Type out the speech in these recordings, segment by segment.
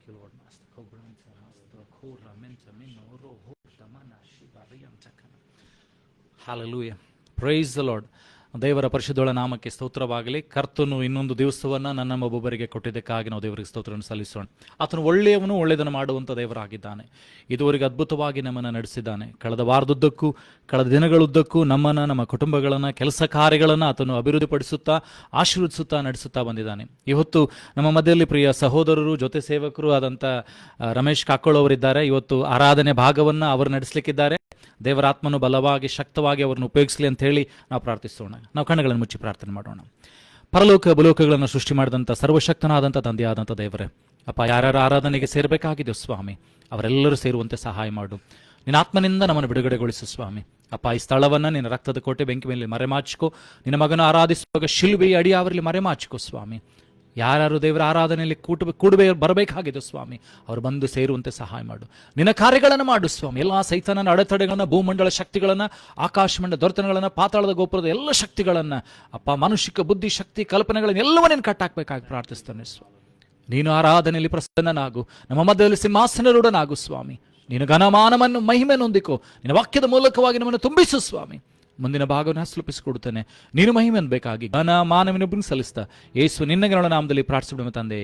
you, Lord Master. Hallelujah. Praise the Lord. ದೇವರ ಪರಿಶುದ್ಧಳ ನಾಮಕ್ಕೆ ಸ್ತೋತ್ರವಾಗಲಿ. ಕರ್ತನು ಇನ್ನೊಂದು ದಿವಸವನ್ನು ನನ್ನ ಒಬ್ಬೊಬ್ಬರಿಗೆ ಕೊಟ್ಟಿದ್ದಕ್ಕಾಗಿ ನಾವು ದೇವರಿಗೆ ಸ್ತೋತ್ರವನ್ನು ಸಲ್ಲಿಸೋಣ. ಆತನು ಒಳ್ಳೆಯವನು, ಒಳ್ಳೆಯದನ್ನು ಮಾಡುವಂಥ ದೇವರಾಗಿದ್ದಾನೆ. ಇದುವರೆಗೆ ಅದ್ಭುತವಾಗಿ ನಮ್ಮನ್ನು ನಡೆಸಿದ್ದಾನೆ. ಕಳೆದ ವಾರದುದ್ದಕ್ಕೂ, ಕಳೆದ ದಿನಗಳುದ್ದಕ್ಕೂ ನಮ್ಮನ್ನು, ನಮ್ಮ ಕುಟುಂಬಗಳನ್ನು, ಕೆಲಸ ಕಾರ್ಯಗಳನ್ನು ಆತನು ಅಭಿವೃದ್ಧಿಪಡಿಸುತ್ತಾ, ಆಶೀರ್ವದಿಸುತ್ತಾ, ನಡೆಸುತ್ತಾ ಬಂದಿದ್ದಾನೆ. ಇವತ್ತು ನಮ್ಮ ಮಧ್ಯದಲ್ಲಿ ಪ್ರಿಯ ಸಹೋದರರು, ಜೊತೆ ಸೇವಕರು ಆದಂಥ ರಮೇಶ್ ಕಾಕೋಳ್ ಅವರಿದ್ದಾರೆ. ಇವತ್ತು ಆರಾಧನೆ ಭಾಗವನ್ನು ಅವರು ನಡೆಸಲಿಕ್ಕಿದ್ದಾರೆ. ದೇವರಾತ್ಮನು ಬಲವಾಗಿ, ಶಕ್ತವಾಗಿ ಅವರನ್ನು ಉಪಯೋಗಿಸಲಿ ಅಂತ ಹೇಳಿ ನಾವು ಪ್ರಾರ್ಥಿಸೋಣ. ನಾವು ಕಣ್ಣುಗಳನ್ನು ಮುಚ್ಚಿ ಪ್ರಾರ್ಥನೆ ಮಾಡೋಣ. ಪರಲೋಕ ಬಲೋಕಗಳನ್ನು ಸೃಷ್ಟಿ ಮಾಡಿದಂಥ ಸರ್ವಶಕ್ತನಾದಂಥ ತಂದೆಯಾದಂಥ ದೇವರೇ, ಅಪ್ಪ, ಯಾರ್ಯಾರು ಆರಾಧನೆಗೆ ಸೇರಬೇಕಾಗಿದೆ ಸ್ವಾಮಿ, ಅವರೆಲ್ಲರೂ ಸೇರುವಂತೆ ಸಹಾಯ ಮಾಡು. ನಿನ್ನ ಆತ್ಮನಿಂದ ನಮ್ಮನ್ನು ಬಿಡುಗಡೆಗೊಳಿಸು ಸ್ವಾಮಿ. ಅಪ್ಪ, ಈ ಸ್ಥಳವನ್ನು ನಿನ್ನ ರಕ್ತದ ಕೋಟೆ ಬೆಂಕಿ ಮೇಲೆ ಮರೆಮಾಚಿಕೋ. ನಿನ್ನ ಮಗನ ಆರಾಧಿಸುವಾಗ ಶಿಲುಬೆಯ ಅಡಿ ಅವರಲ್ಲಿ ಮರೆಮಾಚಿಕೋ ಸ್ವಾಮಿ. ಯಾರು ದೇವರ ಆರಾಧನೆಯಲ್ಲಿ ಕೂಡಬೇ ಬರಬೇಕಾಗಿದೆ ಸ್ವಾಮಿ, ಅವರು ಬಂದು ಸೇರುವಂತೆ ಸಹಾಯ ಮಾಡು. ನಿನ್ನ ಕಾರ್ಯಗಳನ್ನು ಮಾಡು ಸ್ವಾಮಿ. ಎಲ್ಲ ಸೈತಾನನ ಅಡೆತಡೆಗಳನ್ನು, ಭೂಮಂಡಲ ಶಕ್ತಿಗಳನ್ನು, ಆಕಾಶಮಂಡಲ ದೊರೆತನಗಳನ್ನು, ಪಾತಾಳದ ಗೋಪುರದ ಎಲ್ಲ ಶಕ್ತಿಗಳನ್ನು, ಅಪ್ಪ, ಮಾನುಷಿಕ ಬುದ್ಧಿ ಶಕ್ತಿ ಕಲ್ಪನೆಗಳನ್ನು ಎಲ್ಲವೂ ನೀನು ಕಟ್ಟಾಕಬೇಕಾಗಿ ಪ್ರಾರ್ಥಿಸ್ತೇನೆ ಸ್ವಾಮಿ. ನೀನು ಆರಾಧನೆಯಲ್ಲಿ ಪ್ರಸನ್ನನಾಗು, ನಮ್ಮ ಮಧ್ಯದಲ್ಲಿ ಸಿಂಹಾಸನರೂಢನಾಗು ಸ್ವಾಮಿ. ನೀನು ಘನಮಾನವನ್ನು ಮಹಿಮೆನೊಂದಿಕೋ, ನಿನ್ನ ವಾಕ್ಯದ ಮೂಲಕವಾಗಿ ನಮ್ಮನ್ನು ತುಂಬಿಸು ಸ್ವಾಮಿ. ಮುಂದಿನ ಭಾಗವನ್ನು ಹಸ್ಲುಪಿಸಿಕೊಡುತ್ತೇನೆ. ನೀನು ಮಹಿಮೆ ಬೇಕಾಗಿ ಘನ ಮಾನವನೊಬ್ಬನು ಸಲ್ಲಿಸ್ತಾ ಯೇಸು ನಿನ್ನ ಗೆಲುವಿನ ನಾಮದಲ್ಲಿ ಪ್ರಾರ್ಥಿಸಿಬಿಡುವ ತಂದೆ,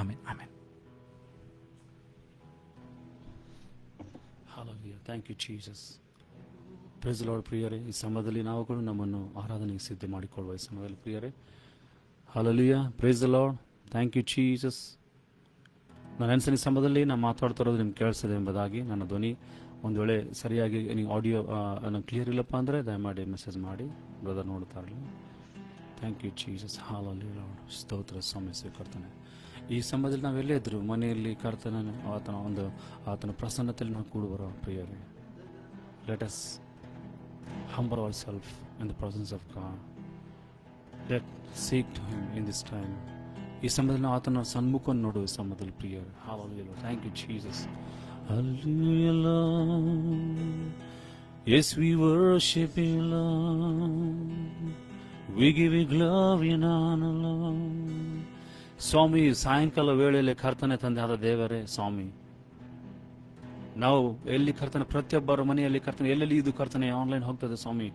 amen, amen. Hallelujah. Thank you, Jesus. Praise the Lord. ಪ್ರಿಯರೇ, ಈ ಸಮಯದಲ್ಲಿ ನಾವುಗಳು ನಮ್ಮನ್ನು ಆರಾಧನೆಗೆ ಸಿದ್ಧ ಮಾಡಿಕೊಳ್ಳುವ ಈ ಸಮಯದಲ್ಲಿ ಪ್ರಿಯರೇ, Hallelujah. Praise the Lord. Thank you, Jesus. ನಾನು ಅನ್ಸನಿ ಸಮಯದಲ್ಲಿ ನಾನು ಮಾತಾಡ್ತಾ ಇರೋದು ನಿಮ್ಗೆ ಕೇಳಿಸಿದೆ ಎಂಬುದಾಗಿ. ನನ್ನ ಧ್ವನಿ ಒಂದು ವೇಳೆ ಸರಿಯಾಗಿ ನೀವು ಆಡಿಯೋ ಕ್ಲಿಯರ್ ಇಲ್ಲಪ್ಪ ಅಂದರೆ ದಯಮಾಡಿ ಮೆಸೇಜ್ ಮಾಡಿ, ಬ್ರದರ್ ನೋಡ್ತಾ ಇರಲಿ. Thank you Jesus. ಹಾಲೆಲೂಯಾ. ಸ್ತೋತ್ರ ಸ್ವಾಮಿ ಸ್ವೀಕರ್ತನೆ. ಈ ಸಮಯದಲ್ಲಿ ನಾವೆಲ್ಲೇ ಇದ್ರು ಮನೆಯಲ್ಲಿ ಕರ್ತನ ಆತನ ಪ್ರಸನ್ನತೆಯಲ್ಲಿ ನಾವು ಕೂಡುವರ ಪ್ರಿಯರೇ. Let us humble our self in the presence of God. Let seek to him in this time. ಈ ಸಮಯದಲ್ಲಿ ನಾವು ಆತನ ಸನ್ಮುಖವನ್ನು ನೋಡುವ ಸಮಯದಲ್ಲಿ ಪ್ರಿಯರೇ. Hallelujah. Thank you Jesus. Hallelujah, Lord. Yes, we worship you, Lord. We give you glory and honor, Lord. ಸ್ವಾಮಿ, ಸಾಯಂಕಾಲ ವೇಳೆಯಲ್ಲಿ ಕರ್ತನೆ ತಂದೆ ಆದ ದೇವರೇ ಸ್ವಾಮಿ, ನಾವು ಎಲ್ಲಿ ಕರ್ತನೆ, ಪ್ರತಿಯೊಬ್ಬರ ಮನೆಯಲ್ಲಿ ಕರ್ತನೆ, ಎಲ್ಲೆಲ್ಲಿ ಇದು ಕರ್ತನೆ ಆನ್ಲೈನ್ ಹೋಗ್ತದೆ ಸ್ವಾಮಿ,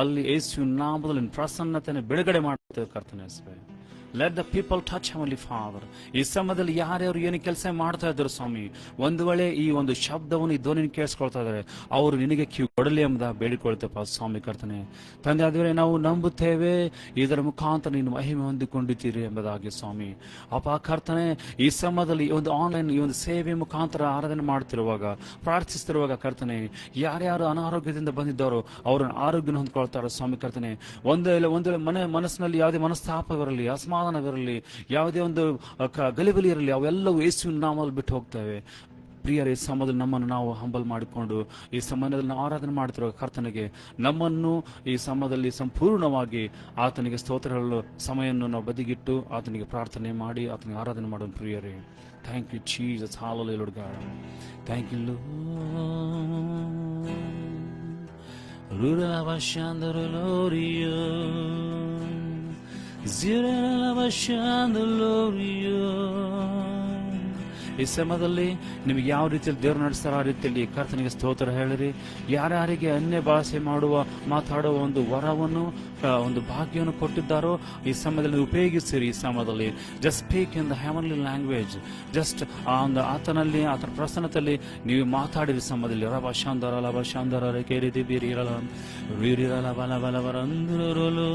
ಅಲ್ಲಿ ಯೇಸು ನಾಮದಲ್ಲಿ ಪ್ರಸನ್ನತೆಯನ್ನು ಬಿಡುಗಡೆ ಮಾಡುತ್ತೇವೆ ಕರ್ತನೆ. Let the people touch heavenly father. ಈ ಸಮಯದಲ್ಲಿ ಯಾರ್ಯಾರು ಏನು ಕೆಲಸ ಮಾಡ್ತಾ ಇದ್ರು ಸ್ವಾಮಿ, ಒಂದು ವೇಳೆ ಈ ಒಂದು ಶಬ್ದವನ್ನು, ಈ ಧ್ವನಿಯನ್ನು ಕೇಳಿಸ್ಕೊಳ್ತಾ ಇದ್ದಾರೆ, ಅವರು ನಿನಗೆ ಕಿವಿ ಕೊಡಲಿ ಎಂಬುದಾಗಿ ಬೇಡಿಕೊಳ್ತೇವೆ ಸ್ವಾಮಿ ಕರ್ತನೆ. ತಂದೆ ಆದವರೇ, ನಾವು ನಂಬುತ್ತೇವೆ ಇದರ ಮುಖಾಂತರ ನೀನು ಮಹಿಮೆ ಹೊಂದಿಕೊಂಡಿದ್ದೀರಿ ಎಂಬುದಾಗಿ ಸ್ವಾಮಿ. ಅಪ್ಪ ಕರ್ತನೆ, ಈ ಸಮಯದಲ್ಲಿ ಈ ಒಂದು ಆನ್ಲೈನ್ ಈ ಒಂದು ಸೇವೆ ಮುಖಾಂತರ ಆರಾಧನೆ ಮಾಡ್ತಿರುವಾಗ, ಪ್ರಾರ್ಥಿಸ್ತಿರುವಾಗ ಕರ್ತನೆ, ಯಾರ್ಯಾರು ಅನಾರೋಗ್ಯದಿಂದ ಬಂದಿದ್ದಾರೋ ಅವರನ್ನು ಆರೋಗ್ಯ ಹೊಂದ್ಕೊಳ್ತಾರೆ ಸ್ವಾಮಿ ಕರ್ತನೆ. ಒಂದು ವೇಳೆ ಮನಸ್ಸಿನಲ್ಲಿ ಯಾವುದೇ ಮನಸ್ತಾಪವಿರಲಿ, ಅಸಮಾಧಾನವಿರಲಿ, ಯಾವುದೇ ಒಂದು ಗಲಿಬಿಲಿ ಇರಲಿ, ಅವೆಲ್ಲವೂ ಯೇಸುವಿನ ನಾಮದಲ್ಲಿ ಬಿಟ್ಟು ಹೋಗ್ತೇವೆ ಪ್ರಿಯರೇ. ಈ ಸಮಯದಲ್ಲಿ ನಮ್ಮನ್ನು ನಾವು ಹಂಬಲ್ ಮಾಡಿಕೊಂಡು ಈ ಸಮಯದಲ್ಲಿ ನಾವು ಆರಾಧನೆ ಮಾಡ್ತಿರೋ ಕರ್ತನಿಗೆ ನಮ್ಮನ್ನು ಈ ಸಮಯದಲ್ಲಿ ಸಂಪೂರ್ಣವಾಗಿ ಆತನಿಗೆ ಸ್ತೋತ್ರ ಹೇಳಲು ಸಮಯವನ್ನು ನಾವು ಬದಿಗಿಟ್ಟು ಆತನಿಗೆ ಪ್ರಾರ್ಥನೆ ಮಾಡಿ ಆತನಿಗೆ ಆರಾಧನೆ ಮಾಡೋಣ ಪ್ರಿಯರೇ. Thank you Jesus. Hallelujah Lord God. Thank you Lord. ಈ ಸಮಯದಲ್ಲಿ ನಿಮಗೆ ಯಾವ ರೀತಿಯಲ್ಲಿ ದೇವರು ನಡೆಸ್ತಾರೋ ಆ ರೀತಿಯಲ್ಲಿ ಕರ್ತನಿಗೆ ಸ್ತೋತ್ರ ಹೇಳಿರಿ. ಯಾರ್ಯಾರಿಗೆ ಅನ್ಯ ಭಾಷೆ ಮಾತಾಡುವ ಒಂದು ವರವನ್ನು, ಒಂದು ಭಾಗ್ಯವನ್ನು ಕೊಟ್ಟಿದ್ದಾರೋ ಈ ಸಮಯದಲ್ಲಿ ಉಪಯೋಗಿಸಿರಿ. ಈ ಸಮಯದಲ್ಲಿ just speak in the heavenly language. Just ಆತನಲ್ಲಿ, ಆತನ ಪ್ರಸನ್ನತೆಯಲ್ಲಿ ನೀವು ಮಾತಾಡಿರಿ ಸಮಯದಲ್ಲಿ. ರಭ ಶಾಂದರ ಲಭ ಶಾಂದರ ಕೇರಿದಿ ಬೀರಿರಲ ವೀರಿರಲ ಬಲ ಬಲವರಂದುರಲು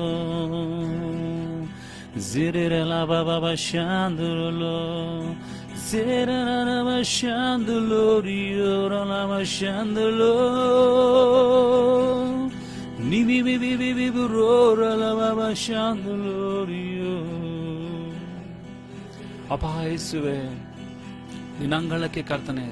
ಜಿರಿರಲ ಬಬ ಶಾಂದುರಲು Serana Mashandolo, Riorana Mashandolo, Nibi Bibi Rora Lava Mashandolo, ಅಪಾಯಿಸುವೆ ನಿನ್ನಂಗಳಕ್ಕೆ ಕರ್ತನೆ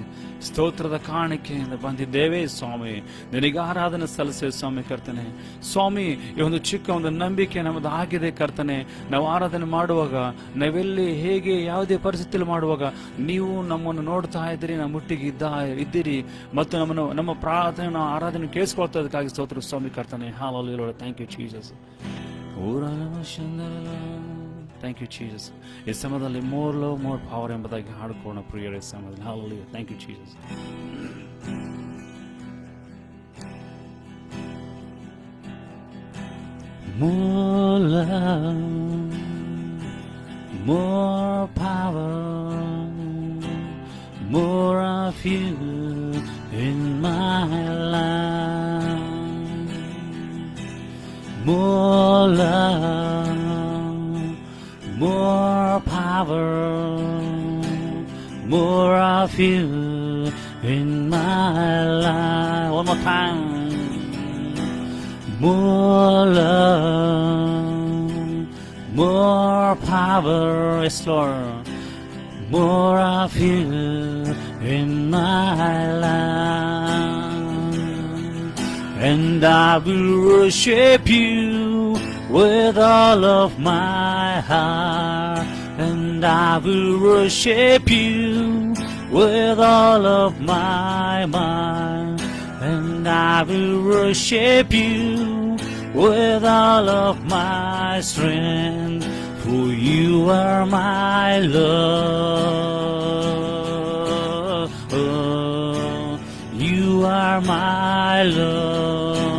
ಸ್ತೋತ್ರದ ಕಾಣಿಕೆಯಿಂದ ಬಂದಿದ್ದೇವೆ ಸ್ವಾಮಿ. ನಿನಗೆ ಆರಾಧನೆ ಸಲ್ಲಿಸುವೆ ಸ್ವಾಮಿ ಕರ್ತನೆ. ಸ್ವಾಮಿ, ಈ ಒಂದು ಚಿಕ್ಕ ಒಂದು ನಂಬಿಕೆ ನಮ್ಮದು ಆಗಿದೆ ಕರ್ತನೆ. ನಾವು ಆರಾಧನೆ ಮಾಡುವಾಗ, ನಾವೆಲ್ಲಿ ಹೇಗೆ ಯಾವುದೇ ಪರಿಸ್ಥಿತಿಯಲ್ಲಿ ಮಾಡುವಾಗ ನೀವು ನಮ್ಮನ್ನು ನೋಡ್ತಾ ಇದ್ದೀರಿ, ನಮ್ಮ ಮುಟ್ಟಿಗೆ ಇದ್ದೀರಿ ಮತ್ತು ನಮ್ಮ ಪ್ರಾರ್ಥನೆ ಆರಾಧನೆ ಕೇಳಿಸ್ಕೊಳ್ತದಕ್ಕಾಗಿ ಸ್ತೋತ್ರ ಸ್ವಾಮಿ ಕರ್ತನೆ. Hallelujah. Thank you Jesus. Thank you Jesus. ಈ ಸಮಯದಲ್ಲಿ ಮೋರ್ ಲವ್ ಮೋರ್ ಪವರ್ ಎಂಬುದಾಗಿ ಹಾಡಿಕೊಳ್ಳೋಣ ಪ್ರಿಯರೇ ಈ ಸಮಯದಲ್ಲಿ. Hallelujah. Thank you Jesus. More love, more power, more of you in my life. More love, more power, more of you in my life. One more time. More love, more power, yes Lord, more of you in my life. And I will worship you with all of my heart. And I will worship you with all of my mind. And I will worship you with all of my strength, for you are my love. You are my love.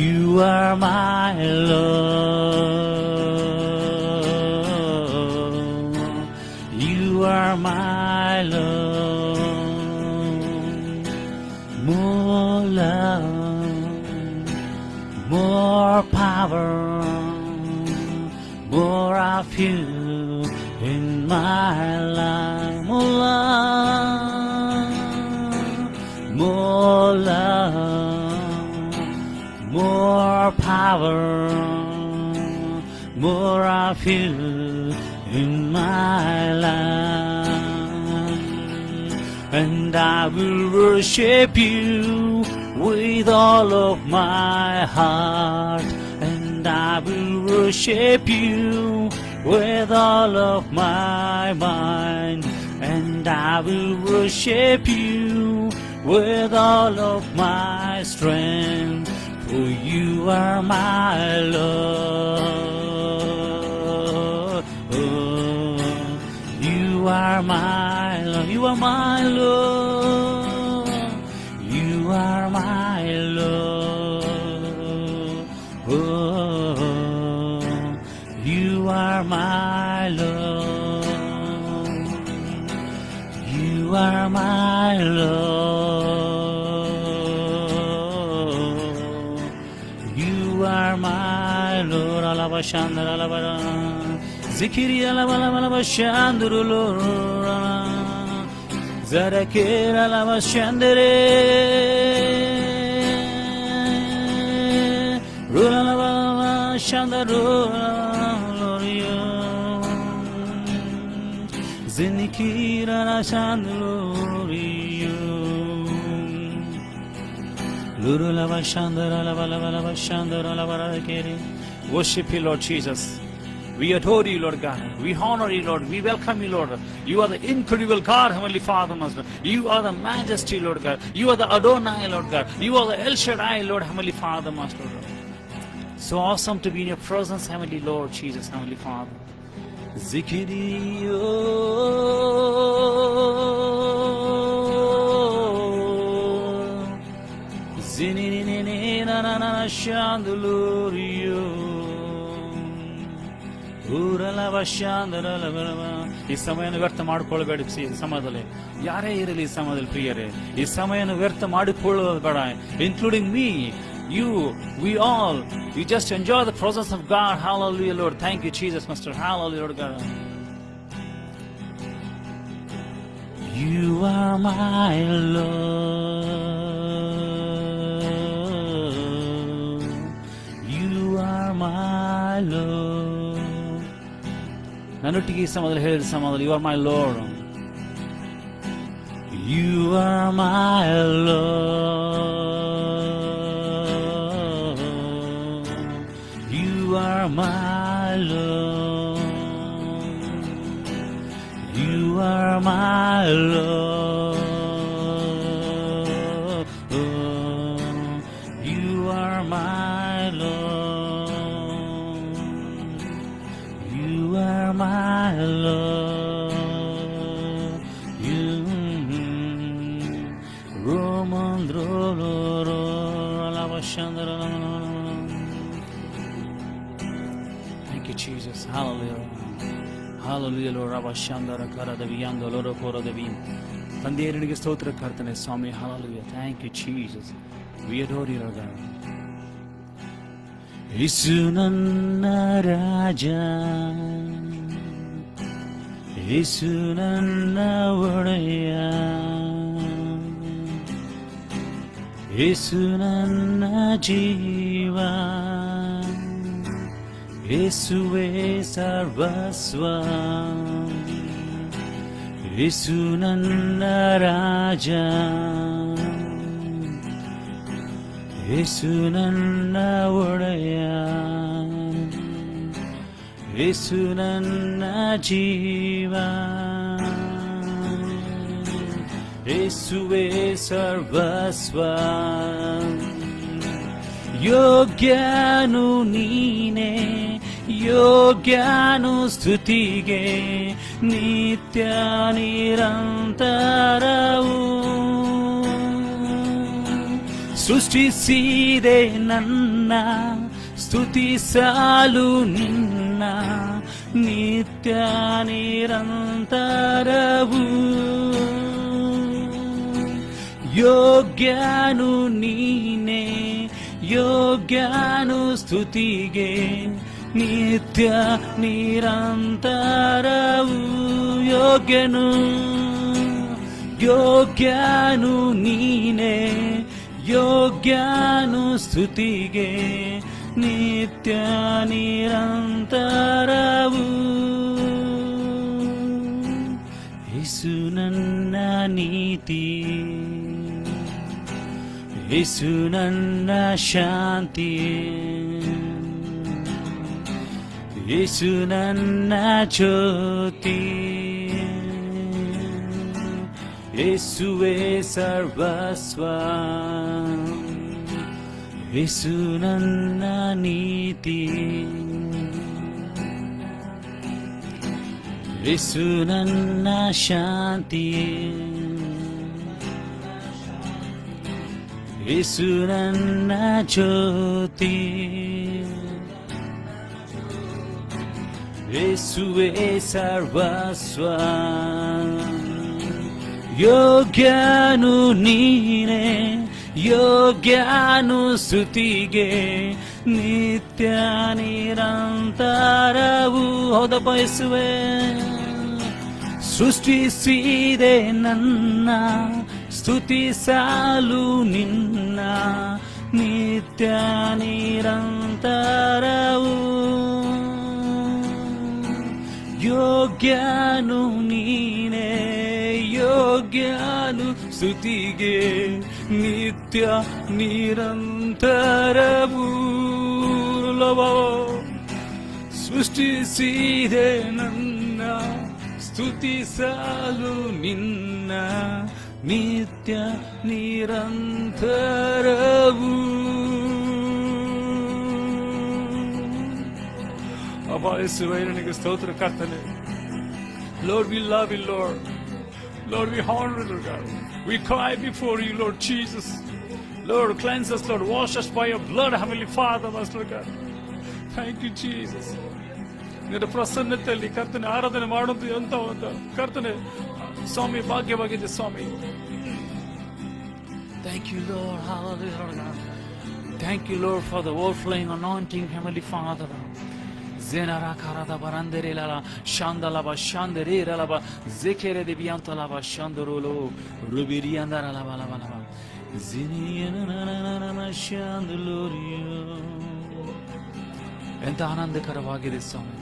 You are my love. You are my love. More love, more power, more of you in my life. More love, more love, more power, more of you in my life. And I will worship you with all of my heart. And I will worship you with all of my mind. And I will worship you with all of my strength, for you are my love. You are my love. You are my love. You are my love. Oh, you are my love. You are my love. You are my Lord. Alabashandra, alabara. Zikiri, alabala, alabashandru, Lord. Zarakira, alabashandre. Rula, alabashandru, Lord. Zinikira, alabashandru, Worship you, Lord Jesus. We adore you, Lord God. We honor you, Lord. We welcome you, Lord. You are the incredible God, Heavenly Father, Master. You are the Majesty, Lord God. You are the Adonai, Lord God. You are the El Shaddai, Lord, Heavenly Father, Master. So awesome to be in your presence, Heavenly Lord Jesus, Heavenly Father. Zikiriyo. ಈ ಸಮಯವನ್ನು ವ್ಯರ್ಥ ಮಾಡಿಕೊಳ್ಳಬೇಡಿ. ಈ ಸಮಯದಲ್ಲಿ ಯಾರೇ ಇರಲಿ, ಈ ಸಮಯದಲ್ಲಿ ಪ್ರಿಯರೇ, ಈ ಸಮಯವನ್ನು ವ್ಯರ್ಥ ಮಾಡಿಕೊಳ್ಳೋದು ಬೇಡ, including me, you, we all, we just enjoy the presence of God. Hallelujah, Lord. Thank you, Jesus, Master. Hallelujah, Lord God. You are my love. You are my love. ನನ್ನೊಟ್ಟಿಗೆ ಈ ಸಮಯದಲ್ಲಿ ಹೇಳಿದ ಸಮಯದಲ್ಲಿ you are my Lord. You are my love. You are my love. You are my love. You are my love. my Lord. You Roman Droloro Lavashandra. Thank you, Jesus. Hallelujah. Hallelujah, Lord. Ravashandara Karadavianda Loro Koradavim. ತಂದೆಯರಿಗೆ ಸ್ತೋತ್ರ ಕರ್ತನೆ ಸ್ವಾಮಿ. Hallelujah. Thank you, Jesus. We adore you, Lord God. ಯೇಸು ನನ್ನ ರಾಜ, ಯೇಸು ನನ್ನ ಒಡೆಯ, ಯೇಸು ನನ್ನ ಜೀವ, ಯೇಸುವೇ ಸರ್ವಸ್ವ. ಯೇಸು ನನ್ನ ರಾಜ, ಯೇಸು ನನ್ನ ಒಡೆಯ, ಯೇಸು ನನ್ನ ಜೀವ, ಯೇಸುವೇ ಸರ್ವಸ್ವ. ಯೋಗ್ಯನು ನೀನೇ, ಯೋಗ್ಯನು ಸ್ತುತಿಗೆ, ನಿತ್ಯ ನಿರಂತರವು. ಸೃಷ್ಟಿಸಿದೆ ನನ್ನ ಸ್ತುತಿಸಲು ನಿನ್ನ, ನಿತ್ಯ ನಿರಂತರವು. ಯೋಗ್ಯನು ನೀನೇ, ಯೋಗ್ಯನು ಸ್ತುತಿಗೆ, ನಿತ್ಯ ನಿರಂತರವು. ಯೋಗ್ಯನು, ಯೋಗ್ಯನು ನೀನೇ, ಯೋಗ್ಯನು ಸ್ತುತಿಗೆ, ನಿತ್ಯ ನಿರಂತರವು. ಯೇಸು ನನ್ನ ನೀತಿ, ಯೇಸು ನನ್ನ ಶಾಂತಿ, ಯೇಸು ನನ್ನ ಜ್ಯೋತಿ, ಯೇಸುವೇ ಸರ್ವಸ್ವ. ಯೇಸು ನನ್ನ ನೀತಿ, ಯೇಸು ನನ್ನ ಶಾಂತಿ, ಯೇಸು ನನ್ನ ಜ್ಯೋತಿ, ಯೇಸುವೇ ಸರ್ವಸ್ವ. ಯೋಗ್ಯನು ನೀನೇ, ಯೋಗ್ಯನು ಸ್ತುತಿಗೆ, ನಿತ್ಯ ನಿರಂತರವು. ಹೌದಪ್ಪ ಯೇಸುವೇ. ಸೃಷ್ಟಿಸಿದೆ ನನ್ನ ಸ್ತುತಿಸಲು ನಿನ್ನ, ನಿತ್ಯ ನಿರಂತರವು. ಯೋಗ್ಯನು ನೀನೇ, ಯೋಗ್ಯನು ಸ್ತುತಿಗೆ, ನಿತ್ಯ ನಿರಂತರವು. ಸೃಷ್ಟಿಸಿದೆ ನನ್ನ ಸ್ತುತಿಸಲು ನಿನ್ನ, ನಿತ್ಯ ನಿರಂತರವು. ಅಪ್ಪ ಯೇಸುವೇ, ನಿನಗೆ ಸ್ತೋತ್ರ ಕರ್ತನೆ. Lord, we love you, Lord. Lord, we honor you, God. We cry before you, Lord Jesus. Lord, cleanse us, Lord. Wash us by your blood, Heavenly Father, Lord God. Thank you, Jesus. ನಿನ್ನ ಪ್ರಸನ್ನತೆಯಲ್ಲಿ ಕರ್ತನೆ ಆರಾಧನೆ ಮಾಡೋದು ಅಂತ ಒಂದು ಕರ್ತನೆ ಸ್ವಾಮಿ ಭಾಗ್ಯವಾಗಿದೆ ಸ್ವಾಮಿ. Thank you, Lord. Hallelujah, Lord God. Thank you, Lord, for the overflowing anointing, Heavenly Father. Zenara karada barandere lala shandala ba shandere lala ba zekere de bianta la ba shandorolo rubiri andara la ba la ba la ba ziniyana na na na na shandolorio. ಎಂತ ಆನಂದಕರವಾಗಿದೆ ಸ್ವಾಮಿ.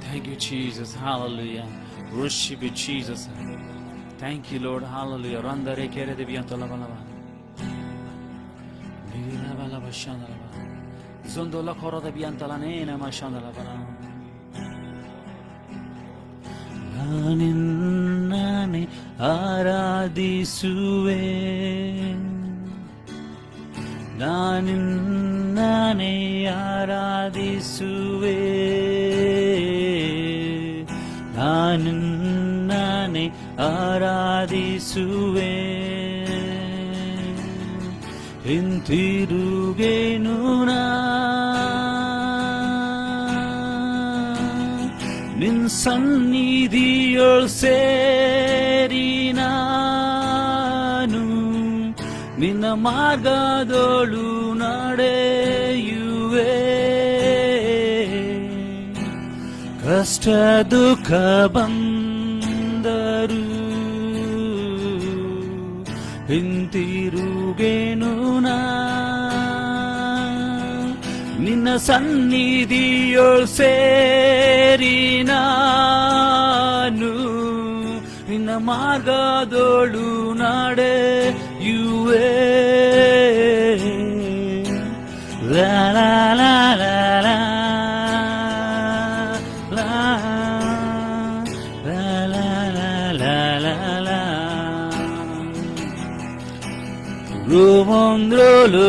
Thank you, Jesus. Hallelujah. Worship you, Jesus. Thank you, Lord. Hallelujah. Randare kere de bianta la ba la ba la ba la ba shandala ba zondola korada bianta la nena ma shandala ba. ನಾನಿನ್ನನೆ ಆರಾಧಿಸುವೆ, ನಾನಿನ್ನನೆ ಆರಾಧಿಸುವೆ, ನಾನಿನ್ನನೆ ಆರಾಧಿಸುವೆ, ಹಿಂತಿರುಗೇನು ನಾ ನಿನ್ ಸನ್ನಿಧಿಯೊಳ್ ಸೇರಿ ನಾನು ನಿನ್ನ ಮಾರ್ಗದೊಳು ನಡೆಯುವೆ. ಕಷ್ಟ ದುಃಖ ಬಂದರು ಹಿಂತಿರುಗೇನು ನಾ ನಿನ್ನ ಸನ್ನಿಧಿಯೊಳ್ ಸೇರಿ ನಾನು ನಿನ್ನ ಮಾರ್ಗದೊಳು ನಡೆಯುವೆ. ಲಾ ಲಾ ಲಾ ಲಾ ಲಾ ಲಾ ಲಾ ಲಾ ಲಾ ಲಾ ರೋಮಂದ್ರೋಲೋ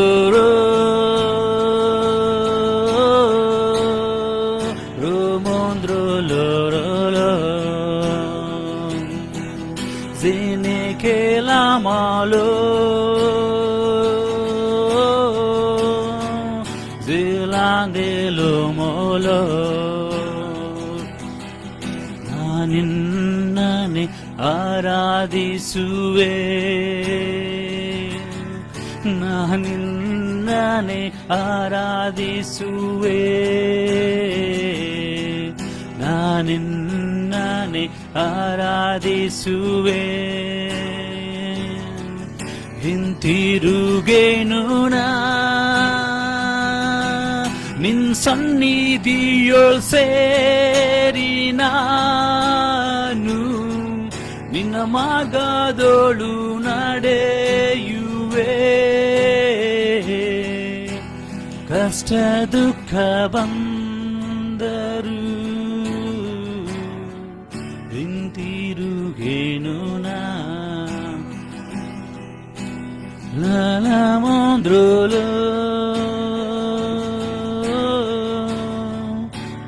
malo zilangelo molo ನಾನಿನ್ನನೆ ಆರಾಧಿಸುವೆ, ನಾನಿನ್ನನೆ ಆರಾಧಿಸುವೆ, ನಾನಿನ್ನನೆ ಆರಾಧಿಸುವೆ. ಹಿಂತಿರುಗೇನು ನಾ ನಿನ್ ಸನ್ನಿಧಿಯೊಳ್ ಸೇರಿ ನಾನು ನಿನ್ನ ಮಾರ್ಗದೊಳು ನಡೆಯುವೆ. ಕಷ್ಟ ದುಃಖ ಬಂದರು ಹಿಂತಿರುಗೇನು ನಾ la mondrolo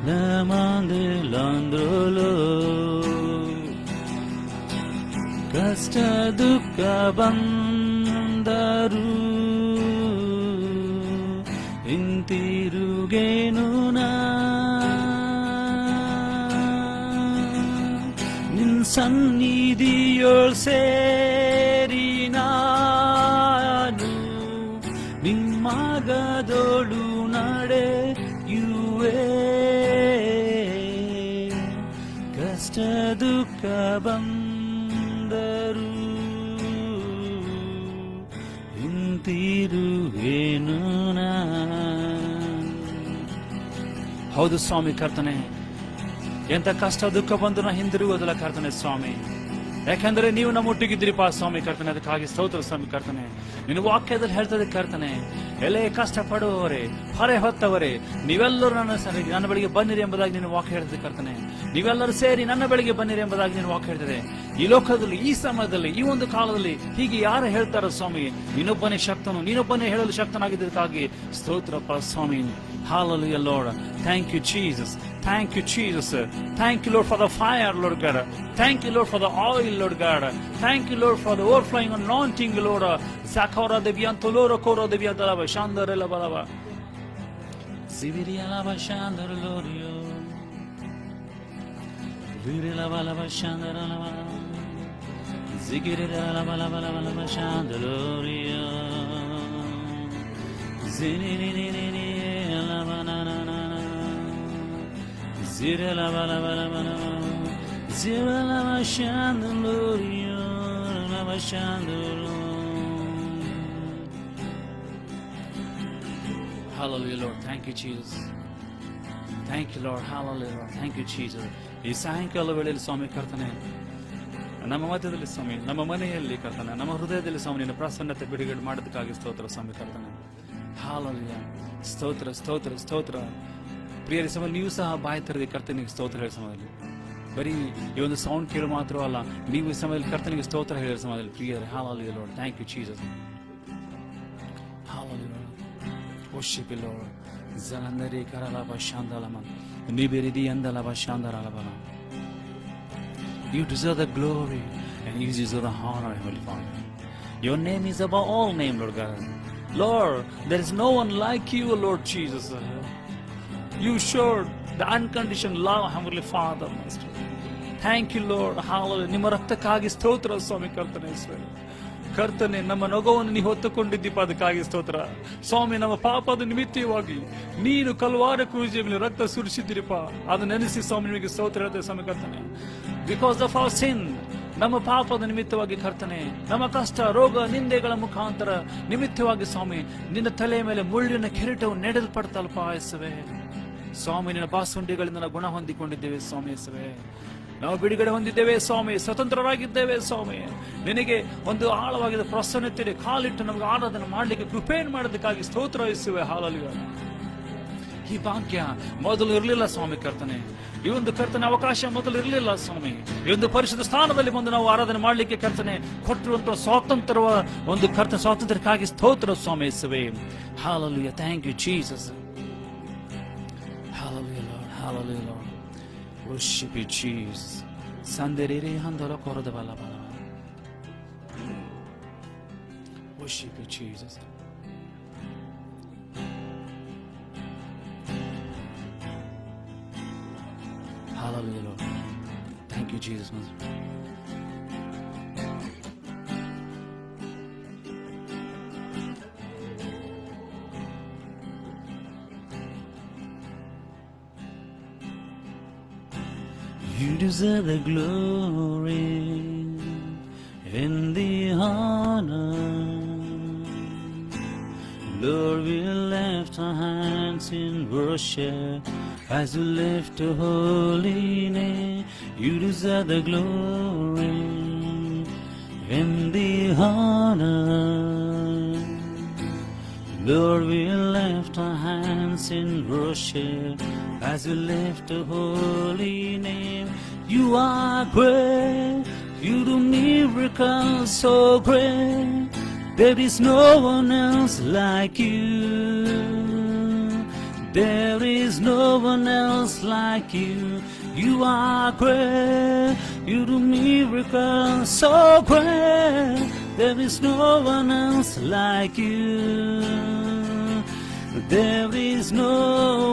la mandelandrolo ಕಷ್ಟ ದುಃಖ ಬಂದರು ಹಿಂತಿರುಗೇನು ನಾ ನಿನ್ ಸನ್ನಿಧಿಯೊಳ್ ಸೇರಿ ನಿಮ್ಮಾಗದೊಳು ನಡೆಯುವೆ. ಕಷ್ಟ ದುಃಖ ಬಂದರು ಹಿಂತಿರುಗೇನು ನಾ. ಹೌದು ಸ್ವಾಮಿ ಕರ್ತನೆ, ಎಂತ ಕಷ್ಟ ದುಃಖ ಬಂದು ನಾ ಹಿಂದಿರುಗೋದಿಲ್ಲ ಕರ್ತನೆ ಸ್ವಾಮಿ. ಯಾಕಂದ್ರೆ ನೀವು ನಮ್ಮ ಒಟ್ಟಿಗಿದ್ದೀರಿಪಾ ಸ್ವಾಮಿ ಕರ್ತನೆ, ಅದಕ್ಕಾಗಿ ಸ್ತೋತ್ರ ಸ್ವಾಮಿ ಕರ್ತನೆ. ನಿನ್ನ ವಾಕ್ಯದಲ್ಲಿ ಹೇಳ್ತದೆ ಕರ್ತನೆ, ಎಲೆ ಕಷ್ಟ ಪಡುವವರೇ ಹೊರೆ ಹೊತ್ತವರೇ ನೀವೆಲ್ಲರೂ ನನ್ನ ಬಳಿಗೆ ಬನ್ನಿರಿ ಎಂಬುದಾಗಿ ನಿನ್ನ ವಾಕ್ಯ ಹೇಳ್ತದೆ ಕರ್ತನೆ. ನೀವೆಲ್ಲರೂ ಸೇರಿ ನನ್ನ ಬಳಿಗೆ ಬನ್ನಿರಿ ಎಂಬುದಾಗಿ ನಿನ್ನ ವಾಕ್ಯ ಹೇಳ್ತದೆ. ಈ ಲೋಕದಲ್ಲಿ, ಈ ಸಮಯದಲ್ಲಿ, ಈ ಒಂದು ಕಾಲದಲ್ಲಿ ಹೀಗೆ ಯಾರು ಹೇಳ್ತಾರೋ ಸ್ವಾಮಿ, ನೀನೊಬ್ಬನೇ ಶಕ್ತನು, ನೀನೊಬ್ಬನೇ ಹೇಳಲು ಶಕ್ತನಾಗಿದ್ದಕ್ಕಾಗಿ ಸ್ತೋತ್ರಪ್ಪ ಸ್ವಾಮಿ. Hallelujah, Lord. Thank you, Jesus. Thank you, Jesus. Thank you, Lord, for the fire, Lord God. Thank you, Lord, for the oil, Lord God. Thank you, Lord, for the overflowing anointing, Lord. Zakora deviantoloro koro deviantalava shandare balava. Zivirialava shandare lorio. Virilava lava shandare lava. Zigirilava lava lava shandare lorio. Zinini lava na na na. Zirelava lava lava lava. Zirelava shandare lorio. Lava shandare. Hallelujah, Lord. Thank you, Jesus. Thank you, Lord. Hallelujah, Lord. Thank you, Jesus. ಈ ಸಾಯಂಕಾಲ ವೇಳೆಯಲ್ಲಿ ಸ್ವಾಮಿ ಕರ್ತನೆ, ನಮ್ಮ ಮಧ್ಯದಲ್ಲಿ ಸ್ವಾಮಿ, ನಮ್ಮ ಮನೆಯಲ್ಲಿ ಕರ್ತನೆ, ನಮ್ಮ ಹೃದಯದಲ್ಲಿ ಸ್ವಾಮಿ ನಿನ್ನ ಪ್ರಸನ್ನತೆ ಬಿಡುಗಡೆ ಮಾಡೋದಕ್ಕಾಗಿ ಸ್ತೋತ್ರ ಸ್ವಾಮಿ ಕರ್ತನೆ. ಹಾಲೆಲೂಯಾ. ಸ್ತೋತ್ರ ಸ್ತೋತ್ರ ಸ್ತೋತ್ರ. ಪ್ರಿಯರ ಸಮಯ ನೀವು ಸಹ ಬಾಯಿ ತೆರೆದು ಕರ್ತನಿಗೆ ಸ್ತೋತ್ರ ಹೇಳಿ ಸಮಯದಲ್ಲಿ, ಬರೀ ಈ ಒಂದು ಸೌಂಡ್ ಕೇಳು ಮಾತ್ರ ಅಲ್ಲ, ನೀವು ಈ ಸಮಯದಲ್ಲಿ ಕರ್ತನಿಗೆ ಸ್ತೋತ್ರ ಹೇಳಿ ಸಮಯದಲ್ಲಿ ಪ್ರಿಯರೇ. Hallelujah, Lord. Thank you, Jesus. Hallelujah. Worship you, Lord. Zalandari karalaba shandalaman. Nibiridi andalaba shandaralabana. You deserve the glory and you deserve the honor, Heavenly Father. Your name is above all name, Lord God. Lord, there is no one like you, Lord Jesus. You showed the unconditioned love, Heavenly Father, Master. Thank you, Lord. Hallelujah. ನಿಮ್ಮ ರಕ್ತಕ್ಕಾಗಿ ಸ್ತೋತ್ರ ಸ್ವಾಮಿ ಕರ್ತನೆ ಯೇಸುವೆ. ಕರ್ತನೆ, ನಮ್ಮ ನೊಗವನ್ನು ನೀ ಹೊತ್ತುಕೊಂಡಿದ್ದೀಪ, ಅದಕ್ಕಾಗಿ ಸ್ತೋತ್ರ ಸ್ವಾಮಿ. ನಮ್ಮ ಪಾಪದ ನಿಮಿತ್ತವಾಗಿ ನೀನು ಕಲ್ವಾರ ಕ್ರೂಜಿಯ ಮೇಲೆ ರಕ್ತ ಸುರಿಸಿದ್ದೀರಿಪ್ಪ, ಅದನ್ನ ನೆನೆಸಿ ಸ್ವಾಮಿ ನಿಮಗೆ ಸ್ತೋತ್ರ ಹೇಳ್ತೇವೆ ಸ್ವಾಮಿ ಕರ್ತನೆ. ಬಿಕಾಸ್ ಆಫ್ ಅವರ್ ಸಿನ್, ನಮ್ಮ ಪಾಪದ ನಿಮಿತ್ತವಾಗಿ ಕರ್ತನೆ, ನಮ್ಮ ಕಷ್ಟ ರೋಗ ನಿಂದೆಗಳ ಮುಖಾಂತರ ನಿಮಿತ್ತವಾಗಿ ಸ್ವಾಮಿ ನಿನ್ನ ತಲೆಯ ಮೇಲೆ ಮುಳ್ಳಿನ ಕಿರೀಟವು ನೆಡಲ್ಪಡ್ತಲ್ಪ ಯೇಸುವೆ. ಸ್ವಾಮಿ, ನಿನ್ನ ಬಾಸುಂಡಿಗಳಿಂದ ನಾವು ಗುಣ ಹೊಂದಿಕೊಂಡಿದ್ದೇವೆ ಸ್ವಾಮಿ ಯೇಸುವೆ. ನಾವು ಬಿಡುಗಡೆ ಹೊಂದಿದ್ದೇವೆ ಸ್ವಾಮಿ, ಸ್ವತಂತ್ರರಾಗಿದ್ದೇವೆ ಸ್ವಾಮಿ. ನಿನಗೆ ಒಂದು ಆಳವಾಗಿದ್ದ ಪ್ರಸನ್ನತೆ ಕಾಲಿಟ್ಟು ನಮಗೆ ಆರಾಧನೆ ಮಾಡಲಿಕ್ಕೆ ಕೃಪೆಯನ್ನು ಮಾಡೋದಕ್ಕಾಗಿ ಸ್ತೋತ್ರ ಯೇಸುವೆ. ಹಾಲೆಲೂಯಾ. ಈ ಭಾಗ್ಯ ಮೊದಲು ಇರಲಿಲ್ಲ ಸ್ವಾಮಿ ಕರ್ತನೆ. ಈ ಒಂದು ಕರ್ತನೆ ಅವಕಾಶ ಮೊದಲು ಇರಲಿಲ್ಲ ಸ್ವಾಮಿ. ಈ ಒಂದು ಪರಿಶುದ್ಧ ಸ್ಥಾನದಲ್ಲಿ ಬಂದು ನಾವು ಆರಾಧನೆ ಮಾಡಲಿಕ್ಕೆ ಕರ್ತನೆ ಕೊಟ್ಟಿರುವಂತಹ ಸ್ವಾತಂತ್ರ್ಯಕ್ಕಾಗಿ ಸ್ತೋತ್ರ ಸ್ವಾಮಿ ಯೇಸುವೆ. Hallelujah. Thank you Jesus. Hallelujah, Lord. Hallelujah, Lord. Worship you, Jesus. Sanderere handala korada bala bala. Worship you, Jesus. Hallelujah, Lord. Thank you, Jesus. You deserve the glory and the honor. Lord, we lift our hands in worship as we lift your holy name. You deserve the glory and the honor. Lord, we lift our hands in worship as we lift the holy name. You are great, you do miracles so great. There is no one else like you. There is no one else like you. You are great, you do miracles so great. There is no one else like you. There is no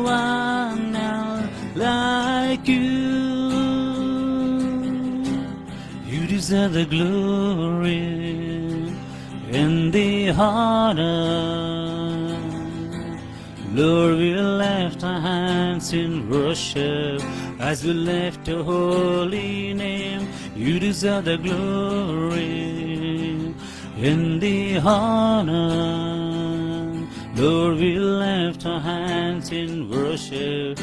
one else like you. You deserve the glory and the honor. Lord, we lift our hands in worship as we lift your holy name. You deserve the glory and the honor. Lord, we lift our hands in worship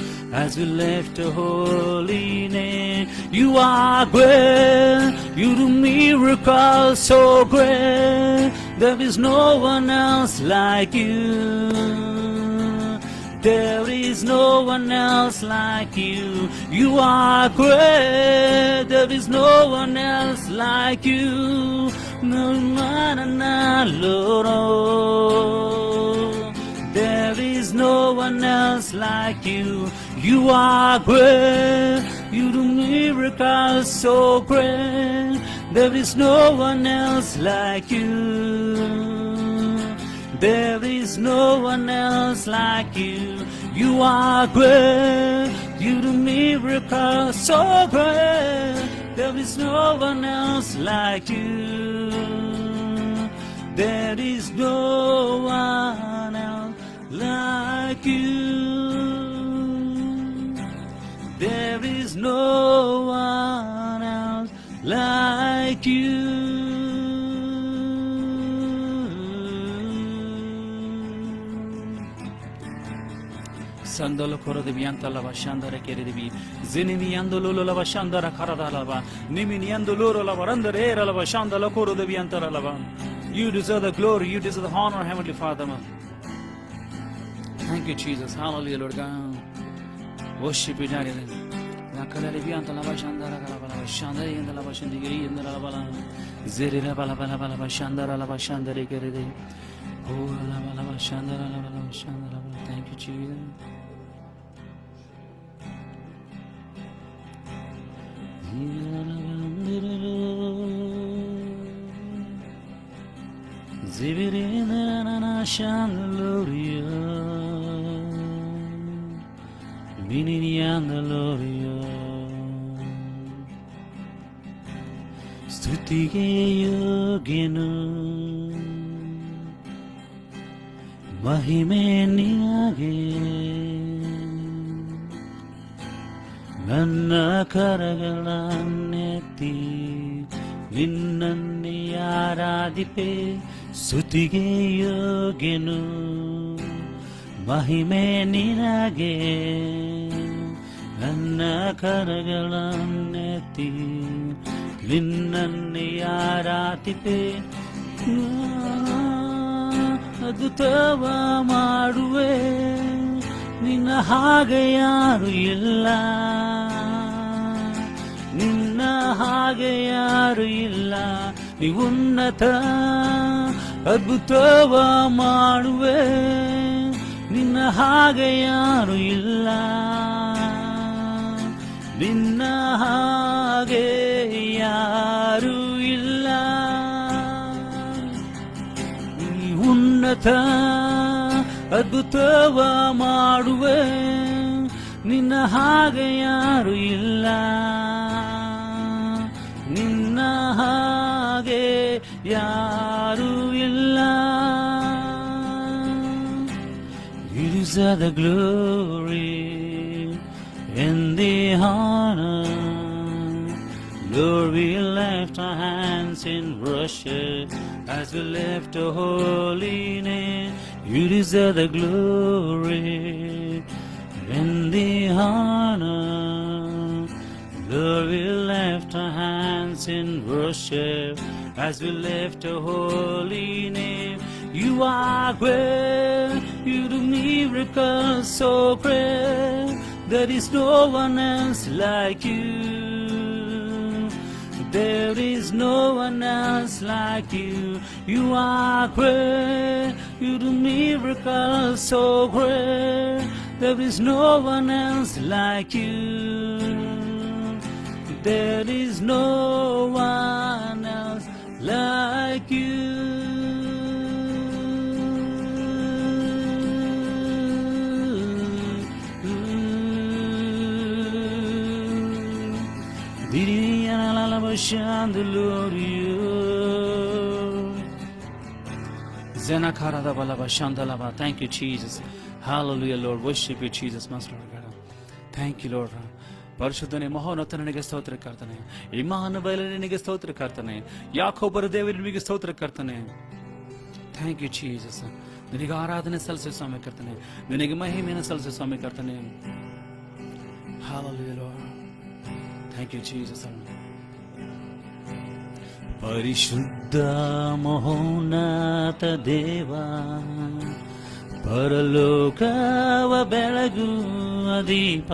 as we lift your holy name. You are great, you do miracles so great. There is no one else like you. There is no one else like you. You are great, there is no one else like you. No man, Lord. There is no one else like you. You are great, you do miracles so great. There is no one else like you. There is no one else like you. You are great, you do miracles so great. There is no one else like you. There is no one else like you. There is no one else like you. Sandalo korodivi antala vashandara keridivi zinimi andolo la vashandara karadalava nimini andolo la varandare era la vashandala korodivi antara lava. You deserve the glory, you deserve the honor, Heavenly Father. Thank you, Jesus. Hallelujah, Lord God. Worship you, Daddy. La kalalivi antala vashandara kalabala vashandari andala vashandigiri andala bala zerira bala bala bala vashandara la vashandare keridi. Oh la bala vashandara la bala vashandara. Thank you, Jesus. Shandaloria, Mininiandaloria, ಸ್ತುತಿಗೆ ಯೋಗ್ಯನು ಮಹಿಮೆ ನಿನಗೆ ನನ್ನ ಕರಗಳನ್ನೆತ್ತಿ ನಿನ್ನನ್ನೇ ಆರಾಧಿಪೆ ಸ್ತುತಿಗೆ ಯೋಗ್ಯನು ಮಹಿಮೆ ನಿನಗೆ ನನ್ನ ಕರಗಳನ್ನೆತ್ತಿ ನಿನ್ನನ್ನೇ ಆರಾಧಿಪೆ ಅದ್ಭುತವ ಮಾಡುವೆ ನಿನ್ನ ಹಾಗೆ ಯಾರು ಇಲ್ಲ ನಿನ್ನ ಹಾಗೆ ಯಾರು ಇಲ್ಲ ನೀ ಉನ್ನತ ಅದ್ಭುತವ ಮಾಡುವೆ ನಿನ್ನ ಹಾಗೆ ಯಾರು ಇಲ್ಲ ನಿನ್ನ ಹಾಗೆ ಯಾರು ಇಲ್ಲ ನೀ ಉನ್ನತ ಅದ್ಭುತವ ಮಾಡುವೆ ನಿನ್ನ ಹಾಗೆ ಯಾರು ಇಲ್ಲ ನಿನ್ನ ಹಾಗೆ ಯಾರು ಇಲ್ಲ You deserve the glory and the honor. Lord, we lift our hands in worship as we lift your holy name. You deserve the glory and the honor. Lord, we lift our hands in worship as we lift your holy name. You are great, you do miracles so great. There is no one else like you. There is no one else like you. You are great, you do miracles so great. There is no one else like you. There is no one else like you. Thank you, Jesus. Hallelujah, Lord. Worship you, Jesus, Master God. Thank you, Lord. ಪರಿಶುದ್ಧನೇ ಮಹೋನ್ನತ ನಿನಗೆ ಸ್ತೋತ್ರ ಕರ್ತನೆ ಇಮ್ಮಾನುವೇಲ ನಿನಗೆ ಸ್ತೋತ್ರ ಕರ್ತನೆ ಯಾಕೋಬರ ದೇವರು ನಿನಗೆ ಸ್ತೋತ್ರ ಕರ್ತನೆ ಥ್ಯಾಂಕ್ ಯು ಜೀಸಸ್ ನಿನಗೆ ಆರಾಧನೆ ಸಲ್ಲಿಸು ಸ್ವಾಮಿ ಕರ್ತನೆ ನಿನಗೆ ಮಹಿಮೆಯನ್ನು ಸಲ್ಲಿಸು ಸ್ವಾಮಿ ಕರ್ತನೆ Hallelujah, Lord. Thank you, Jesus. ಪರಿಶುದ್ಧ ಮಹೋನ್ನತ ದೇವ ಪರಲೋಕವ ಬೆಳಗುವ ದೀಪ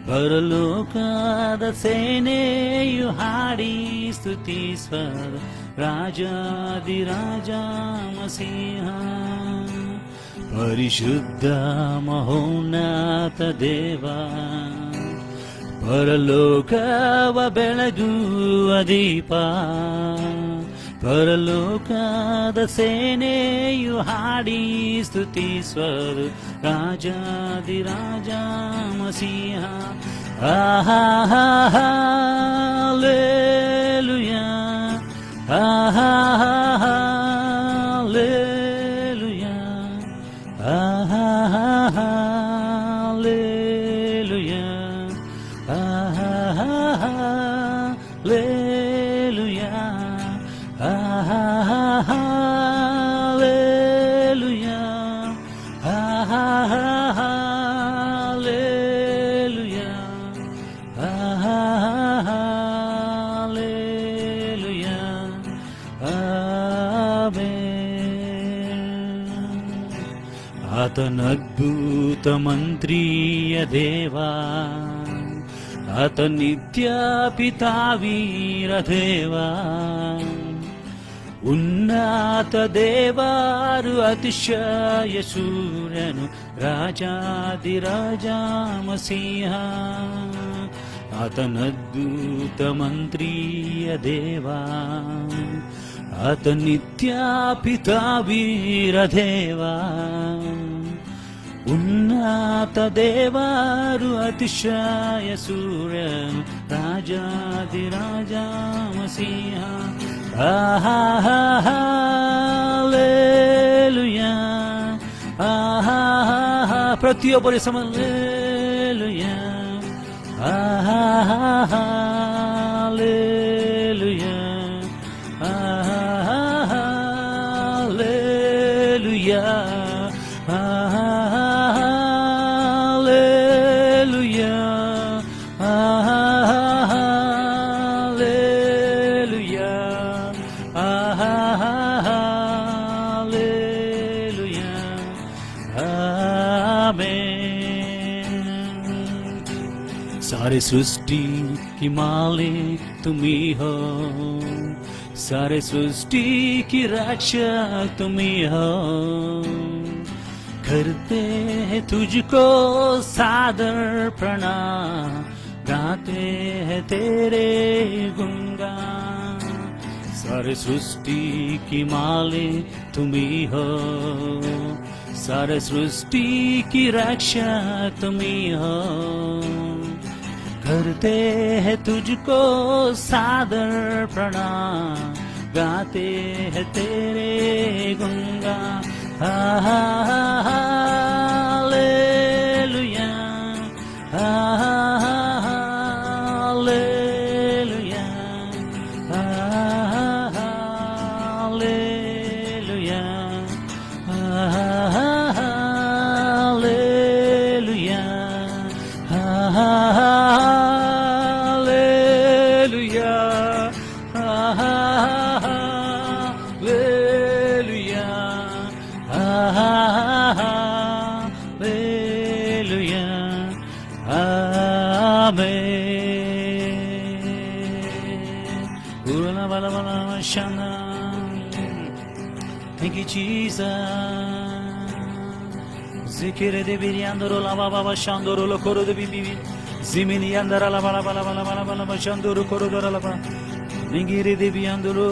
ಪರಲೋಕದ ಸೇನೆಯು ಹಾಡಿ ಸ್ತುತಿಸ್ವರ ರಾಜಾದಿರಾಜ ಮಸೀಹ ಪರಿಶುದ್ಧ ಮಹೋನ್ನತ ದೇವ ಪರಲೋಕವ ಬೆಳಗುವ ದೀಪ ಪರಲೋಕದ ಸೇನೆಯು ಹಾಡಿ ಸ್ತುತಿಸ್ವರು ರಾಜಾದಿರಾಜ ಮಸೀಹ hallelujah hallelujah hallelujah Hallelujah, hallelujah, hallelujah, hallelujah, amen. ಆತನದ್ಭುತ ಮಂತ್ರಿಯ ದೇವಾ ಆತ ನಿತ್ಯ ಪಿತಾವೀರ ದೇವ ಉನ್ನತ ದೇವರು ಅತಿಶಯ ಶೂರನು ರಾಜಾದಿರಾಜ ಮಸೀಹ ಆತನದ್ಭುತ ಮಂತ್ರಿಯ ದೇವ ಆತ ನಿತ್ಯ ಪಿತಾ ವೀರದೇವ, ಉನ್ನತ ದೇವರು ಅತಿಶಯ ಸೂರ್ಯ, ರಾಜಾದಿರಾಜ ಮಸೀಹ. ಹಾಲೆಲೂಯಾ, ಪ್ರತಿಯೊಬ್ಬರ ಸಮಲೆಲೂಯಾ, hallelujah, hallelujah, hallelujah, hallelujah, hallelujah, amen. सारे सृष्टि की मालिक तुम ही हो, सारे सृष्टि की रक्षक तुम ही हो, करते हैं तुझको सादर प्रणाम, गाते हैं तेरे गुणगान. सारे सृष्टि की मालिक तुम ही हो, सारे सृष्टि की रक्षा तुम ही हो, करते हैं तुझको सादर प्रणाम, गाते हैं तेरे गुणगान. Hallelujah, hallelujah, hallelujah, hallelujah, hallelujah, hallelujah, hallelujah, amen. Urana bala bala shana. Thank you, Jesus. Zikire de biriandoro la baba baba shandoro lo coro de bibi. Zimini andara la bala bala bala bala bala shandoro coro dora la bala. Ningire de biandoro.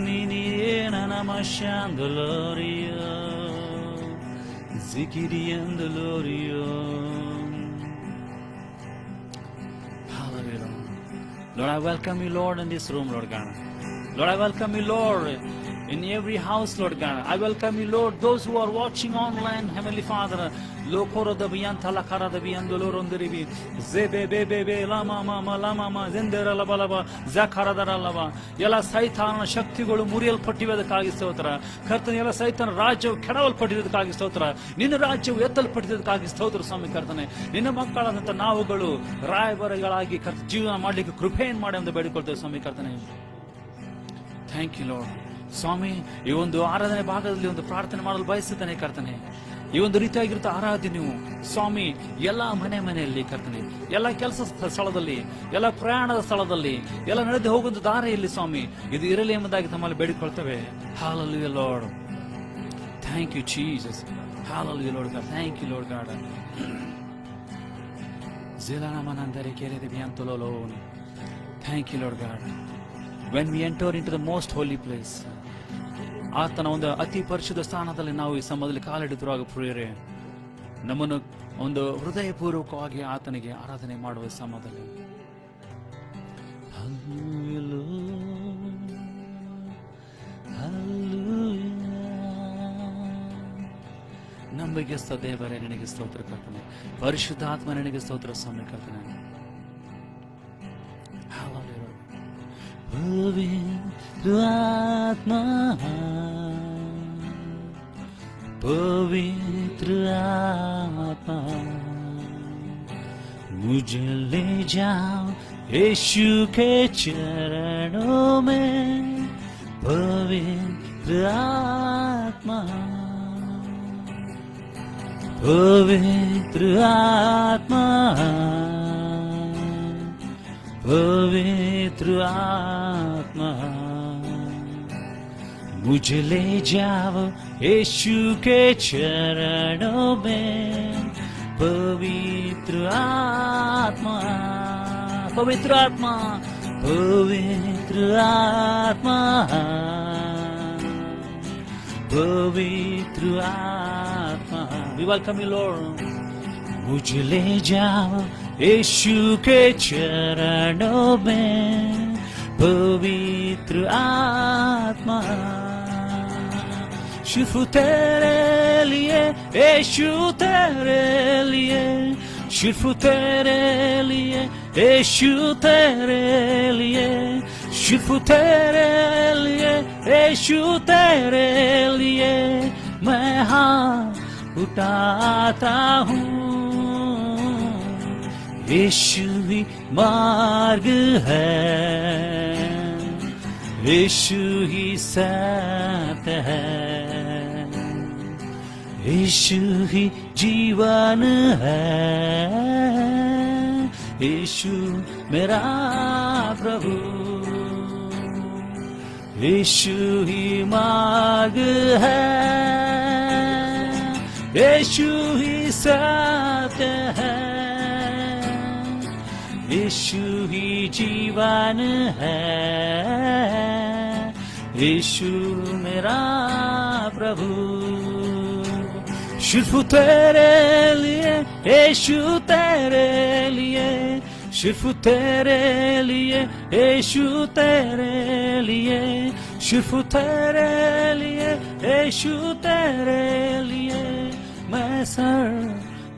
Nini nana mashandolorio. Zikiri andolorio. Hallelujah. Lord, I welcome you, Lord, in this room, Lord God. Lord, I welcome you, Lord, in every house, Lord God. I welcome you, Lord, those who are watching online, Heavenly Father. Lokoro da biyanta la kara da biyandolo ronderibi. Zebe bebe be lama mama lama ma zendera la balaba zakara da lava. ಎಲ್ಲ ಸೈತಾನನ ಶಕ್ತಿಗಳು ಮುರಿಯಲ್ಪಟ್ಟಿರುವುದಕ್ಕಾಗಿ ಸ್ತೋತ್ರ. ಕರ್ತನೆ, ಎಲ್ಲ ಸೈತಾನ ರಾಜ್ಯವು ಕೆಡವಲ್ಪಟ್ಟಿರುವುದಕ್ಕಾಗಿ ಸ್ತೋತ್ರ. ನಿನ್ನ ರಾಜ್ಯವು ಎತ್ತಲ್ಪಟ್ಟಿರುವುದಕ್ಕಾಗಿ ಸ್ತೋತ್ರ ಸ್ವಾಮಿ ಕರ್ತನೆ. ನಿನ್ನ ಮಕ್ಕಳಾದಂಥ ನಾವುಗಳು ರಾಯಭಾರಿಗಳಾಗಿ ಜೀವನ ಮಾಡಲಿಕ್ಕೆ ಕೃಪೆಯನ್ನು ಮಾಡಿ ಎಂದು ಬೇಡಿಕೊಳ್ತೇವೆ ಸ್ವಾಮಿ ಕರ್ತನೆ. Thank you lord. ಸ್ವಾಮಿ, ಈ ಒಂದು ಆರಾಧನೆ ಭಾಗದಲ್ಲಿ ಒಂದು ಪ್ರಾರ್ಥನೆ ಮಾಡಲು ಬಯಸುತ್ತೇನೆ ಕರ್ತನೆ. ಈ ಒಂದು ರೀತಿಯಾಗಿರುತ್ತೆ ಆರಾಧನೆ ನೀವು ಸ್ವಾಮಿ ಎಲ್ಲ ಮನೆಯಲ್ಲಿ ಕರ್ತನೆ, ಎಲ್ಲ ಕೆಲಸ ಸ್ಥಳದಲ್ಲಿ, ಎಲ್ಲ ಪ್ರಯಾಣದ ಸ್ಥಳದಲ್ಲಿ, ಎಲ್ಲ ನಡೆದು ಹೋಗುವಂತ ದಾರಿಯಲ್ಲಿ ಸ್ವಾಮಿ ಇದು ಇರಲಿ ಎಂಬುದಾಗಿ ತಮ್ಮಲ್ಲಿ ಬೇಡಿಕೊಳ್ತೇವೆ. Hallelujah, Lord. Thank you, Jesus. Hallelujah, Lord God. Thank you, Lord God. Thank you, Lord God. When we enter into the most holy place, ಆತನ ಒಂದು ಅತಿ ಪರಿಶುದ್ಧ ಸ್ಥಾನದಲ್ಲಿ ನಾವು ಈ ಸಮಯದಲ್ಲಿ ಕಾಲಿಡುತ್ತಿರುವಾಗ ಪ್ರಿಯರೇ, ನಮ್ಮನ್ನು ಒಂದು ಹೃದಯಪೂರ್ವಕವಾಗಿ ಆತನಿಗೆ ಆರಾಧನೆ ಮಾಡುವ ಸಮಯದಲ್ಲಿ ನಂಬಿಕೆಸ್ತ ದೇವರೇ ನಿನಗೆ ಸ್ತೋತ್ರ ಕರ್ತನೆ, ಪರಿಶುದ್ಧಾತ್ಮ ನಿನಗೆ ಸ್ತೋತ್ರ ಸ್ವಾಮಿ ಕರ್ತನೆ. पवित्र आत्मा, पवित्र आत्मा, मुझे ले जाओ यीशु के चरणों में. पवित्र आत्मा, पवित्र आत्मा, पवित्र आत्मा, मुझे ले जाओ यीशु के चरणों में. पवित्र आत्मा, पवित्र आत्मा, पवित्र आत्मा, पवित्र आत्मा, we welcome you Lord. मुझे ले जाओ यीशु के चरणों में, पवित्र आत्मा, सिर्फ तेरे लिए यीशु, तेरे लिए, सिर्फ तेरे लिए यीशु, तेरे लिए, सिर्फ तेरे लिए यीशु, तेरे लिए मैं हाथ उठाता हूँ। यीशु ही मार्ग है, यीशु ही सत्य है, यीशु ही जीवन है, यीशु मेरा प्रभु, यीशु ही मार्ग है, यीशु ही सत्य है, यीशु ही जीवन है, यीशु मेरा प्रभु। सिर्फ तेरे लिए यीशु, तेरे लिए, सिर्फ तेरे लिए यीशु, तेरे लिए, सिर्फ तेरे लिए यीशु, तेरे लिए मैं सर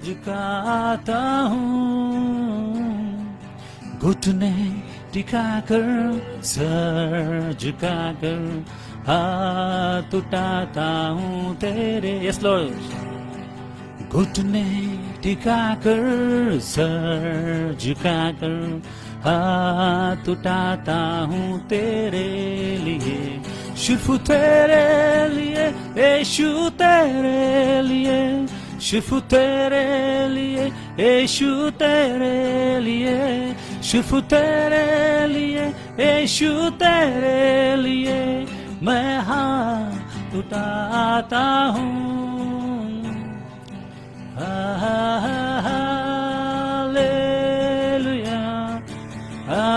झुकाता हूँ, घुटने टिकाकर सर झुकाकर हाथ उठाता हूँ तेरे, यस लॉर्ड, घुटने टिकाकर सर झुकाकर हाथ उठाता हूँ तेरे लिए, सिर्फ तेरे लिए यीशु, तेरे लिए, सिर्फ तेरे लिए यीशु, तेरे लिए, सिर्फ तेरे लिए यीशु, तेरे लिए मैं हाथ उठाता हूँ। Hallelujah, hallelujah,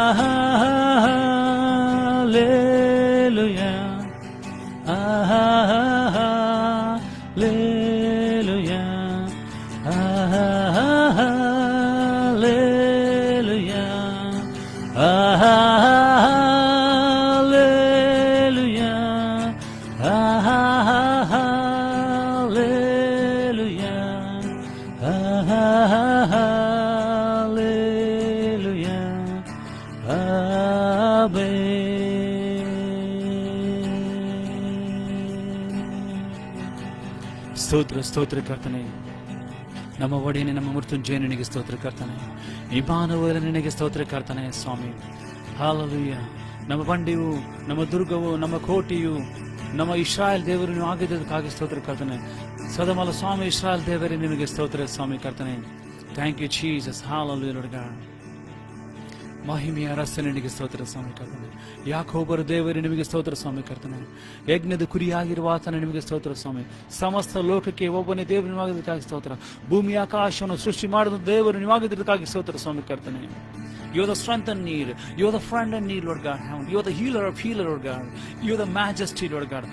hallelujah, hallelujah, hallelujah, hallelujah, hallelujah, ಸ್ತೋತ್ರ ಸ್ತೋತ್ರ ಕರ್ತನೆ, ನಮ್ಮ ಒಡೆಯನೇ, ನಮ್ಮ ಮೃತ್ಯುಂಜಯ ನಿನಗೆ ಸ್ತೋತ್ರ ಕರ್ತನೆ, ಇಮ್ಮಾನುವೇಲ ನಿನಗೆ ಸ್ತೋತ್ರ ಕರ್ತನೆ ಸ್ವಾಮಿ. ಹಾಲೆಲೂಯ. ನಮ್ಮ ಬಂಡೆಯು, ನಮ್ಮ ದುರ್ಗವು, ನಮ್ಮ ಕೋಟೆಯು, ನಮ್ಮ ಇಸ್ರಾಯೇಲ್ ದೇವರು ನೀವು ಆಗಿದ್ದಕ್ಕಾಗಿ ಸ್ತೋತ್ರ ಕರ್ತನೆ. ಸದಮಲ ಸ್ವಾಮಿ ಇಸ್ರಾಯೇಲ್ ದೇವರೇ ನಿಮಗೆ ಸ್ತೋತ್ರ ಸ್ವಾಮಿ ಕರ್ತನೆ. Thank you Jesus. Hallelujah Lord God. ಮಹಿಮೆಯ ಅರಸನೇ ನಿನಗೆ ಸ್ತೋತ್ರ ಸ್ವಾಮಿ ಕರ್ತನೆ. ಯಾಕೋಬರ ದೇವರೇ ನಿಮಗೆ ಸ್ತೋತ್ರ ಸ್ವಾಮಿ ಕರ್ತನೆ. ಯಜ್ಞದ ಕುರಿಯಾಗಿರುವ ಆತನ ನಿಮಗೆ ಸ್ತೋತ್ರ ಸ್ವಾಮಿ. ಸಮಸ್ತ ಲೋಕಕ್ಕೆ ಒಬ್ಬನೇ ದೇವರು ನೀವಾಗಿದ್ದಕ್ಕಾಗಿ ಸ್ತೋತ್ರ. ಭೂಮಿ ಆಕಾಶವನ್ನು ಸೃಷ್ಟಿ ಮಾಡಿದ ದೇವರು ನೀವಾಗಿದ್ದಕ್ಕಾಗಿ ಸ್ತೋತ್ರ ಸ್ವಾಮಿ ಕರ್ತನೆ. You are the strength and need. You are the friend and need, Lord God. You are the healer of healer, Lord God. You are the majesty, Lord God.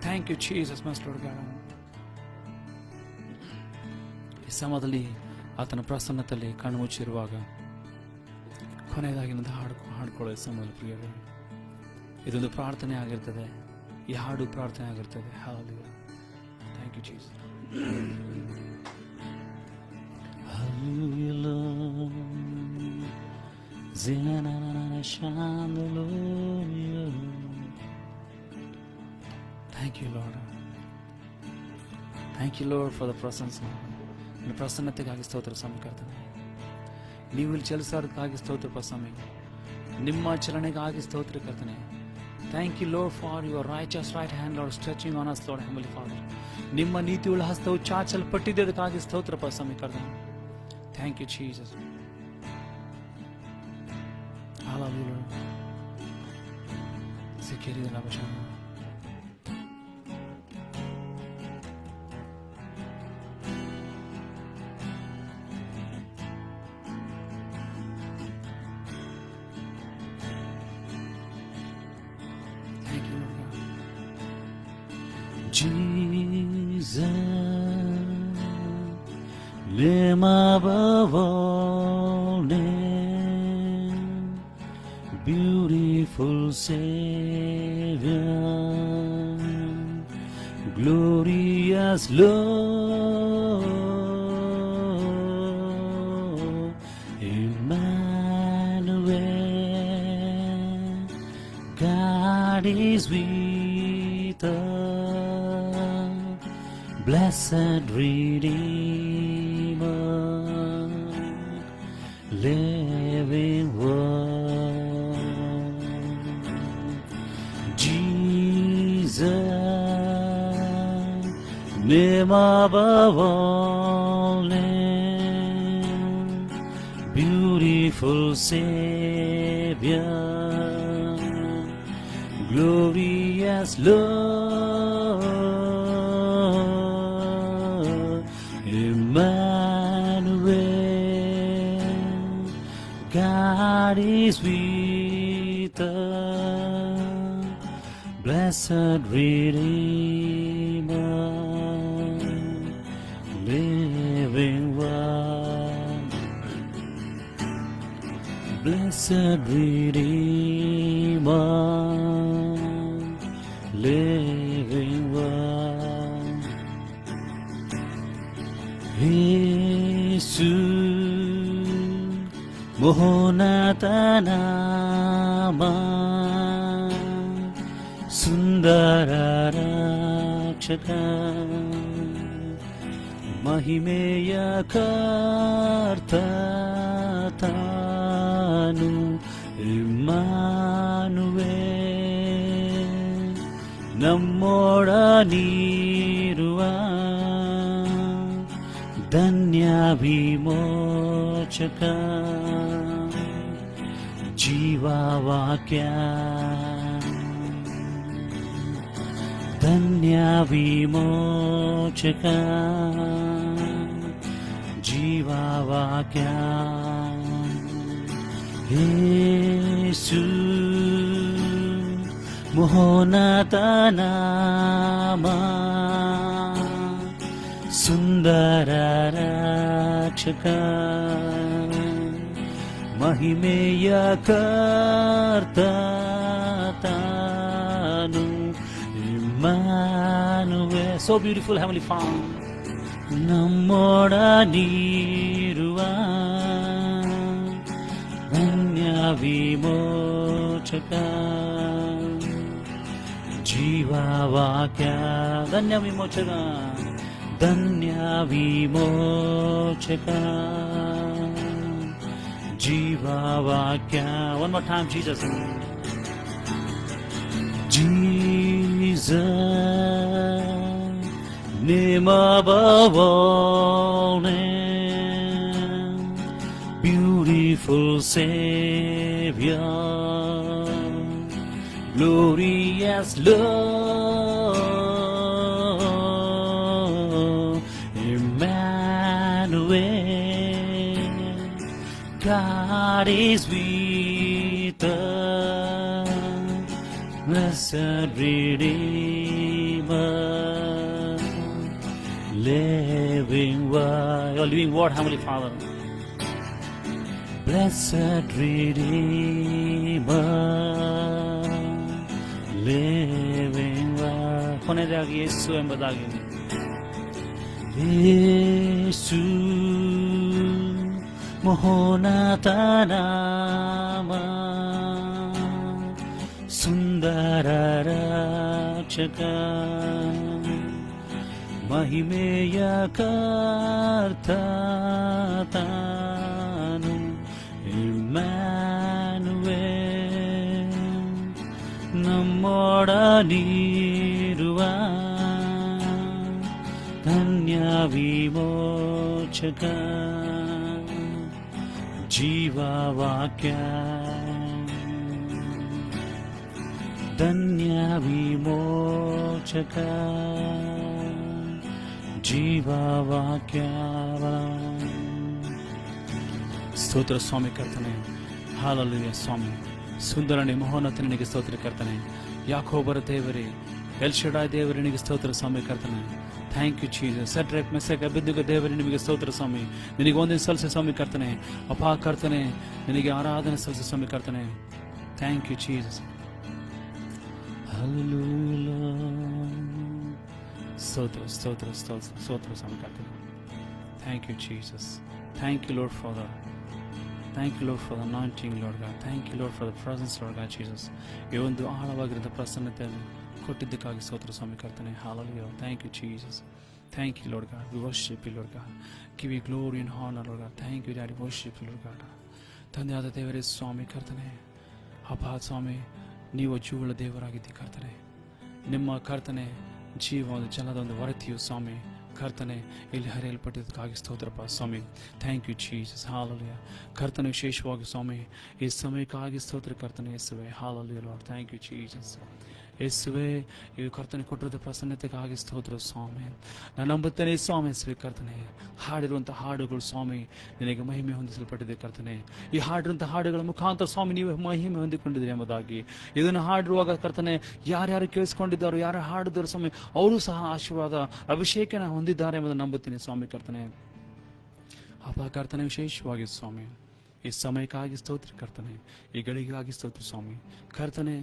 Thank you, Jesus, Master, Lord God. ಈ ಸಮಯದಲ್ಲಿ ಆತನ ಪ್ರಸನ್ನತೆಯಲ್ಲಿ ಕಣ್ಣು ಮುಚ್ಚಿರುವಾಗ ಕೊನೆಯದಾಗಿ ಒಂದು ಹಾಡ್ಕೊಳ್ಳೋ ಸಮಯದಲ್ಲಿ ಪ್ರಿಯರೇ, ಇದೊಂದು ಪ್ರಾರ್ಥನೆ ಆಗಿರ್ತದೆ. ಈ ಹಾಡು ಪ್ರಾರ್ಥನೆ ಆಗಿರ್ತದೆ. Hallelujah. Thank you Jesus. Hallelujah. Thank you, Lord. Thank you, Lord, for the presence. ನಿಮ್ಮ ಪ್ರಸನ್ನತೆಗಾಗಿ ಸ್ತೋತ್ರ ಸ್ವಾಮಿ ಕರ್ತನೆ. ನೀವು ಇಲ್ಲಿ ಚಲಿಸೋದಕ್ಕಾಗಿ ಸ್ತೋತ್ರ ಸ್ವಾಮಿ. ನಿಮ್ಮ ಚಲನೆಗಾಗಿ ಸ್ತೋತ್ರ ಕರ್ತನೆ. Thank you, Lord, for your righteous right hand, Lord, stretching on us, Lord, Heavenly Father. ನಿಮ್ಮ ನೀತಿಯುಳ್ಳ ಹಸ್ತವು ಚಾಚಲ್ಪಟ್ಟಿದ್ದಕ್ಕಾಗಿ ಸ್ತೋತ್ರ ಸ್ವಾಮಿ ಕರ್ತನೆ. Thank you, Jesus. Hallelujah. Sikiri la bashana. Jesus, name above all name, beautiful Savior, glorious Lord, Emmanuel, God is with us, blessed Redeemer, living Word, Jesus, name above all names, beautiful Savior, glorious Lord, Emmanuel, God is with us, blessed Redeemer, living Word, blessed Redeemer, living Word. ಯೇಸು ಮಹೋನ್ನತ ನಾಮ, ಸುಂದರ ರಕ್ಷಕ, ಮಹಿಮೆಯ ಕರ್ತ ತಾನು Immanuel, ನಮ್ಮೊಡನಿರುವ ಧನ್ಯ ವಿಮೋಚಕ, ಜೀವವಾಕ್ಯ, ಧನ್ಯ ವಿಮೋಚಕ, ಜೀವವಾಕ್ಯ, ಯೇಸು ಮಹೋನ್ನತ ನಾಮ, ಸುಂದರ ರಕ್ಷಕ, ಮಹಿಮೆಯ ಕರ್ತ ತಾನು Immanuel. So beautiful Heavenly Father, ನಮ್ಮೊಡನಿರುವ Dhanya ವಿಮೋಚಕ, ಜೀವವಾಕ್ಯ, Dhanya ವಿಮೋಚಕ, Dhanya ವಿಮೋಚಕ, ಜೀವವಾಕ್ಯ. One more time, Jesus. Jesus, name above all names, beautiful Savior, glorious Lord, Emmanuel, God is with us, blessed Redeemer, living Word, your living Word, Heavenly Father, blessed Redeemer, living Word. ಕೊನೆಯದಾಗಿ ಯೇಸು ಎಂಬುದಾಗಿ, ಯೇಸು ಮಹೋನ್ನತ ನಾಮ, ಸುಂದರ ರಕ್ಷಕ, ಮಹಿಮೆಯ ಕರ್ತ ತಾನು Immanuel, ನಮ್ಮೊಡನಿರುವ ಧನ್ಯ ವಿಮೋಚಕ, ಜೀವವಾಕ್ಯ, ಧನ್ಯ ವಿಮೋಚಕ, ಜೀವವಾಕ್ಯ. ಸ್ತೋತ್ರ ಸ್ವಾಮಿ ಕರ್ತನೆ, ಹಾಲೆಲೂಯಾ ಸ್ವಾಮಿ, ಸುಂದರನೇ ಮಹೋನ್ನತ ನಿನಗೆ ಸ್ತೋತ್ರ ಕರ್ತನೆ. ಯಾಕೋಬರ ದೇವರೇ, ಎಲ್ ಶಡಾಯ್ ದೇವರೇ ನಿನಗೆ ಸ್ತೋತ್ರ ಸ್ವಾಮಿ ಕರ್ತನೆ. Thank you Jesus. Shadrach Meshach Abednego ದೇವರೇ ನಿಮಗೆ ಸ್ತೋತ್ರ ಸ್ವಾಮಿ. ನಿನಗೆ ಒಂದಿನ ಸಲ್ಲಿಸಿ ಸ್ವಾಮಿ ಕರ್ತನೆ. ಅಪಾ ಕರ್ತನೆ ನಿನಗೆ ಆರಾಧನೆ ಸಲ್ಲಿಸಿ ಸ್ವಾಮಿ ಕರ್ತನೆ. Thank you Jesus. ಸ್ತೋತ್ರ ಸ್ತೋತ್ರ ಸ್ತೋತ್ರ ಸ್ತೋತ್ರ ಸ್ವಾಮಿ ಕರ್ತನೆ. Thank you Jesus. Thank you Lord for the Thank you, Lord, for the anointing, Lord God. Thank you, Lord, for the presence, Lord God, Jesus. ಈ ಒಂದು ಆಳವಾಗಿರೋ ಪ್ರಸನ್ನತೆಯನ್ನು ಕೊಟ್ಟಿದ್ದಕ್ಕಾಗಿ ಸ್ತೋತ್ರ ಸ್ವಾಮಿ ಕರ್ತನೆ. Hallelujah. Thank you, Jesus. Thank you, Lord God. We worship you, Lord God. Give you glory and honor, Lord God. Thank you, Daddy. Worship you, Lord God. ತಂದೆಯಾದ ದೇವರೇ ಸ್ವಾಮಿ ಕರ್ತನೆ. ಅಪ್ಪ ಸ್ವಾಮಿ, ನೀವು ಜೀವಳ ದೇವರಾಗಿದ್ದಿ ಕರ್ತನೆ. ನಿಮ್ಮ ಕರ್ತನೆ ಜೀವ ಒಂದು ಜಲದ ಒಂದು ವರತಿಯು ಸ್ವಾಮಿ ಕರ್ತನೆ ಇಲ್ಲಿ ಹರಿಯಲ್ಪಟ್ಟಿದ್ದಕ್ಕಾಗಿ ಸ್ತೋತ್ರಪ್ಪ ಸ್ವಾಮಿ. Thank you Jesus. ಹಾಲೆಲೂಯಾ. ಕರ್ತನೆ ವಿಶೇಷವಾಗಿ ಸ್ವಾಮಿ ಈ ಸಮಯಕ್ಕಾಗಿ ಸ್ತೋತ್ರ ಕರ್ತನೆ ಯೇಸುವೆ. Hallelujah Lord. Thank you Jesus. ಯೇಸುವೆ ಈ ಕರ್ತನೆ ಕೊಟ್ಟಿರೋದ ಪ್ರಸನ್ನತೆಗಾಗಿ ಸ್ತೋತ್ರ ಸ್ವಾಮಿ. ನಾನು ನಂಬುತ್ತೇನೆ ಸ್ವಾಮಿ ಯೇಸುವೆ ಕರ್ತನೆ. ಹಾಡಿರುವಂಥ ಹಾಡುಗಳು ಸ್ವಾಮಿ ನಿನಗೆ ಮಹಿಮೆ ಹೊಂದಿಸಲ್ಪಟ್ಟಿದೆ ಕರ್ತನೆ. ಈ ಹಾಡಿರುವಂಥ ಹಾಡುಗಳ ಮುಖಾಂತರ ಸ್ವಾಮಿ ನೀವು ಮಹಿಮೆ ಹೊಂದಿಕೊಂಡಿದ್ದೀರಿ ಎಂಬುದಾಗಿ ಇದನ್ನು ಹಾಡಿರುವಾಗ ಕರ್ತನೆ ಯಾರ್ಯಾರು ಕೇಳಿಸ್ಕೊಂಡಿದ್ದಾರೋ ಯಾರು ಹಾಡಿದಾರೋ ಸ್ವಾಮಿ ಅವರು ಸಹ ಆಶೀರ್ವಾದ ಅಭಿಷೇಕನ ಹೊಂದಿದ್ದಾರೆ ಎಂಬುದನ್ನು ನಂಬುತ್ತೀನಿ ಸ್ವಾಮಿ ಕರ್ತನೆ. ಅಪ್ಪ ಕರ್ತನೆ ವಿಶೇಷವಾಗಿ ಸ್ವಾಮಿ ಈ ಸಮಯಕ್ಕಾಗಿ ಸ್ತೋತ್ರ ಕರ್ತನೆ. ಈ ಗಳಿಗಾಗಿ ಸ್ತೋತ್ರ ಸ್ವಾಮಿ ಕರ್ತನೆ.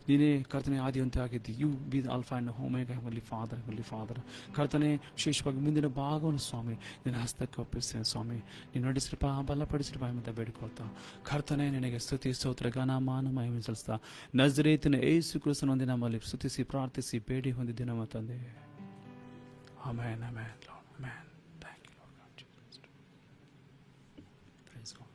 ನೀನೇ ಕರ್ತನೆ ಆದಿಯಂತೆ ಆಗಿದ್ದಿ. You be the alpha and omega heavenly father ಕರ್ತನೆ. ವಿಶೇಷವಾಗಿ ಮುಂದಿನ ಭಾಗವನ್ನು ಸ್ವಾಮಿ ನಿನ್ನ ಹಸ್ತಕ್ಕೆ ಒಪ್ಪಿಸ್ತೇನೆ ಸ್ವಾಮಿ. ನೀನು ನಡೆಸಿರಪ್ಪ ಬಲಪಡಿಸಿರಪ್ಪ ಎಂಬುದ ಬೇಡಿಕೊಳ್ತಾ ಕರ್ತನೆ ನಿನಗೆ ಸ್ತುತಿ ಸ್ತೋತ್ರ ಘನ ಮಾನ ಮಹಿಮೆ ಸಲ್ಲಿಸ್ತಾ ನಜರೇತಿನ ಯೇಸು ಕ್ರಿಸ್ತನ ಒಂದೇ ನಮ್ಮಲ್ಲಿ ಸ್ತುತಿಸಿ ಪ್ರಾರ್ಥಿಸಿ ಬೇಡಿ ಹೊಂದಿದ್ದೆ ನಮ್ಮ ತಂದೆ. Amen amen Lord amen. Thank you Lord God Jesus. Praise God.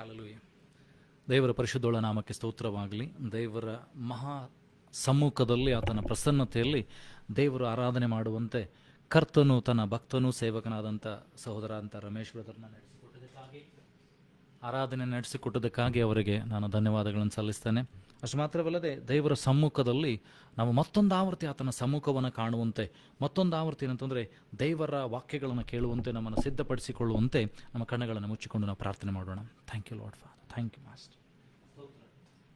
Hallelujah. ದೇವರ ಪರಿಶುದ್ಧೋಳ ನಾಮಕ್ಕೆ ಸ್ತೋತ್ರವಾಗಲಿ. ದೇವರ ಮಹಾ ಸಮ್ಮುಖದಲ್ಲಿ ಆತನ ಪ್ರಸನ್ನತೆಯಲ್ಲಿ ದೇವರು ಆರಾಧನೆ ಮಾಡುವಂತೆ ಕರ್ತನು ತನ್ನ ಭಕ್ತನೂ ಸೇವಕನಾದಂಥ ಸಹೋದರ ಅಂತ ರಮೇಶ್ ಬ್ರದರ್ನ ನಡೆಸಿಕೊಟ್ಟದಕ್ಕಾಗಿ ಆರಾಧನೆ ನಡೆಸಿಕೊಟ್ಟದಕ್ಕಾಗಿ ಅವರಿಗೆ ನಾನು ಧನ್ಯವಾದಗಳನ್ನು ಸಲ್ಲಿಸ್ತೇನೆ. ಅಷ್ಟು ಮಾತ್ರವಲ್ಲದೆ ದೇವರ ಸಮ್ಮುಖದಲ್ಲಿ ನಾವು ಮತ್ತೊಂದು ಆವೃತ್ತಿ ಆತನ ಸಮ್ಮುಖವನ್ನು ಕಾಣುವಂತೆ ಮತ್ತೊಂದು ಆವೃತ್ತಿ ಏನಂತಂದರೆ ದೇವರ ವಾಕ್ಯಗಳನ್ನು ಕೇಳುವಂತೆ ನಮ್ಮನ್ನು ಸಿದ್ಧಪಡಿಸಿಕೊಳ್ಳುವಂತೆ ನಮ್ಮ ಕಣ್ಣುಗಳನ್ನು ಮುಚ್ಚಿಕೊಂಡು ನಾವು ಪ್ರಾರ್ಥನೆ ಮಾಡೋಣ. Thank you Lord father. Thank you master.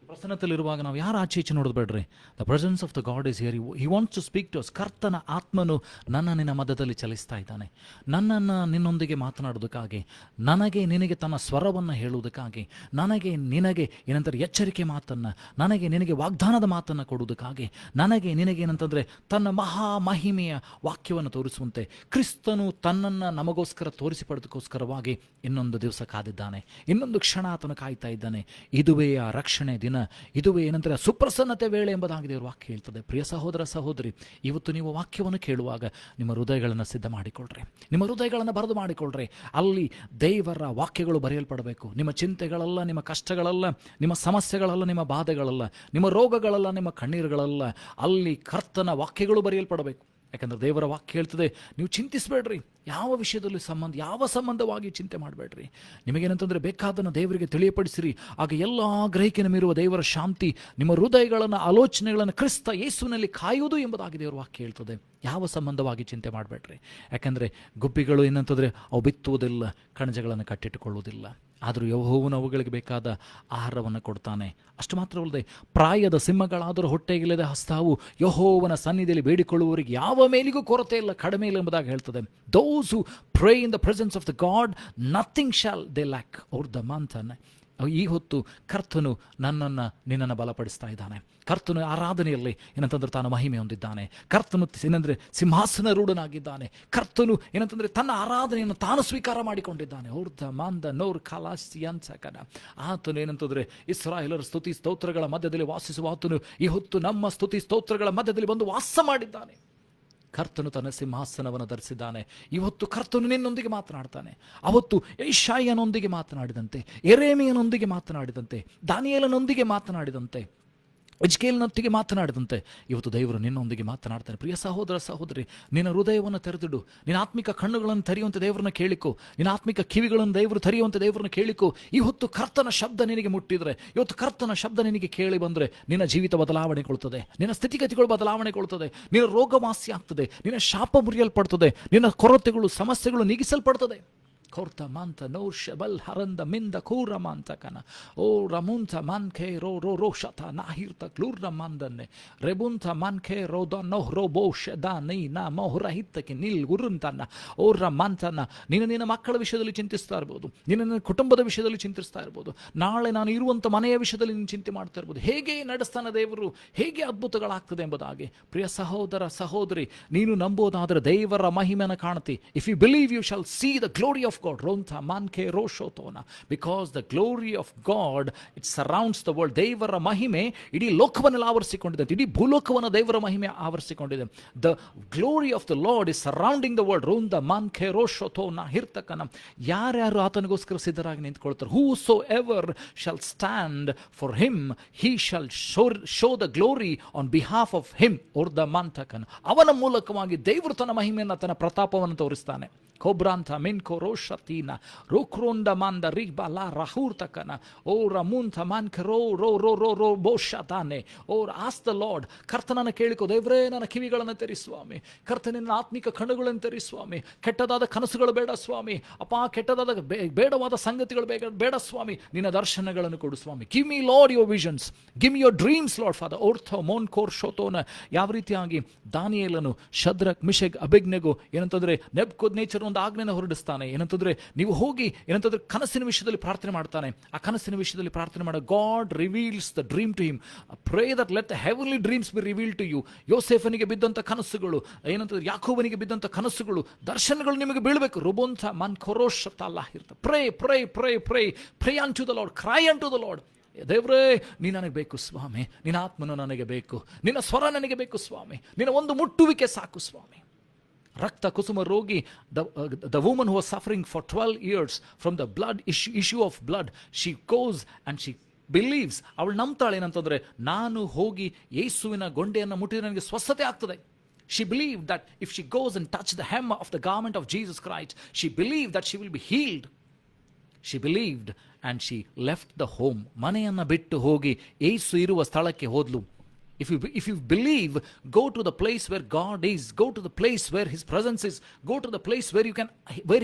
ಪ್ರಸನ್ನತೆಯಲ್ಲಿರುವಾಗ ನಾವು ಯಾರು ಆಚೆ ಈಚೆ ನೋಡೋದು ಬೇಡ್ರಿ. The presence of the God is here. He wants to speak to us. ಕರ್ತನ ಆತ್ಮನು ನಿನ್ನ ಮಧ್ಯದಲ್ಲಿ ಚಲಿಸ್ತಾ ಇದ್ದಾನೆ. ನನ್ನನ್ನು ನಿನ್ನೊಂದಿಗೆ ಮಾತನಾಡೋದಕ್ಕಾಗಿ, ನನಗೆ ನಿನಗೆ ತನ್ನ ಸ್ವರವನ್ನು ಹೇಳುವುದಕ್ಕಾಗಿ, ನನಗೆ ನಿನಗೆ ಏನಂತಾರೆ ಎಚ್ಚರಿಕೆ ಮಾತನ್ನು, ನನಗೆ ನಿನಗೆ ವಾಗ್ದಾನದ ಮಾತನ್ನು ಕೊಡುವುದಕ್ಕಾಗಿ, ನನಗೆ ನಿನಗೆ ಏನಂತಂದರೆ ತನ್ನ ಮಹಾ ಮಹಿಮೆಯ ವಾಕ್ಯವನ್ನು ತೋರಿಸುವಂತೆ ಕ್ರಿಸ್ತನು ತನ್ನನ್ನು ನಮಗೋಸ್ಕರ ತೋರಿಸಿಪಡೋದಕ್ಕೋಸ್ಕರವಾಗಿ ಇನ್ನೊಂದು ದಿವಸ ಕಾದಿದ್ದಾನೆ. ಇನ್ನೊಂದು ಕ್ಷಣ ಆತನು ಕಾಯ್ತಾ ಇದ್ದಾನೆ. ಇದುವೇ ಆ ರಕ್ಷಣೆ ದಿನ. ಇದುವೇ ಏನಂದರೆ ಸುಪ್ರಸನ್ನತೆ ವೇಳೆ ಎಂಬುದಾಗಿ ದೇವರು ವಾಕ್ಯ ಹೇಳ್ತದೆ. ಪ್ರಿಯ ಸಹೋದರ ಸಹೋದರಿ, ಇವತ್ತು ನೀವು ವಾಕ್ಯವನ್ನು ಕೇಳುವಾಗ ನಿಮ್ಮ ಹೃದಯಗಳನ್ನು ಸಿದ್ಧ ಮಾಡಿಕೊಳ್ಳ್ರಿ. ನಿಮ್ಮ ಹೃದಯಗಳನ್ನು ಬರೆದು ಮಾಡಿಕೊಳ್ಳ್ರಿ. ಅಲ್ಲಿ ದೇವರ ವಾಕ್ಯಗಳು ಬರೆಯಲ್ಪಡಬೇಕು. ನಿಮ್ಮ ಚಿಂತೆಗಳಲ್ಲ, ನಿಮ್ಮ ಕಷ್ಟಗಳಲ್ಲ, ನಿಮ್ಮ ಸಮಸ್ಯೆಗಳಲ್ಲ, ನಿಮ್ಮ ಬಾಧೆಗಳಲ್ಲ, ನಿಮ್ಮ ರೋಗಗಳಲ್ಲ, ನಿಮ್ಮ ಕಣ್ಣೀರುಗಳಲ್ಲ. ಅಲ್ಲಿ ಕರ್ತನ ವಾಕ್ಯಗಳು ಬರೆಯಲ್ಪಡಬೇಕು. ಯಾಕಂದರೆ ದೇವರ ವಾಕ್ಯ ಹೇಳ್ತದೆ, ನೀವು ಚಿಂತಿಸಬೇಡ್ರಿ. ಯಾವ ವಿಷಯದಲ್ಲಿ ಯಾವ ಸಂಬಂಧವಾಗಿ ಚಿಂತೆ ಮಾಡಬೇಡ್ರಿ. ನಿಮಗೇನಂತಂದರೆ ಬೇಕಾದನ್ನು ದೇವರಿಗೆ ತಿಳಿಯಪಡಿಸಿರಿ. ಆಗ ಎಲ್ಲ ಗ್ರಹಿಕೆ ನಮಿರುವ ದೇವರ ಶಾಂತಿ ನಿಮ್ಮ ಹೃದಯಗಳನ್ನು ಆಲೋಚನೆಗಳನ್ನು ಕ್ರಿಸ್ತ ಯೇಸುವಿನಲ್ಲಿ ಕಾಯುವುದು ಎಂಬುದಾಗಿ ದೇವರ ವಾಕ್ಯ ಹೇಳ್ತದೆ. ಯಾವ ಸಂಬಂಧವಾಗಿ ಚಿಂತೆ ಮಾಡಬೇಡ್ರಿ. ಯಾಕಂದರೆ ಗುಬ್ಬಿಗಳು ಏನಂತಂದರೆ ಅವು ಬಿತ್ತುವುದಿಲ್ಲ, ಕಣಜಗಳನ್ನು ಕಟ್ಟಿಟ್ಟುಕೊಳ್ಳುವುದಿಲ್ಲ. ಆದರೂ ಯೆಹೋವನು ಅವುಗಳಿಗೆ ಬೇಕಾದ ಆಹಾರವನ್ನು ಕೊಡ್ತಾನೆ. ಅಷ್ಟು ಮಾತ್ರವಲ್ಲದೆ ಪ್ರಾಯದ ಸಿಂಹಗಳಾದರೂ ಹೊಟ್ಟೆಗಿಲ್ಲದೆ ಹಸ್ತಾವು ಯೆಹೋವನ ಸನ್ನಿಧಿಯಲ್ಲಿ ಬೇಡಿಕೊಳ್ಳುವವರಿಗೆ ಯಾವ ಮೇಲಿಗೂ ಕೊರತೆ ಇಲ್ಲ, ಕಡಿಮೆ ಇಲ್ಲ ಎಂಬುದಾಗಿ ಹೇಳ್ತದೆ. Those who pray in the presence of the God, nothing shall they lack. or the month. ಈ ಹೊತ್ತು ಕರ್ತನು ನಿನ್ನನ್ನು ಬಲಪಡಿಸ್ತಾ ಇದ್ದಾನೆ. ಕರ್ತನು ಆರಾಧನೆಯಲ್ಲಿ ಏನಂತಂದ್ರೆ ತಾನು ಮಹಿಮೆ ಹೊಂದಿದ್ದಾನೆ. ಕರ್ತನು ಏನಂದರೆ ಸಿಂಹಾಸನ ರೂಢನಾಗಿದ್ದಾನೆ. ಕರ್ತನು ಏನಂತಂದರೆ ತನ್ನ ಆರಾಧನೆಯನ್ನು ತಾನು ಸ್ವೀಕಾರ ಮಾಡಿಕೊಂಡಿದ್ದಾನೆ. ಊರ್ಧ ಮಾಂದ ನೋರ್ ಖಲಾಸಿ ಅನ್ಸಕನ. ಆತನು ಏನಂತಂದರೆ ಇಸ್ರಾಯೇಲರ ಸ್ತುತಿ ಸ್ತೋತ್ರಗಳ ಮಧ್ಯದಲ್ಲಿ ವಾಸಿಸುವ ಆತನು ಈ ಹೊತ್ತು ನಮ್ಮ ಸ್ತುತಿ ಸ್ತೋತ್ರಗಳ ಮಧ್ಯದಲ್ಲಿ ಬಂದು ವಾಸ ಮಾಡಿದ್ದಾನೆ. ಕರ್ತನು ತನ್ನ ಸಿಂಹಾಸನವನ್ನು ಧರಿಸಿದ್ದಾನೆ. ಇವತ್ತು ಕರ್ತನು ನಿನ್ನೊಂದಿಗೆ ಮಾತನಾಡ್ತಾನೆ. ಅವತ್ತು ಯೆಶಾಯನೊಂದಿಗೆ ಮಾತನಾಡಿದಂತೆ, ಯೆರೆಮೀಯನೊಂದಿಗೆ ಮಾತನಾಡಿದಂತೆ, ದಾನಿಯೇಲನೊಂದಿಗೆ ಮಾತನಾಡಿದಂತೆ ಎಜ್ಕೇಲ್ನೊಟ್ಟಿಗೆ ಮಾತನಾಡಿದಂತೆ ಇವತ್ತು ದೇವರು ನಿನ್ನೊಂದಿಗೆ ಮಾತನಾಡ್ತಾನೆ. ಪ್ರಿಯ ಸಹೋದರ ಸಹೋದರಿ, ನಿನ್ನ ಹೃದಯವನ್ನು ತೆರೆದಿಡು. ನಿನ್ನ ಆತ್ಮಿಕ ಕಣ್ಣುಗಳನ್ನು ತೆರೆಯುವಂತೆ ದೇವರನ್ನ ಕೇಳಿಕೋ. ನಿನ್ನ ಆತ್ಮಿಕ ಕಿವಿಗಳನ್ನು ದೇವರು ತೆರೆಯುವಂತೆ ದೇವರನ್ನ ಕೇಳಿಕೋ. ಇವತ್ತು ಕರ್ತನ ಶಬ್ದ ನಿನಗೆ ಮುಟ್ಟಿದ್ರೆ, ಇವತ್ತು ಕರ್ತನ ಶಬ್ದ ನಿನಗೆ ಕೇಳಿ ಬಂದರೆ ನಿನ್ನ ಜೀವಿತ ಬದಲಾವಣೆಗೊಳ್ತದೆ, ನಿನ್ನ ಸ್ಥಿತಿಗತಿಗಳು ಬದಲಾವಣೆಗೊಳ್ತದೆ, ನಿನ್ನ ರೋಗ ವಾಸಿ ಆಗ್ತದೆ, ನಿನ್ನ ಶಾಪ ಮುರಿಯಲ್ಪಡ್ತದೆ, ನಿನ್ನ ಕೊರತೆಗಳು ಸಮಸ್ಯೆಗಳು ನೀಗಿಸಲ್ಪಡ್ತದೆ. ಕೊರ್ತ ಮಾಂತ ನೋರ್ ಶಬಲ್ ಹರಂದ ಮಿಂದ ಕೂರ ಮಾಂತಕನ ಓ ರಮುಂತ ಮಾನ್ಖೆ ರೋ ರೋ ರೋಷತ ನಾಹಿರ್ತ ಕ್ಲೂರ್ನ ಮಾಂದನ್ನೆ ರೆಬುಂತ ಮಾನ್ಖೆ ರೋದ ನೋಹ್ ರೋ ಬೋಷ ದ ನೈ ನಾ ಮೋಹರ ಹಿತ್ತಕ್ಕೆ ನಿಲ್ ಗುರುಂತನ್ನ ಓರ ಮಾಂತನ. ನಿನ್ನ ಮಕ್ಕಳ ವಿಷಯದಲ್ಲಿ ಚಿಂತಿಸ್ತಾ ಇರ್ಬೋದು, ನಿನ್ನ ಕುಟುಂಬದ ವಿಷಯದಲ್ಲಿ ಚಿಂತಿಸ್ತಾ ಇರ್ಬೋದು, ನಾಳೆ ನಾನು ಇರುವಂಥ ಮನೆಯ ವಿಷಯದಲ್ಲಿ ನೀನು ಚಿಂತೆ ಮಾಡ್ತಾ ಇರ್ಬೋದು. ಹೇಗೆ ನಡೆಸ್ತಾನೆ ದೇವರು, ಹೇಗೆ ಅದ್ಭುತಗಳಾಗ್ತದೆ ಎಂಬುದಾಗಿ. ಪ್ರಿಯ ಸಹೋದರ ಸಹೋದರಿ, ನೀನು ನಂಬೋದಾದರೆ ದೇವರ ಮಹಿಮೆಯನ್ನು ಕಾಣ್ತಿ. If you believe you shall see the glory of God. Ronta manke roshotona. Because the glory of God, it surrounds the world. ದೇವರ ಮಹಿಮೆ ಇಡೀ ಲೋಕವನ್ನೆಲ್ಲ ಆವರಿಸಿಕೊಂಡಿದೆ, ಇಡೀ ಭೂಲೋಕವನ್ನು ದೇವರ ಮಹಿಮೆ ಆವರಿಸಿಕೊಂಡಿದೆ. The glory of the Lord is surrounding the world. ronda manke roshotona hirtakana. ಯಾರ್ಯಾರು ಆತನಿಗೋಸ್ಕರ ಸಿದ್ಧರಾಗಿ ನಿಂತ್ಕೊಳ್ತಾರೆ, whosoever shall stand for him, he shall show the glory on behalf of him. orda mantakana. ಅವನ ಮೂಲಕವಾಗಿ ದೇವರು ತನ್ನ ಮಹಿಮೆಯನ್ನು, ತನ್ನ ಪ್ರತಾಪವನ್ನು ತೋರಿಸ್ತಾನೆ. ಕೊಬ್ರಾಂತ ಮಿನ್ಕೋ ರೋಷತೀನ ರೋಕ್ರೋಂಡ ಮಾಂದ ರಿಬಲ ರಹೂರ್ತಕನ ಓ ರಮುಂತ ಮಾನ್ಕ ರೋ ರೋ ರೋ ರೋ ರೋ ಬೋಷತಾನೆ ಓರ್ ಆಸ್ ದ ಲಾರ್ಡ್. ಕರ್ತನನ್ನು ಕೇಳಿಕೋ, ದೇವರೇ ನನ್ನ ಕಿವಿಗಳನ್ನು ತೆರಿ ಸ್ವಾಮಿ, ಕರ್ತನಿನ ಆತ್ಮಿಕ ಕಣ್ಣುಗಳನ್ನು ತೆರಿ ಸ್ವಾಮಿ. ಕೆಟ್ಟದಾದ ಕನಸುಗಳು ಬೇಡ ಸ್ವಾಮಿ, ಅಪ್ಪ ಕೆಟ್ಟದಾದ ಬೇಡವಾದ ಸಂಗತಿಗಳು ಬೇಡ ಸ್ವಾಮಿ. ನಿನ್ನ ದರ್ಶನಗಳನ್ನು ಕೊಡು ಸ್ವಾಮಿ. Give me Lord your visions, give me your dreams Lord father. ಓರ್ಥೋ ಮೋನ್ ಕೋರ್ ಶೋತೋನ. ಯಾವ ರೀತಿಯಾಗಿ ದಾನಿಯೇಲನು, ಶದ್ರಕ್, ಮಿಷಕ್, ಅಬೇದ್ನೆಗೋ ಏನಂತಂದ್ರೆ ನೆಬೂಕದ್ನೆಚ್ಚರ್ ಒಂದು ಆಜ್ಞೆನ ಹೊರಡಿಸ್ತಾನೆ. ಏನಂತಂದ್ರೆ ನೀವು ಹೋಗಿ ಏನಂತಂದ್ರೆ ಕನಸಿನ ವಿಷಯದಲ್ಲಿ ಪ್ರಾರ್ಥನೆ ಮಾಡ್ತಾನೆ. ಆ ಕನಸಿನ ವಿಷಯದಲ್ಲಿ ಪ್ರಾರ್ಥನೆ ಮಾಡ. God reveals the dream to him. Pray that let the heavenly dreams be reveal to you. ಯೋಸೇಫನಿಗೆ ಬಿದ್ದಂತ ಕನಸುಗಳು, ಏನಂತಂದ್ರೆ ಯಾಕೋಬನಿಗೆ ಬಿದ್ದಂತ ಕನಸುಗಳು, ದರ್ಶನಗಳು ನಿಮಗೆ ಬೀಳಬೇಕು. ರುಬೊಂತ ಮನ್ ಖರೋಶ್ ಅಲ್ಲಾಹ್ ಇರ್ತ. Pray pray pray pray pray unto the Lord, cry unto the Lord. ದೇವರೇ ನೀ ನನಗೆ ಬೇಕು ಸ್ವಾಮಿ, ನಿನ್ನ ಆತ್ಮನು ನನಗೆ ಬೇಕು, ನಿನ್ನ ಸ್ವರ ನನಗೆ ಬೇಕು ಸ್ವಾಮಿ, ನಿನ್ನ ಒಂದು ಮುಟ್ಟುವಿಕೆ ಸಾಕು ಸ್ವಾಮಿ. ರಕ್ತ ಕುಸುಮ ರೋಗಿ, the woman who was suffering for 12 years from the blood issue of blood, she goes and she believes. ಅವಳು ನಂಬ್ತಾಳೆ ಏನಂತಂದ್ರೆ, ನಾನು ಹೋಗಿ ಯೇಸುವಿನ ಗೊಂಡೆಯನ್ನು ಮುಟ್ಟಿದ್ರೆ ನನಗೆ ಸ್ವಸ್ಥತೆ ಆಗ್ತದೆ. She believed that if she goes and touch the hem of the garment of Jesus Christ, she believed that she will be healed. She believed and she left the home. ಮನೆಯನ್ನು ಬಿಟ್ಟು ಹೋಗಿ ಯೇಸು ಇರುವ ಸ್ಥಳಕ್ಕೆ ಹೋದ್ಲು. If you believe, go to the place where God is, go to the place where his presence is, go to the place where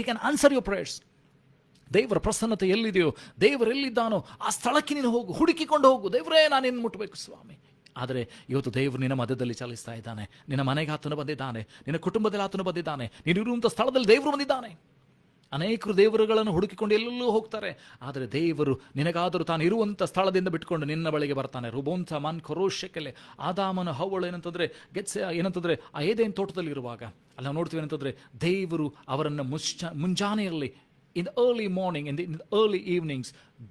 he can answer your prayers. ದೇವರ ಪ್ರಸನ್ನತೆ ಎಲ್ಲಿದೆಯೋ, ದೇವರು ಎಲ್ಲಿದ್ದಾನೋ ಆ ಸ್ಥಳಕ್ಕೆ ನೀನು ಹೋಗು, ಹುಡುಕಿಕೊಂಡು ಹೋಗು. ದೇವರೇ ನಾನು ನಿನ್ನ ಮುಟ್ಟಬೇಕು ಸ್ವಾಮಿ. ಆದರೆ ಇವತ್ತು ದೇವರು ನಿನ್ನ ಮಧ್ಯದಲ್ಲಿ ಚಲಿಸ್ತಾ ಇದ್ದಾನೆ. ನಿನ್ನ ಮನೆಗೆ ಆತನು ಬಂದಿದ್ದಾನೆ, ನಿನ್ನ ಕುಟುಂಬದಲ್ಲಿ ಆತನು ಬಂದಿದ್ದಾನೆ, ನೀನು ಇರುವಂಥ ಸ್ಥಳದಲ್ಲಿ ದೇವರು ಬಂದಿದ್ದಾನೆ. ಅನೇಕರು ದೇವರುಗಳನ್ನು ಹುಡುಕಿಕೊಂಡು ಎಲ್ಲೆಲ್ಲೂ ಹೋಗ್ತಾರೆ, ಆದರೆ ದೇವರು ನಿನಗಾದರೂ ತಾನು ಇರುವಂಥ ಸ್ಥಳದಿಂದ ಬಿಟ್ಕೊಂಡು ನಿನ್ನ ಬಳಿಗೆ ಬರ್ತಾನೆ. ರುಬೋಂಥ ಮನ್ ಖರೋಶಕೆಲೆ. ಆದಾಮನ ಹವ್ವಳು ಏನಂತಂದ್ರೆ ಆ ಏದೇನ್ ತೋಟದಲ್ಲಿ ಇರುವಾಗ ಅಲ್ಲಿ ನಾವು ನೋಡ್ತೀವಿ ಏನಂತಂದ್ರೆ, ದೇವರು ಅವರನ್ನು ಮುಂಜಾನೆಯಲ್ಲಿ, in the early morning, in the early evenings,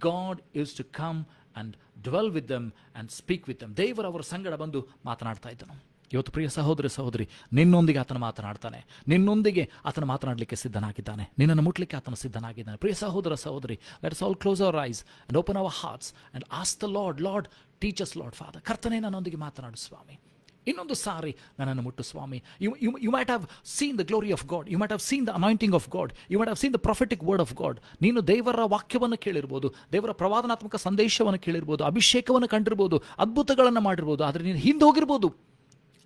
God used to come and dwell with them and speak with them. ದೇವರು ಅವರ ಸಂಗಡ ಬಂದು ಮಾತನಾಡ್ತಾ ಇದ್ದನು. ಇವತ್ತು ಪ್ರಿಯ ಸಹೋದರ ಸಹೋದರಿ, ನಿನ್ನೊಂದಿಗೆ ಆತನ ಮಾತನಾಡ್ತಾನೆ, ನಿನ್ನೊಂದಿಗೆ ಆತನ ಮಾತನಾಡಲಿಕ್ಕೆ ಸಿದ್ಧನಾಗಿದ್ದಾನೆ, ನಿನ್ನನ್ನು ಮುಟ್ಲಿಕ್ಕೆ ಆತನ ಸಿದ್ಧನಾಗಿದ್ದಾನೆ. ಪ್ರಿಯ ಸಹೋದರ ಸಹೋದರಿ, let us all close our eyes and open our hearts and ask the Lord, Lord, teach us, Lord Father. ಕರ್ತನೇ ನನ್ನೊಂದಿಗೆ ಮಾತನಾಡು ಸ್ವಾಮಿ, ಇನ್ನೊಂದು ಸಾರಿ ನನ್ನನ್ನು ಮುಟ್ಟು ಸ್ವಾಮಿ. You might have seen the glory of God, you might have seen the anointing of God, you might have seen the prophetic word of God. ನೀನು ದೇವರ ವಾಕ್ಯವನ್ನು ಕೇಳಿರ್ಬೋದು, ದೇವರ ಪ್ರವಾದನಾತ್ಮಕ ಸಂದೇಶವನ್ನು ಕೇಳಿರ್ಬೋದು, ಅಭಿಷೇಕವನ್ನು ಕಂಡಿರ್ಬೋದು, ಅದ್ಭುತಗಳನ್ನು ಮಾಡಿರ್ಬೋದು, ಆದರೆ ನೀನು ಹಿಂದೆ ಹೋಗಿರ್ಬೋದು.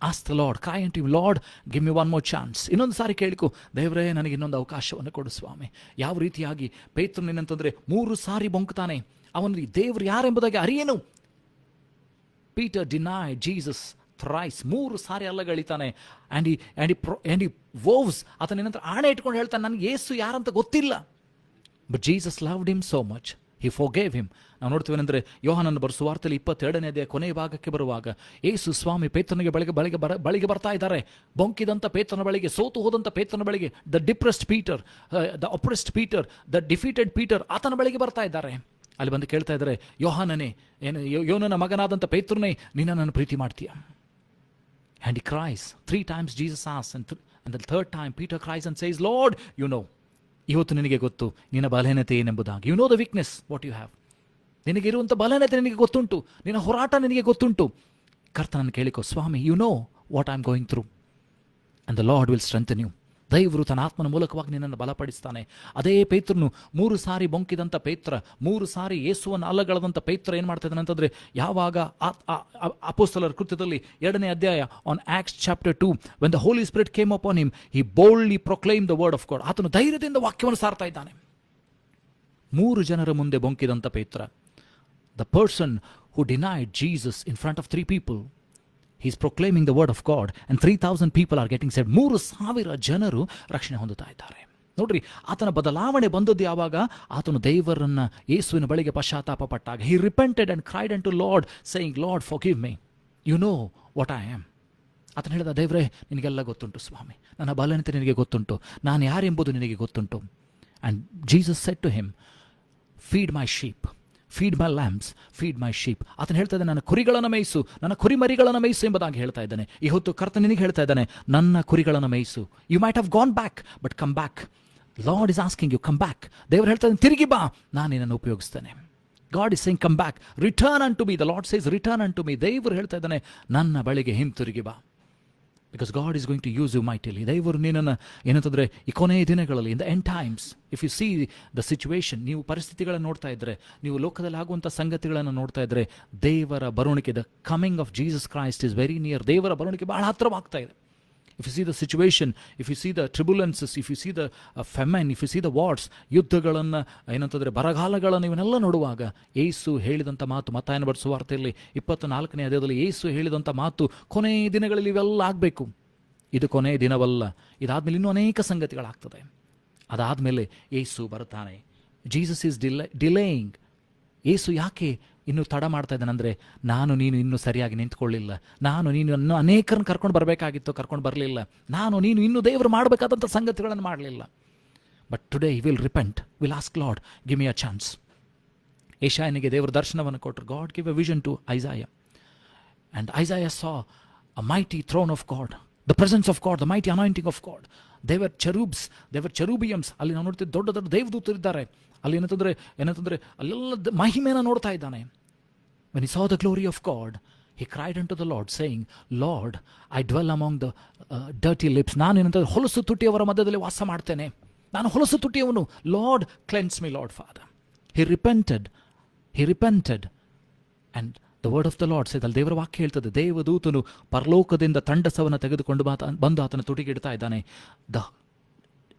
Ask the Lord, cry unto him, Lord, give me one more chance. ಇನ್ನೊಂದು ಸಾರಿ ಕೇಳಿಕೊ, ದೇವರೇ ನನಗೆ ಇನ್ನೊಂದು ಅವಕಾಶವನ್ನು ಕೊಡು ಸ್ವಾಮಿ. ಯಾವ ರೀತಿಯಾಗಿ ಪೇತ್ರನು ಏನಂತಂದ್ರೆ 3 ಸಾರಿ ಬೊಂಕ್ತಾನೆ, ಅವನಿಗೆ ದೇವರು ಯಾರೆಂಬುದಾಗಿ ಅರಿಯೇನು. Peter denied Jesus thrice. 3 ಸಾರಿ ಅಲ್ಲಗಳಿತಾನೆ. and he vows, ಆತನ ಏನಂತ ಆಣೆ ಇಟ್ಕೊಂಡು ಹೇಳ್ತಾನೆ, ನನಗೆ ಯೇಸು ಯಾರಂತ ಗೊತ್ತಿಲ್ಲ. But Jesus loved him so much, he forgave him. ನಾವು ನೋಡ್ತೀವೇನೆಂದರೆ ಯೋಹಾನನ ಬರೆಸುವಾರ್ತೆಯಲ್ಲಿ 22ನೇ ಅಧ್ಯಾಯ ಕೊನೆಯ ಭಾಗಕ್ಕೆ ಬರುವಾಗ ಯೇಸು ಸ್ವಾಮಿ ಪೇತ್ರನಿಗೆ ಬಳಿಗೆ ಬರ್ತಾ ಇದ್ದಾರೆ. ಬೊಂಕಿದಂಥ ಪೇತ್ರನ ಬಳಿಗೆ, ಸೋತು ಹೋದಂಥ ಪೇತ್ರನ ಬಳಿಗೆ, the depressed Peter, the oppressed Peter, the defeated Peter, ಆತನ ಬಳಿಗೆ ಬರ್ತಾ ಇದ್ದಾರೆ. ಅಲ್ಲಿ ಬಂದು ಕೇಳ್ತಾ ಇದ್ದಾರೆ, ಯೋಹಾನನೇ, ಯೋನನ ಮಗನಾದಂಥ ಪೇತ್ರನೇ, ನಿನ್ನನ್ನು ಪ್ರೀತಿ ಮಾಡ್ತೀಯ? And he cries 3 times. Jesus asks, and the 3rd time Peter cries and says, Lord, you know. ಇವತ್ತು ನಿನಗೆ ಗೊತ್ತು ನಿನ್ನ ಬಲಹೀನತೆ ಏನೆಂಬುದಾಗಿ. You know the weakness what you have. ನಿನಗಿರುವಂಥ ಬಲಹೀನತೆ ನಿನಗೆ ಗೊತ್ತುಂಟು, ನಿನ್ನ ಹೋರಾಟ ನಿನಗೆ ಗೊತ್ತುಂಟು. ಕರ್ತನನ್ನು ಕೇಳಿಕೋ, ಸ್ವಾಮಿ, you know what I am going through and the Lord will strengthen you. ದೇವರು ತನ್ನ ಆತ್ಮನ ಮೂಲಕವಾಗಿ ನಿನ್ನನ್ನು ಬಲಪಡಿಸ್ತಾನೆ. ಅದೇ ಪೇತ್ರನು 3 ಸಾರಿ ಬೊಂಕಿದಂಥ ಪೇತ್ರ, 3 ಸಾರಿ ಯೇಸುವನ್ನು ಅಲ್ಲಗಳೆದಂಥ ಪೇತ್ರ ಏನು ಮಾಡ್ತಾ ಇದ್ದಾನೆ ಅಂತಂದರೆ, ಯಾವಾಗ ಅಪೊಸ್ತಲರ ಕೃತ್ಯದಲ್ಲಿ 2ನೇ ಅಧ್ಯಾಯ on Acts chapter 2, when the Holy Spirit came upon him, he boldly proclaim the word of God. ಆತನು ಧೈರ್ಯದಿಂದ ವಾಕ್ಯವನ್ನು ಸಾರ್ತಾ ಇದ್ದಾನೆ. 3 ಜನರ ಮುಂದೆ ಬೊಂಕಿದಂಥ ಪೇತ್ರ, the person who denied Jesus in front of 3 people, he is proclaiming the word of God and 3,000 people are getting saved. 3,000 ಜನರು ರಕ್ಷಣೆ ಹೊಂದುತ್ತಾ ಇದ್ದಾರೆ. ನೋಡ್ರಿ, ಆತನ ಬದಲಾವಣೆ ಬಂದದ್ದು ಯಾವಾಗ? ಆತನು ದೇವರನ್ನ ಯೇಸುವಿನ ಬಳಿಗೆ ಪಶ್ಚಾತ್ತಾಪ ಪಟ್ಟಾಗ. he repented and cried unto Lord saying, Lord forgive me, you know what I am. ಆತನು ಹೇಳಿದ, ದೇವರೇ ನಿನಗೆಲ್ಲ ಗೊತ್ತುಂಟು ಸ್ವಾಮಿ, ನನ್ನ ಬಲಹೀನತೆ ನಿನಗೆ ಗೊತ್ತುಂಟು, ನಾನು ಯಾರೆಂಬುದು ನಿನಗೆ ಗೊತ್ತುಂಟು. and Jesus said to him, feed my sheep, feed my lambs, feed my sheep. ಆತನು ಹೇಳ್ತಾ ಇದ್ದಾನೆ, ನನ್ನ ಕುರಿಗಳನ್ನು ಮೇಯಿಸು, ನನ್ನ ಕುರಿಮರಿಗಳನ್ನು ಮೇಯಿಸು ಎಂಬುದಾಗಿ ಹೇಳ್ತಾ ಇದ್ದಾನೆ. ಈ ಹೊತ್ತು ಕರ್ತನ ನಿನಗೆ ಹೇಳ್ತಾ ಇದ್ದಾನೆ, ನನ್ನ ಕುರಿಗಳನ್ನು ಮೇಯಿಸು. You might have gone back, but come back. Lord is asking you, come back. ದೇವರು ಹೇಳ್ತಾ ಇದ್ದಾನೆ, ತಿರುಗಿ ಬಾ, ನಾನು ನಿನ್ನನ್ನು ಉಪಯೋಗಿಸ್ತೇನೆ. God is saying come back, return unto me. The Lord says return unto me. ದೇವರು ಹೇಳ್ತಾ ಇದ್ದಾನೆ, ನನ್ನ ಬಳಿಗೆ ಹಿಂತಿರುಗಿ ಬಾ. Because God is going to use you mightily. ದೇವರು ನಿನ್ನನ್ನು ಏನಂತಂದರೆ, ಈ ಕೊನೆಯ ದಿನಗಳಲ್ಲಿ, in the end times, if you see the situation, ನೀವು ಪರಿಸ್ಥಿತಿಗಳನ್ನು ನೋಡ್ತಾ ಇದ್ದರೆ, ನೀವು ಲೋಕದಲ್ಲಿ ಆಗುವಂಥ ಸಂಗತಿಗಳನ್ನು ನೋಡ್ತಾ ಇದ್ದರೆ, ದೇವರ ಬರುಣಿಕೆ, the coming of Jesus Christ is very near. ದೇವರ ಬರುಣಿಕೆ ಬಹಳ ಹತ್ತಿರವಾಗ್ತಾ ಇದೆ. If you see the situation, if you see the tribulations, if you see the famine, if you see the wars, ಯುದ್ಧಗಳನ್ನು, ಏನಂತಂದರೆ ಬರಗಾಲಗಳನ್ನು, ಇವನ್ನೆಲ್ಲ ನೋಡುವಾಗ ಯೇಸು ಹೇಳಿದಂಥ ಮಾತು, ಮತ್ತಾಯನ ಬರೆಸುವ ವಾರ್ತೆಯಲ್ಲಿ 24ನೇ ಅಧ್ಯಾಯದಲ್ಲಿ ಯೇಸು ಹೇಳಿದಂಥ ಮಾತು, ಕೊನೆಯ ದಿನಗಳಲ್ಲಿ ಇವೆಲ್ಲ ಆಗಬೇಕು. ಇದು ಕೊನೆಯ ದಿನವಲ್ಲ, ಇದಾದಮೇಲೆ ಇನ್ನೂ ಅನೇಕ ಸಂಗತಿಗಳಾಗ್ತದೆ. ಅದಾದಮೇಲೆ ಯೇಸು ಬರ್ತಾನೆ. Jesus is delaying. ಯೇಸು ಯಾಕೆ ಇನ್ನೂ ತಡ ಮಾಡ್ತಾ ಇದ್ದಾನಂದರೆ, ನಾನು ನೀನು ಇನ್ನೂ ಸರಿಯಾಗಿ ನಿಂತ್ಕೊಳ್ಳಿಲ್ಲ, ನಾನು ನೀನು ಇನ್ನೂ ಅನೇಕರನ್ನು ಕರ್ಕೊಂಡು ಬರಬೇಕಾಗಿತ್ತು, ಕರ್ಕೊಂಡು ಬರಲಿಲ್ಲ, ನಾನು ನೀನು ಇನ್ನೂ ದೇವರು ಮಾಡಬೇಕಾದಂಥ ಸಂಗತಿಗಳನ್ನು ಮಾಡಲಿಲ್ಲ. But today will repent, will ask Lord give me a chance. ಯೆಶಾಯನಿಗೆ ದೇವರ ದರ್ಶನವನ್ನು ಕೊಟ್ಟರು. God give a vision to Isaiah, and Isaiah saw a mighty throne of God, the presence of God, the mighty anointing of God. They were cherubs, they were cherubiums. ಅಲ್ಲಿ ನಾವು ನೋಡ್ತೀವಿ, ದೊಡ್ಡ ದೊಡ್ಡ ದೇವದೂತರಿದ್ದಾರೆ. ಅಲ್ಲಿ ಏನಂತಂದರೆ ಅಲ್ಲೆಲ್ಲ ಮಹಿಮೆಯನ್ನು ನೋಡ್ತಾ ಇದ್ದಾನೆ. when he saw the glory of God, he cried unto the Lord saying, Lord, I dwell among the dirty lips. ನಾನು ಏನಂತಂದರೆ ಹೊಲಸು ತುಟಿಯವರ ಮಧ್ಯದಲ್ಲಿ ವಾಸ ಮಾಡ್ತೇನೆ, ನಾನು ಹೊಲಸು ತುಟಿಯವನು. Lord, cleanse me, Lord Father. he repented and the word of the Lord said, ಅಲ್ಲಿ ದೇವರ ವಾಕ್ಯ ಹೇಳ್ತದೆ, ದೇವದೂತನು ಪರಲೋಕದಿಂದ ತಂಡಸವನ್ನು ತೆಗೆದುಕೊಂಡು ಬಂದು ಆತನ ತುಟಿಗೆ ಇಡ್ತಾ ಇದ್ದಾನೆ. The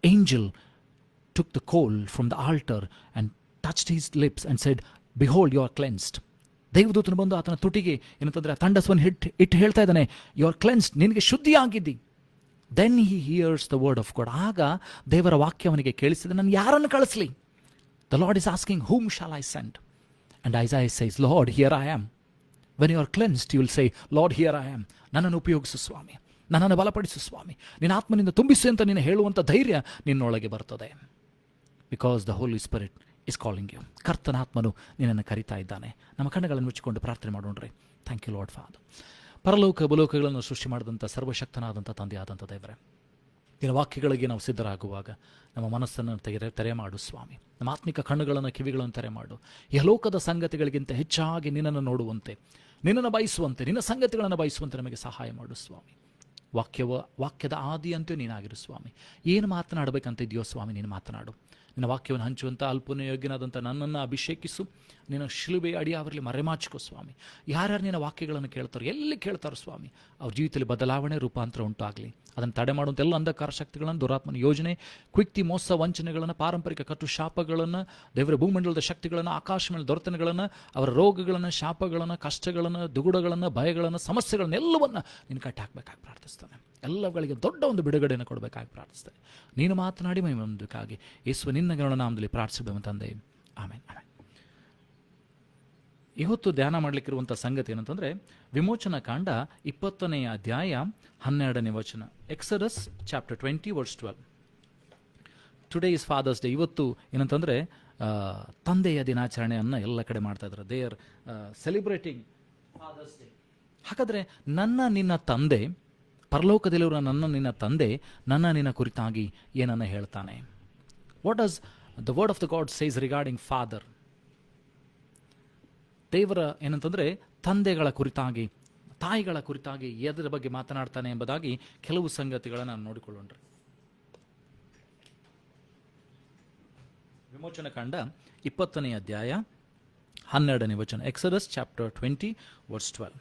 angel took the coal from the altar and touched his lips and said, behold, you are cleansed. ದೇವದೂತನು ಬಂದು ಆತನ ತುಟಿಗೆ ಏನಂತಂದರೆ ತಂಡಸವನ್ನು ಇಟ್ಟು ಹೇಳ್ತಾ ಇದ್ದಾನೆ, ಯು ಆರ್ ಕ್ಲೆನ್ಸ್ಡ್, ನಿನಗೆ ಶುದ್ಧಿಯಾಗಿದ್ದಿ. Then he hears the word of God. ಆಗ ದೇವರ ವಾಕ್ಯವನಿಗೆ ಕೇಳಿಸಿದೆ, ನಾನು ಯಾರನ್ನು ಕಳಿಸಲಿ? The Lord is asking, whom shall I send? And Isaiah says, Lord, here I am. When you are cleansed, you will say, Lord, here I am. ನನ್ನನ್ನು ಉಪಯೋಗಿಸು ಸ್ವಾಮಿ, ನನ್ನನ್ನು ಬಲಪಡಿಸು ಸ್ವಾಮಿ, ನಿನ್ನ ಆತ್ಮನಿಂದ ತುಂಬಿಸು ಅಂತ ನೀನು ಹೇಳುವಂಥ ಧೈರ್ಯ ನಿನ್ನೊಳಗೆ ಬರ್ತದೆ. Because the Holy Spirit is calling you. ಕರ್ತನ ಆತ್ಮನು ನಿನ್ನನ್ನು ಕರಿತಾ ಇದ್ದಾನೆ. ನಮ್ಮ ಕಣ್ಣುಗಳನ್ನು ಮುಚ್ಚಿಕೊಂಡು ಪ್ರಾರ್ಥನೆ ಮಾಡೋಣ್ರಿ. Thank you Lord Father. ಪರಲೋಕ ಬಲೋಕಗಳನ್ನು ಸೃಷ್ಟಿ ಮಾಡಿದಂಥ ಸರ್ವಶಕ್ತನಾದಂಥ ತಂದೆಯಾದಂಥ ದೇವರೇ, ನಿನ್ನ ವಾಕ್ಯಗಳಿಗೆ ನಾವು ಸಿದ್ಧರಾಗುವಾಗ ನಮ್ಮ ಮನಸ್ಸನ್ನು ತೆರೆ ಮಾಡು ಸ್ವಾಮಿ. ನಮ್ಮ ಆತ್ಮಿಕ ಕಣ್ಣುಗಳನ್ನು, ಕಿವಿಗಳನ್ನು ತೆರೆ ಮಾಡು. ಯಲೋಕದ ಸಂಗತಿಗಳಿಗಿಂತ ಹೆಚ್ಚಾಗಿ ನಿನ್ನನ್ನು ನೋಡುವಂತೆ, ನಿನ್ನನ್ನು ಬಯಸುವಂತೆ, ನಿನ್ನ ಸಂಗತಿಗಳನ್ನು ಬಯಸುವಂತೆ ನಮಗೆ ಸಹಾಯ ಮಾಡು ಸ್ವಾಮಿ. ವಾಕ್ಯದ ಆದಿಯಂತೆ ನೀನಾಗಿರು ಸ್ವಾಮಿ. ಏನು ಮಾತನಾಡಬೇಕಂತ ಇದೆಯೋ ಸ್ವಾಮಿ, ನೀನು ಮಾತನಾಡು. ನಿನ್ನ ವಾಕ್ಯವನ್ನು ಹಂಚುವಂಥ ಅಲ್ಪನಯೋಗ್ಯನಾದಂಥ ನನ್ನನ್ನು ಅಭಿಷೇಕಿಸು. ನಿನ್ನ ಶಿಲುಬೆಯ ಅಡಿಯಾವರಲ್ಲಿ ಮರೆಮಾಚಿಕೋ ಸ್ವಾಮಿ. ಯಾರ್ಯಾರು ನಿನ್ನ ವಾಕ್ಯಗಳನ್ನು ಕೇಳ್ತಾರೋ, ಎಲ್ಲಿ ಕೇಳ್ತಾರೋ ಸ್ವಾಮಿ, ಅವ್ರ ಜೀವಿತದಲ್ಲಿ ಬದಲಾವಣೆ, ರೂಪಾಂತರ ಉಂಟಾಗಲಿ. ಅದನ್ನು ತಡೆ ಮಾಡುವಂಥ ಎಲ್ಲ ಅಂಧಕಾರ ಶಕ್ತಿಗಳನ್ನು, ದುರಾತ್ಮನ ಯೋಜನೆ, ಕ್ವಿಕ್ತಿ, ಮೋಸ, ವಂಚನೆಗಳನ್ನು, ಪಾರಂಪರಿಕ ಕಟು ಶಾಪಗಳನ್ನು, ದೇವರ ಭೂಮಂಡಲದ ಶಕ್ತಿಗಳನ್ನು, ಆಕಾಶ ಮೇಲೆ ದೊರೆತನಗಳನ್ನು, ಅವರ ರೋಗಗಳನ್ನು, ಶಾಪಗಳನ್ನು, ಕಷ್ಟಗಳನ್ನು, ದುಗುಡಗಳನ್ನು, ಭಯಗಳನ್ನು, ಸಮಸ್ಯೆಗಳನ್ನು ಎಲ್ಲವನ್ನು ನೀನು ಕಟ್ಟಿ ಹಾಕಬೇಕಾಗಿ ಪ್ರಾರ್ಥಿಸ್ತಾನೆ. ಎಲ್ಲಗಳಿಗೆ ದೊಡ್ಡ ಒಂದು ಬಿಡುಗಡೆಯನ್ನು ಕೊಡಬೇಕಾಗಿ ಪ್ರಾರ್ಥಿಸ್ತೇನೆ. ನೀನು ಮಾತನಾಡಿ ಮಹಿಮೆಂಬುದಕ್ಕಾಗಿ ಯೇಸುವ ನಿನ್ನ ನಾಮದಲ್ಲಿ ಪ್ರಾರ್ಥಿಸಬೇಕು ತಂದೆ. ಆಮೇನ್, ಆಮೇನ್. ಇವತ್ತು ಧ್ಯಾನ ಮಾಡಲಿಕ್ಕಿರುವಂಥ ಸಂಗತಿ ಏನಂತಂದರೆ, ವಿಮೋಚನಾ ಕಾಂಡ 20ನೇ ಅಧ್ಯಾಯ 12ನೇ ವಚನ. Exodus chapter 20 verse 12. Today is Father's Day. ಇವತ್ತು ಏನಂತಂದರೆ ತಂದೆಯ ದಿನಾಚರಣೆಯನ್ನು ಎಲ್ಲ ಕಡೆ ಮಾಡ್ತಾ ಇದ್ದಾರೆ. They are celebrating Father's Day. ಹಾಗಾದರೆ ನಿನ್ನ ತಂದೆ, ಪರಲೋಕದಲ್ಲಿರುವ ನಿನ್ನ ತಂದೆ ನಿನ್ನ ಕುರಿತಾಗಿ ಏನನ್ನು ಹೇಳ್ತಾನೆ? What does the word of the god says regarding father? ದೇವರ ಏನಂತಂದರೆ ತಂದೆಗಳ ಕುರಿತಾಗಿ, ತಾಯಿಗಳ ಕುರಿತಾಗಿ ಎದರ ಬಗ್ಗೆ ಮಾತನಾಡ್ತಾನೆ ಎಂಬುದಾಗಿ ಕೆಲವು ಸಂಗತಿಗಳನ್ನು ನಾನು ನೋಡಿಕೊಳ್ಳೋಣ. ವಿಮೋಚನ ಕಾಂಡ 20ನೇ ಅಧ್ಯಾಯ 12ನೇ ವಚನ. Exodus chapter 20 verse 12.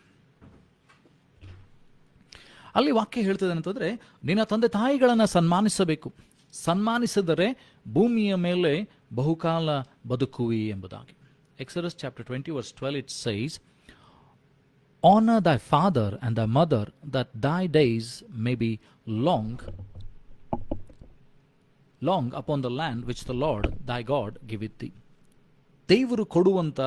ಅಲ್ಲಿ ವಾಕ್ಯ ಹೇಳ್ತದೆ ಅಂತಂದರೆ, ನಿನ್ನ ತಂದೆ ತಾಯಿಗಳನ್ನು ಸನ್ಮಾನಿಸಬೇಕು, ಸನ್ಮಾನಿಸಿದರೆ ಭೂಮಿಯ ಮೇಲೆ ಬಹುಕಾಲ ಬದುಕುವಿ ಎಂಬುದಾಗಿ. Exodus chapter 20 verse 12 it says, honor thy father and thy mother, that thy days may be long upon the land which the Lord thy God giveth thee. ದೇವರು ಕೊಡುವಂಥ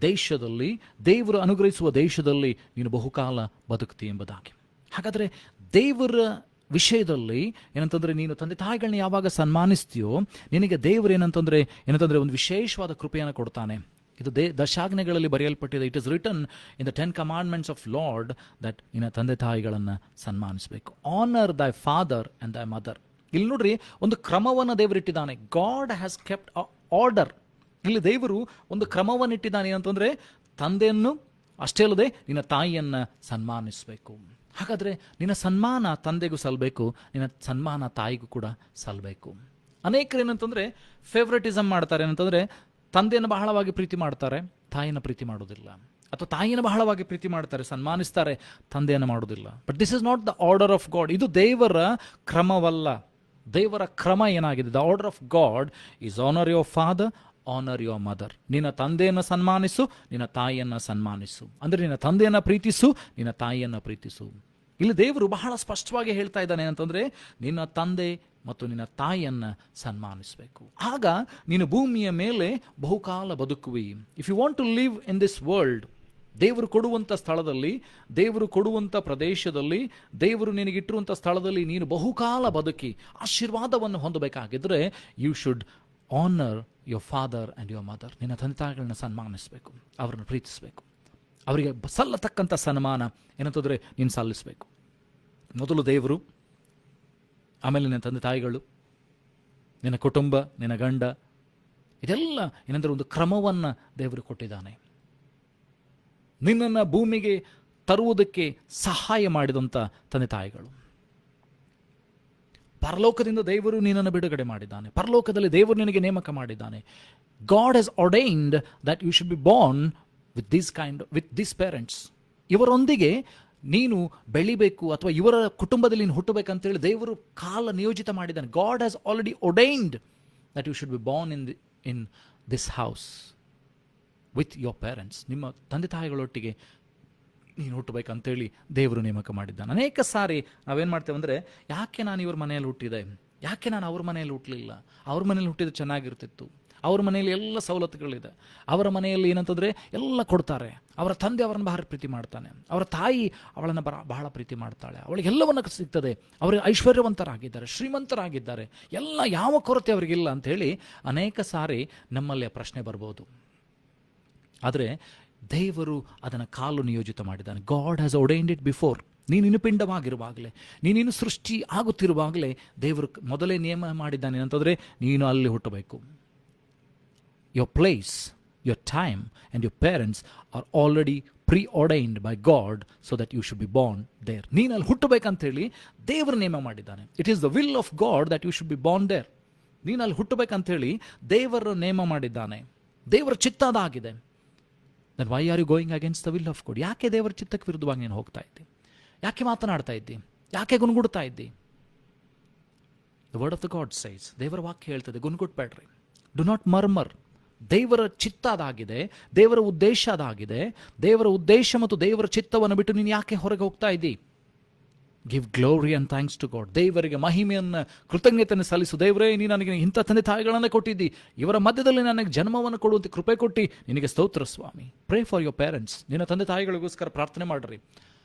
ದೇಶದಲ್ಲಿ, ದೇವರು ಅನುಗ್ರಹಿಸುವ ದೇಶದಲ್ಲಿ ನೀನು ಬಹುಕಾಲ ಬದುಕ್ತಿ ಎಂಬುದಾಗಿ. ಹಾಗಾದರೆ ದೇವರ ವಿಷಯದಲ್ಲಿ ಏನಂತಂದರೆ, ನೀನು ತಂದೆ ತಾಯಿಗಳನ್ನ ಯಾವಾಗ ಸನ್ಮಾನಿಸ್ತೀಯೋ ನಿನಗೆ ದೇವರು ಏನಂತಂದರೆ ಒಂದು ವಿಶೇಷವಾದ ಕೃಪೆಯನ್ನು ಕೊಡ್ತಾನೆ. ಇದು ದಶಾಜ್ಞೆಗಳಲ್ಲಿ ಬರೆಯಲ್ಪಟ್ಟಿದೆ. It is written in the 10 commandments of Lord that ನಿನ್ನ ತಂದೆ ತಾಯಿಗಳನ್ನು ಸನ್ಮಾನಿಸಬೇಕು. Honour thy father and thy mother. ಇಲ್ಲಿ ನೋಡ್ರಿ, ಒಂದು ಕ್ರಮವನ್ನು ದೇವರಿಟ್ಟಿದ್ದಾನೆ. God has kept order. ಇಲ್ಲಿ ದೇವರು ಒಂದು ಕ್ರಮವನ್ನು ಇಟ್ಟಿದ್ದಾನೆ. ಏನಂತಂದರೆ, ತಂದೆಯನ್ನು ಅಷ್ಟೇ ಅಲ್ಲದೆ ನಿನ್ನ ತಾಯಿಯನ್ನು ಸನ್ಮಾನಿಸಬೇಕು. ಹಾಗಾದರೆ ನಿನ್ನ ಸನ್ಮಾನ ತಂದೆಗೂ ಸಲ್ಲಬೇಕು, ನಿನ್ನ ಸನ್ಮಾನ ತಾಯಿಗೂ ಕೂಡ ಸಲ್ಲಬೇಕು. ಅನೇಕರು ಏನಂತಂದರೆ ಫೇವ್ರೆಟಿಸಮ್ ಮಾಡ್ತಾರೆ. ಏನಂತಂದರೆ, ತಂದೆಯನ್ನು ಬಹಳವಾಗಿ ಪ್ರೀತಿ ಮಾಡ್ತಾರೆ, ತಾಯಿಯನ್ನು ಪ್ರೀತಿ ಮಾಡೋದಿಲ್ಲ. ಅಥವಾ ತಾಯಿಯನ್ನು ಬಹಳವಾಗಿ ಪ್ರೀತಿ ಮಾಡ್ತಾರೆ, ಸನ್ಮಾನಿಸ್ತಾರೆ, ತಂದೆಯನ್ನು ಮಾಡೋದಿಲ್ಲ. But this is not the order of god. ಇದು ದೇವರ ಕ್ರಮವಲ್ಲ. ದೇವರ ಕ್ರಮ ಏನಾಗಿದೆ? The order of god is honour your father, honour your mother. ನಿನ್ನ ತಂದೆಯನ್ನು ಸನ್ಮಾನಿಸು, ನಿನ್ನ ತಾಯಿಯನ್ನು ಸನ್ಮಾನಿಸು. ಅಂದರೆ ನಿನ್ನ ತಂದೆಯನ್ನು ಪ್ರೀತಿಸು, ನಿನ್ನ ತಾಯಿಯನ್ನು ಪ್ರೀತಿಸು. ಇಲ್ಲಿ ದೇವರು ಬಹಳ ಸ್ಪಷ್ಟವಾಗಿ ಹೇಳ್ತಾ ಇದ್ದಾನೆ. ಏನಂತಂದರೆ, ನಿನ್ನ ತಂದೆ ಮತ್ತು ನಿನ್ನ ತಾಯಿಯನ್ನು ಸನ್ಮಾನಿಸಬೇಕು. ಆಗ ನೀನು ಭೂಮಿಯ ಮೇಲೆ ಬಹುಕಾಲ ಬದುಕುವಿ. If you want to live in this world, ದೇವರು ಕೊಡುವಂಥ ಸ್ಥಳದಲ್ಲಿ, ದೇವರು ಕೊಡುವಂಥ ಪ್ರದೇಶದಲ್ಲಿ, ದೇವರು ನಿನಗಿಟ್ಟಿರುವಂಥ ಸ್ಥಳದಲ್ಲಿ ನೀನು ಬಹುಕಾಲ ಬದುಕಿ ಆಶೀರ್ವಾದವನ್ನು ಹೊಂದಬೇಕಾಗಿದ್ದರೆ you should honour your father and your mother. ನಿನ್ನ ತಂದೆ ತಾಯಿಗಳನ್ನ ಸನ್ಮಾನಿಸಬೇಕು, ಅವರನ್ನು ಪ್ರೀತಿಸಬೇಕು. ಅವರಿಗೆ ಸಲ್ಲತಕ್ಕಂಥ ಸನ್ಮಾನ ಏನಂತಂದರೆ ನೀನು ಸಲ್ಲಿಸಬೇಕು. ಮೊದಲು ದೇವರು, ಆಮೇಲೆ ನಿನ್ನ ತಂದೆ ತಾಯಿಗಳು, ನಿನ್ನ ಕುಟುಂಬ, ನಿನ್ನ ಗಂಡ, ಇದೆಲ್ಲ ಏನಂದರೆ ಒಂದು ಕ್ರಮವನ್ನು ದೇವರು ಕೊಟ್ಟಿದ್ದಾನೆ. ನಿನ್ನನ್ನು ಭೂಮಿಗೆ ತರುವುದಕ್ಕೆ ಸಹಾಯ ಮಾಡಿದಂಥ ತಂದೆ ತಾಯಿಗಳು. ಪರಲೋಕದಿಂದ ದೇವರು ನಿನ್ನನ್ನು ಬಿಡುಗಡೆ ಮಾಡಿದ್ದಾನೆ. ಪರಲೋಕದಲ್ಲಿ ದೇವರು ನಿನಗೆ ನೇಮಕ ಮಾಡಿದ್ದಾನೆ. God has ordained that you should be born with this parents. ಇವರೊಂದಿಗೆ ನೀನು ಬೆಳಿಬೇಕು, ಅಥವಾ ಇವರ ಕುಟುಂಬದಲ್ಲಿ ನೀನು ಹುಟ್ಟಬೇಕಂತೇಳಿ ದೇವರು ಕಾಲ ನಿಯೋಜಿತ ಮಾಡಿದ್ದಾನೆ. God has already ordained that you should be born in this house with your parents. ನಿಮ್ಮ ತಂದೆ ತಾಯಿಗಳೊಟ್ಟಿಗೆ ನೀನು ಹುಟ್ಟಬೇಕಂತೇಳಿ ದೇವರು ನೇಮಕ ಮಾಡಿದ್ದಾನೆ. ಅನೇಕ ಸಾರಿ ನಾವೇನು ಮಾಡ್ತೇವೆ ಅಂದರೆ, ಯಾಕೆ ನಾನು ಇವ್ರ ಮನೆಯಲ್ಲಿ ಹುಟ್ಟಿದೆ, ಯಾಕೆ ನಾನು ಅವ್ರ ಮನೆಯಲ್ಲಿ ಹುಟ್ಟಲಿಲ್ಲ, ಅವ್ರ ಮನೇಲಿ ಹುಟ್ಟಿದ್ರೆ ಚೆನ್ನಾಗಿರ್ತಿತ್ತು, ಅವ್ರ ಮನೆಯಲ್ಲಿ ಎಲ್ಲ ಸವಲತ್ತುಗಳಿದೆ, ಅವರ ಮನೆಯಲ್ಲಿ ಏನಂತಂದರೆ ಎಲ್ಲ ಕೊಡ್ತಾರೆ, ಅವರ ತಂದೆ ಅವರನ್ನು ಬಹಳ ಪ್ರೀತಿ ಮಾಡ್ತಾನೆ, ಅವರ ತಾಯಿ ಅವಳನ್ನು ಬಹಳ ಪ್ರೀತಿ ಮಾಡ್ತಾಳೆ, ಅವಳಿಗೆ ಎಲ್ಲವನ್ನು ಸಿಗ್ತದೆ, ಅವರು ಐಶ್ವರ್ಯವಂತರಾಗಿದ್ದಾರೆ, ಶ್ರೀಮಂತರಾಗಿದ್ದಾರೆ, ಎಲ್ಲ ಯಾವ ಕೊರತೆ ಅವರಿಗಿಲ್ಲ ಅಂಥೇಳಿ ಅನೇಕ ಸಾರಿ ನಮ್ಮಲ್ಲಿ ಪ್ರಶ್ನೆ ಬರ್ಬೋದು. ಆದರೆ ದೇವರು ಅದನ್ನು ಕಾಲು ನಿಯೋಜಿತ ಮಾಡಿದ್ದಾನೆ. God has ordained it before. ನೀನಿನ್ನು ಪಿಂಡವಾಗಿರುವಾಗಲೇ, ನೀನಿನ್ನು ಸೃಷ್ಟಿ ಆಗುತ್ತಿರುವಾಗಲೇ ದೇವರು ಮೊದಲೇ ನಿಯಮ ಮಾಡಿದ್ದಾನೆ ಅಂತಂದರೆ ನೀನು ಅಲ್ಲಿ ಹುಟ್ಟಬೇಕು. Your place, your time and your parents are already preordained by God so that you should be born there. ನೀನು ಅಲ್ಲಿ ಹುಟ್ಟಬೇಕಂತೇಳಿ ದೇವರು ನೇಮ ಮಾಡಿದ್ದಾನೆ. It is the will of God that you should be born there. ನೀನು ಅಲ್ಲಿ ಹುಟ್ಟಬೇಕಂತೇಳಿ ದೇವರು ನೇಮ ಮಾಡಿದ್ದಾನೆ. ದೇವರ ಚಿತ್ತ ಅದಾಗಿದೆ. Then why are you going against the will of God? ಯಾಕೆ ದೇವರ ಚಿತ್ತಕ್ಕೆ ವಿರುದ್ಧವಾಗಿ ನೀನು ಹೋಗ್ತಾ ಇದ್ದಿ? ಯಾಕೆ ಮಾತನಾಡ್ತಾ ಇದ್ದಿ? ಯಾಕೆ ಗುಣಗುಡ್ತಾ ಇದ್ದಿ? The word of the God says, ದೇವರ ವಾಕ್ಯ ಹೇಳ್ತದೆ, ಗುಣಗುಟ್ಬೇಡ್ರಿ. Do not murmur. ದೇವರ ಚಿತ್ತ ಅದಾಗಿದೆ, ದೇವರ ಉದ್ದೇಶ ಅದಾಗಿದೆ. ದೇವರ ಉದ್ದೇಶ ಮತ್ತು ದೇವರ ಚಿತ್ತವನ್ನು ಬಿಟ್ಟು ನೀನು ಯಾಕೆ ಹೊರಗೆ ಹೋಗ್ತಾ ಇದ್ದಿ? Give glory and thanks to God. ದೇವರಿಗೆ ಮಹಿಮೆಯನ್ನು, ಕೃತಜ್ಞತೆಯನ್ನು ಸಲ್ಲಿಸು. ದೇವರೇ, ನೀನು ನನಗೆ ಇಂಥ ತಂದೆ ತಾಯಿಗಳನ್ನೇ ಕೊಟ್ಟಿದ್ದಿ, ಇವರ ಮಧ್ಯದಲ್ಲಿ ನನಗೆ ಜನ್ಮವನ್ನು ಕೊಡುವಂತೆ ಕೃಪೆ ಕೊಟ್ಟು ನಿನಗೆ ಸ್ತೋತ್ರ ಸ್ವಾಮಿ. Pray for your parents. ನಿನ್ನ ತಂದೆ ತಾಯಿಗಳಿಗೋಸ್ಕರ ಪ್ರಾರ್ಥನೆ ಮಾಡ್ರಿ.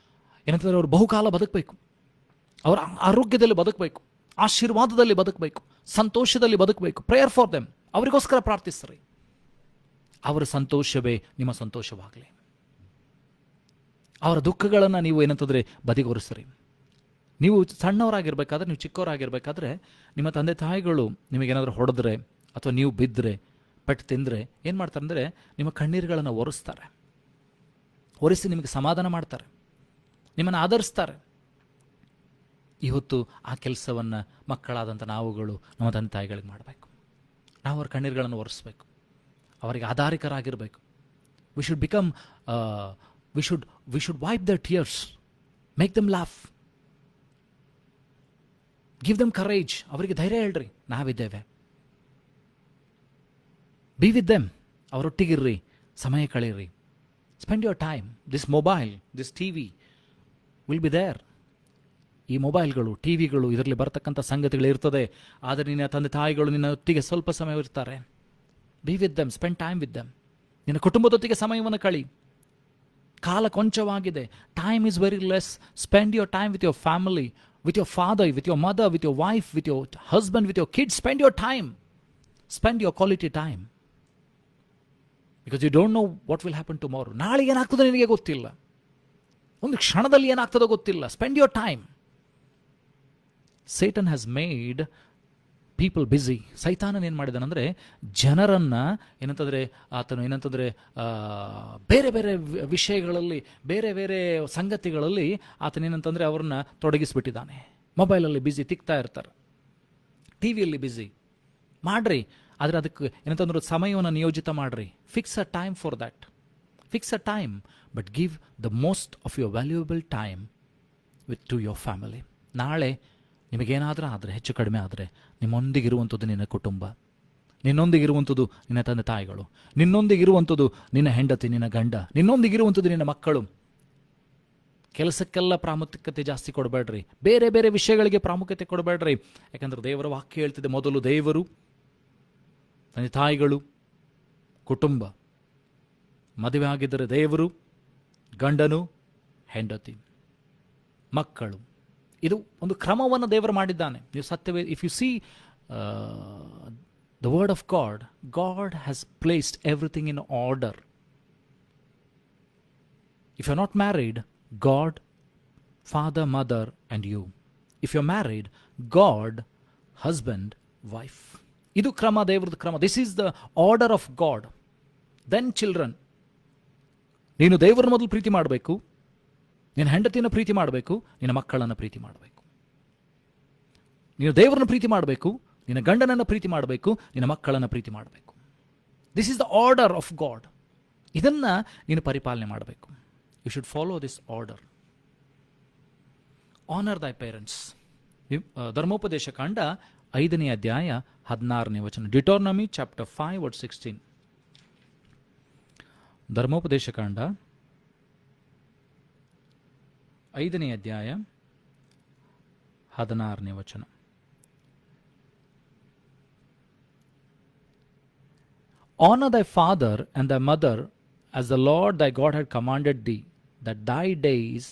ಏನಂತಂದರೆ ಅವರು ಬಹುಕಾಲ ಬದುಕಬೇಕು, ಅವರ ಆರೋಗ್ಯದಲ್ಲಿ ಬದುಕಬೇಕು, ಆಶೀರ್ವಾದದಲ್ಲಿ ಬದುಕಬೇಕು, ಸಂತೋಷದಲ್ಲಿ ಬದುಕಬೇಕು. Prayer for them. ಅವರಿಗೋಸ್ಕರ ಪ್ರಾರ್ಥಿಸ್ರಿ. ಅವರ ಸಂತೋಷವೇ ನಿಮ್ಮ ಸಂತೋಷವಾಗಲಿ. ಅವರ ದುಃಖಗಳನ್ನು ನೀವು ಏನಂತಂದರೆ ಬದಿಗೊರಿಸ್ರಿ. ನೀವು ಸಣ್ಣವರಾಗಿರ್ಬೇಕಾದ್ರೆ, ನೀವು ಚಿಕ್ಕವರಾಗಿರ್ಬೇಕಾದ್ರೆ ನಿಮ್ಮ ತಂದೆ ತಾಯಿಗಳು ನಿಮಗೇನಾದರೂ ಹೊಡೆದ್ರೆ ಅಥವಾ ನೀವು ಬಿದ್ದರೆ, ಪೆಟ್ಟು ತಿಂದರೆ ಏನು ಮಾಡ್ತಾರೆ ಅಂದರೆ ನಿಮ್ಮ ಕಣ್ಣೀರುಗಳನ್ನು ಒರೆಸ್ತಾರೆ. ಒರೆಸಿ ನಿಮಗೆ ಸಮಾಧಾನ ಮಾಡ್ತಾರೆ, ನಿಮ್ಮನ್ನು ಆಧರಿಸ್ತಾರೆ. ಇವತ್ತು ಆ ಕೆಲಸವನ್ನು ಮಕ್ಕಳಾದಂಥ ನಾವುಗಳು ನಮ್ಮ ತಂದೆ ತಾಯಿಗಳಿಗೆ ಮಾಡಬೇಕು. ನಾವು ಅವ್ರ ಕಣ್ಣೀರುಗಳನ್ನು ಒರೆಸ್ಬೇಕು, ಅವರಿಗೆ ಆಧಾರಿಕರಾಗಿರಬೇಕು. We should become we should wipe the tears, make them laugh, give them courage. ಅವರಿಗೆ ಧೈರ್ಯ ಹೇಳ್ರಿ, ನಾವಿದ್ದೇವೆ. ಬಿ ವಿತ್ ದೆಮ್, ಅವರೊಟ್ಟಿಗಿರ್ರಿ, ಸಮಯ ಕಳೀರಿ. Spend your time. This mobile, this TV will be there. ಈ ಮೊಬೈಲ್ಗಳು, ಟಿ ವಿಗಳು, ಇದರಲ್ಲಿ ಬರ್ತಕ್ಕಂಥ ಸಂಗತಿಗಳು ಇರ್ತದೆ. ಆದರೆ ನಿನ್ನ ತಂದೆ ತಾಯಿಗಳು ನಿನ್ನ ಒಟ್ಟಿಗೆ ಸ್ವಲ್ಪ ಸಮಯ ಇರ್ತಾರೆ. Be with them, spend time with them. ನಿನ್ನ ಕುಟುಂಬದೊತ್ತಿಗೆ ಸಮಯವನ್ನು ಕಳಿ. ಕಾಲ ಕೊಂಚವಾಗಿದೆ. Time is very less. Spend your time with your family, with your father, with your mother, with your wife, with your husband, with your kids. Spend your time. Spend your quality time. Because you don't know what will happen tomorrow. ನಾಳೆ ಏನಾಗ್ತದೆ ನಿನಗೆ ಗೊತ್ತಿಲ್ಲ. ಒಂದು ಕ್ಷಣದಲ್ಲಿ ಏನಾಗ್ತದೋ ಗೊತ್ತಿಲ್ಲ. Spend your time. Satan has made people busy. ಸೈತಾನನ್ ಏನು ಮಾಡಿದಾನಂದರೆ ಜನರನ್ನು ಆತನು ಬೇರೆ ಬೇರೆ ವಿಷಯಗಳಲ್ಲಿ, ಬೇರೆ ಬೇರೆ ಸಂಗತಿಗಳಲ್ಲಿ ಆತನೇನಂತಂದರೆ ಅವ್ರನ್ನ ತೊಡಗಿಸ್ಬಿಟ್ಟಿದ್ದಾನೆ. ಮೊಬೈಲಲ್ಲಿ ಬ್ಯುಸಿ, ತಿಕ್ತಾ ಇರ್ತಾರೆ, ಟಿ ವಿಯಲ್ಲಿ ಬ್ಯುಸಿ ಮಾಡ್ರಿ. ಆದರೆ ಅದಕ್ಕೆ ಸಮಯವನ್ನು ನಿಯೋಜಿತ ಮಾಡ್ರಿ. Fix a time for that. Fix a time, but give the most of your valuable time to your family. ನಾಳೆ ನಿಮಗೇನಾದರೂ ಆದರೆ, ಹೆಚ್ಚು ಕಡಿಮೆ ಆದರೆ, ನಿಮ್ಮೊಂದಿಗಿರುವಂಥದ್ದು ನಿನ್ನ ಕುಟುಂಬ, ನಿನ್ನೊಂದಿಗಿರುವಂಥದ್ದು ನಿನ್ನ ತಂದೆ ತಾಯಿಗಳು, ನಿನ್ನೊಂದಿಗಿರುವಂಥದ್ದು ನಿನ್ನ ಹೆಂಡತಿ, ನಿನ್ನ ಗಂಡ, ನಿನ್ನೊಂದಿಗಿರುವಂಥದ್ದು ನಿನ್ನ ಮಕ್ಕಳು. ಕೆಲಸಕ್ಕೆಲ್ಲ ಪ್ರಾಮುಖ್ಯತೆ ಜಾಸ್ತಿ ಕೊಡಬೇಡ್ರಿ. ಬೇರೆ ಬೇರೆ ವಿಷಯಗಳಿಗೆ ಪ್ರಾಮುಖ್ಯತೆ ಕೊಡಬೇಡ್ರಿ. ಯಾಕಂದರೆ ದೇವರ ವಾಕ್ಯ ಹೇಳ್ತಿದೆ, ಮೊದಲು ದೇವರು, ತಂದೆ ತಾಯಿಗಳು, ಕುಟುಂಬ. ಮದುವೆ ಆಗಿದ್ದರೆ ದೇವರು, ಗಂಡನು, ಹೆಂಡತಿ, ಮಕ್ಕಳು. ಇದು ಒಂದು ಕ್ರಮವನ್ನು ದೇವರು ಮಾಡಿದ್ದಾನೆ. ನೀವು ಸತ್ಯವೇ, if you see the word of God, God has placed everything in order. If you are not married, God, father, mother and you. If you are married, God, husband, wife. ಇದು ಕ್ರಮ, ದೇವರದ ಕ್ರಮ. This is the order of God. Then children. ನೀನು ದೇವರನ್ನ ಮೊದಲು ಪ್ರೀತಿ ಮಾಡಬೇಕು, ನಿನ್ನ ಹೆಂಡತಿಯನ್ನು ಪ್ರೀತಿ ಮಾಡಬೇಕು, ನಿನ್ನ ಮಕ್ಕಳನ್ನು ಪ್ರೀತಿ ಮಾಡಬೇಕು. ನೀನು ದೇವರನ್ನು ಪ್ರೀತಿ ಮಾಡಬೇಕು, ನಿನ್ನ ಗಂಡನನ್ನು ಪ್ರೀತಿ ಮಾಡಬೇಕು, ನಿನ್ನ ಮಕ್ಕಳನ್ನು ಪ್ರೀತಿ ಮಾಡಬೇಕು. This is the order of God. ಇದನ್ನು ನೀನು ಪರಿಪಾಲನೆ ಮಾಡಬೇಕು. You should follow this order. Honour thy parents. ಧರ್ಮೋಪದೇಶ ಕಾಂಡ 5ನೇ ಅಧ್ಯಾಯ 16ನೇ ವಚನ. Deuteronomy chapter 5 verse 16. ಧರ್ಮೋಪದೇಶ ಕಾಂಡ 5ನೇ ಅಧ್ಯಾಯ 16ನೇ ವಚನ. Honor thy father and thy mother as the Lord thy God had commanded thee, that thy days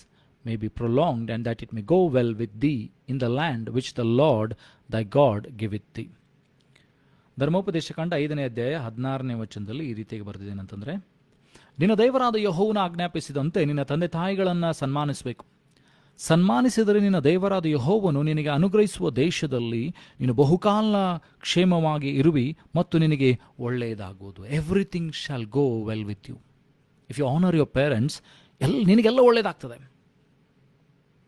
may be prolonged and that it may go well with thee in the land which the Lord thy God giveth thee. ಧರ್ಮೋಪದೇಶ ಕಾಂಡ 5ನೇ ಅಧ್ಯಾಯ 16ನೇ ವಚನದಲ್ಲಿ ಈ ರೀತಿಯಾಗಿ ಬರೆದಿದ್ದೇನೆಂತಂದರೆ, ನಿನ್ನ ದೇವರಾದ ಯೆಹೋವನು ಆಜ್ಞಾಪಿಸಿದಂತೆ ನಿನ್ನ ತಂದೆ ತಾಯಿಗಳನ್ನು ಸನ್ಮಾನಿಸಬೇಕು. ಸನ್ಮಾನಿಸಿದರೆ ನಿನ್ನ ದೇವರಾದ ಯೆಹೋವನು ನಿನಗೆ ಅನುಗ್ರಹಿಸುವ ದೇಶದಲ್ಲಿ ನೀನು ಬಹುಕಾಲ ಕ್ಷೇಮವಾಗಿ ಇರುವಿ ಮತ್ತು ನಿನಗೆ ಒಳ್ಳೆಯದಾಗುವುದು. Everything shall go well with you. If you honour your parents, ನಿನಗೆಲ್ಲ ಒಳ್ಳೆಯದಾಗ್ತದೆ.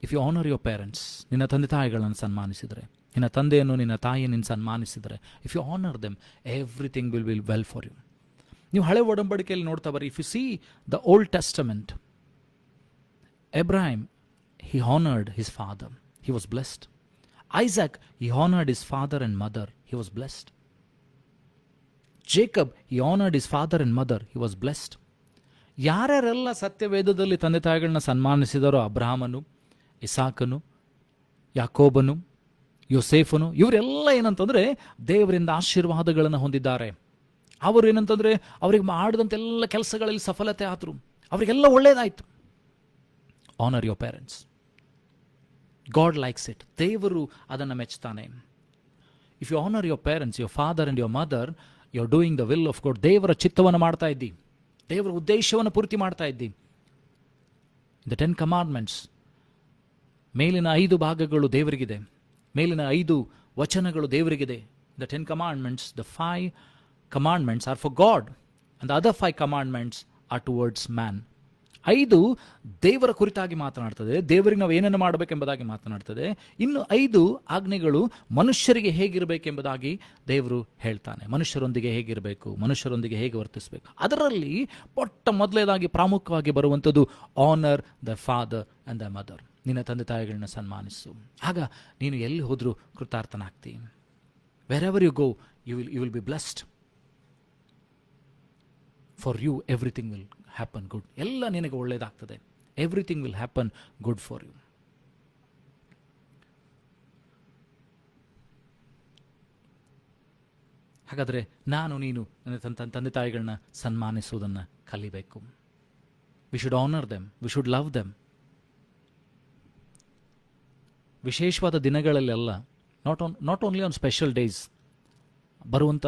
If you honour your parents, ನಿನ್ನ ತಂದೆ ತಾಯಿಗಳನ್ನು ಸನ್ಮಾನಿಸಿದರೆ, ನಿನ್ನ ತಂದೆಯನ್ನು ನಿನ್ನ ತಾಯಿಯನ್ನು ಸನ್ಮಾನಿಸಿದರೆ, if you honour them, everything will will well for you. ನೀವು ಹಳೆ ಒಡಂಬಡಿಕೆಯಲ್ಲಿ ನೋಡ್ತಾ ಬರ್ರಿ. If you see the Old Testament, Abraham, he honored his father, he was blessed. Isaac, he honored his father and mother, he was blessed. Jacob, he honored his father and mother, he was blessed. ಯಾರ್ಯಾರೆಲ್ಲ ಸತ್ಯವೇದದಲ್ಲಿ ತಂದೆ ತಾಯಿಗಳನ್ನ ಸನ್ಮಾನಿಸಿದರೋ, ಅಬ್ರಹಾಮನು, ಇಸಾಕನು, ಯಾಕೋಬನು, ಯೋಸೇಫನು, ಇವರೆಲ್ಲ ಏನಂತಂದರೆ ದೇವರಿಂದ ಆಶೀರ್ವಾದಗಳನ್ನು ಹೊಂದಿದ್ದಾರೆ. ಅವರು ಏನಂತಂದರೆ ಅವರಿಗೆ ಮಾಡಿದಂತೆಲ್ಲ ಕೆಲಸಗಳಲ್ಲಿ ಸಫಲತೆ ಆದರು, ಅವರಿಗೆಲ್ಲ ಒಳ್ಳೆಯದಾಯಿತು. Honour your parents. God likes it. ದೇವರು ಅದನ್ನು ಮೆಚ್ತಾನೆ. If you honour your parents, your father and your mother, you are doing the will of God. ದೇವರ ಚಿತ್ತವನ್ನು ಮಾಡ್ತಾ ಇದ್ದಿ, ದೇವರ ಉದ್ದೇಶವನ್ನು ಪೂರ್ತಿ ಮಾಡ್ತಾ ಇದ್ದಿ. ದ 10 ಕಮಾಂಡ್ಮೆಂಟ್ಸ್, ಮೇಲಿನ 5 ಭಾಗಗಳು ದೇವರಿಗಿದೆ, ಮೇಲಿನ 5 ವಚನಗಳು ದೇವರಿಗಿದೆ. The 10 commandments, the 5 commandments are for God and the other 5 commandments are towards man. 5 ದೇವರ ಕುರಿತಾಗಿ ಮಾತನಾಡ್ತದೆ, ದೇವರಿಗೆ ನಾವು ಏನನ್ನು ಮಾಡಬೇಕೆಂಬುದಾಗಿ ಮಾತನಾಡ್ತದೆ. ಇನ್ನು 5 ಆಜ್ಞೆಗಳು ಮನುಷ್ಯರಿಗೆ ಹೇಗಿರಬೇಕೆಂಬುದಾಗಿ ದೇವರು ಹೇಳ್ತಾನೆ. ಮನುಷ್ಯರೊಂದಿಗೆ ಹೇಗಿರಬೇಕು, ಮನುಷ್ಯರೊಂದಿಗೆ ಹೇಗೆ ವರ್ತಿಸಬೇಕು. ಅದರಲ್ಲಿ ಮೊದಲನೇದಾಗಿ ಪ್ರಾಮುಖ್ಯವಾಗಿ ಬರುವಂಥದ್ದು honour the father and the mother. ನಿನ್ನ ತಂದೆ ತಾಯಿಗಳನ್ನ ಸನ್ಮಾನಿಸು, ಆಗ ನೀನು ಎಲ್ಲಿ ಹೋದರೂ ಕೃತಾರ್ಥನಾಗ್ತಿ. Wherever you go you will be blessed. For you everything will happen good. ಎಲ್ಲ ನಿನಗೆ ಒಳ್ಳೆಯದಾಗ್ತದೆ. Everything will happen good for you. ಹಾಗಾದರೆ ನೀನು ನನ್ನ ತಂದೆ ತಾಯಿಗಳನ್ನ ಸನ್ಮಾನಿಸುವುದನ್ನು ಕಲಿಬೇಕು. We should honour them, we should love them. ವಿಶೇಷವಾದ ದಿನಗಳಲ್ಲೆಲ್ಲ, not only on special days, ಬರುವಂಥ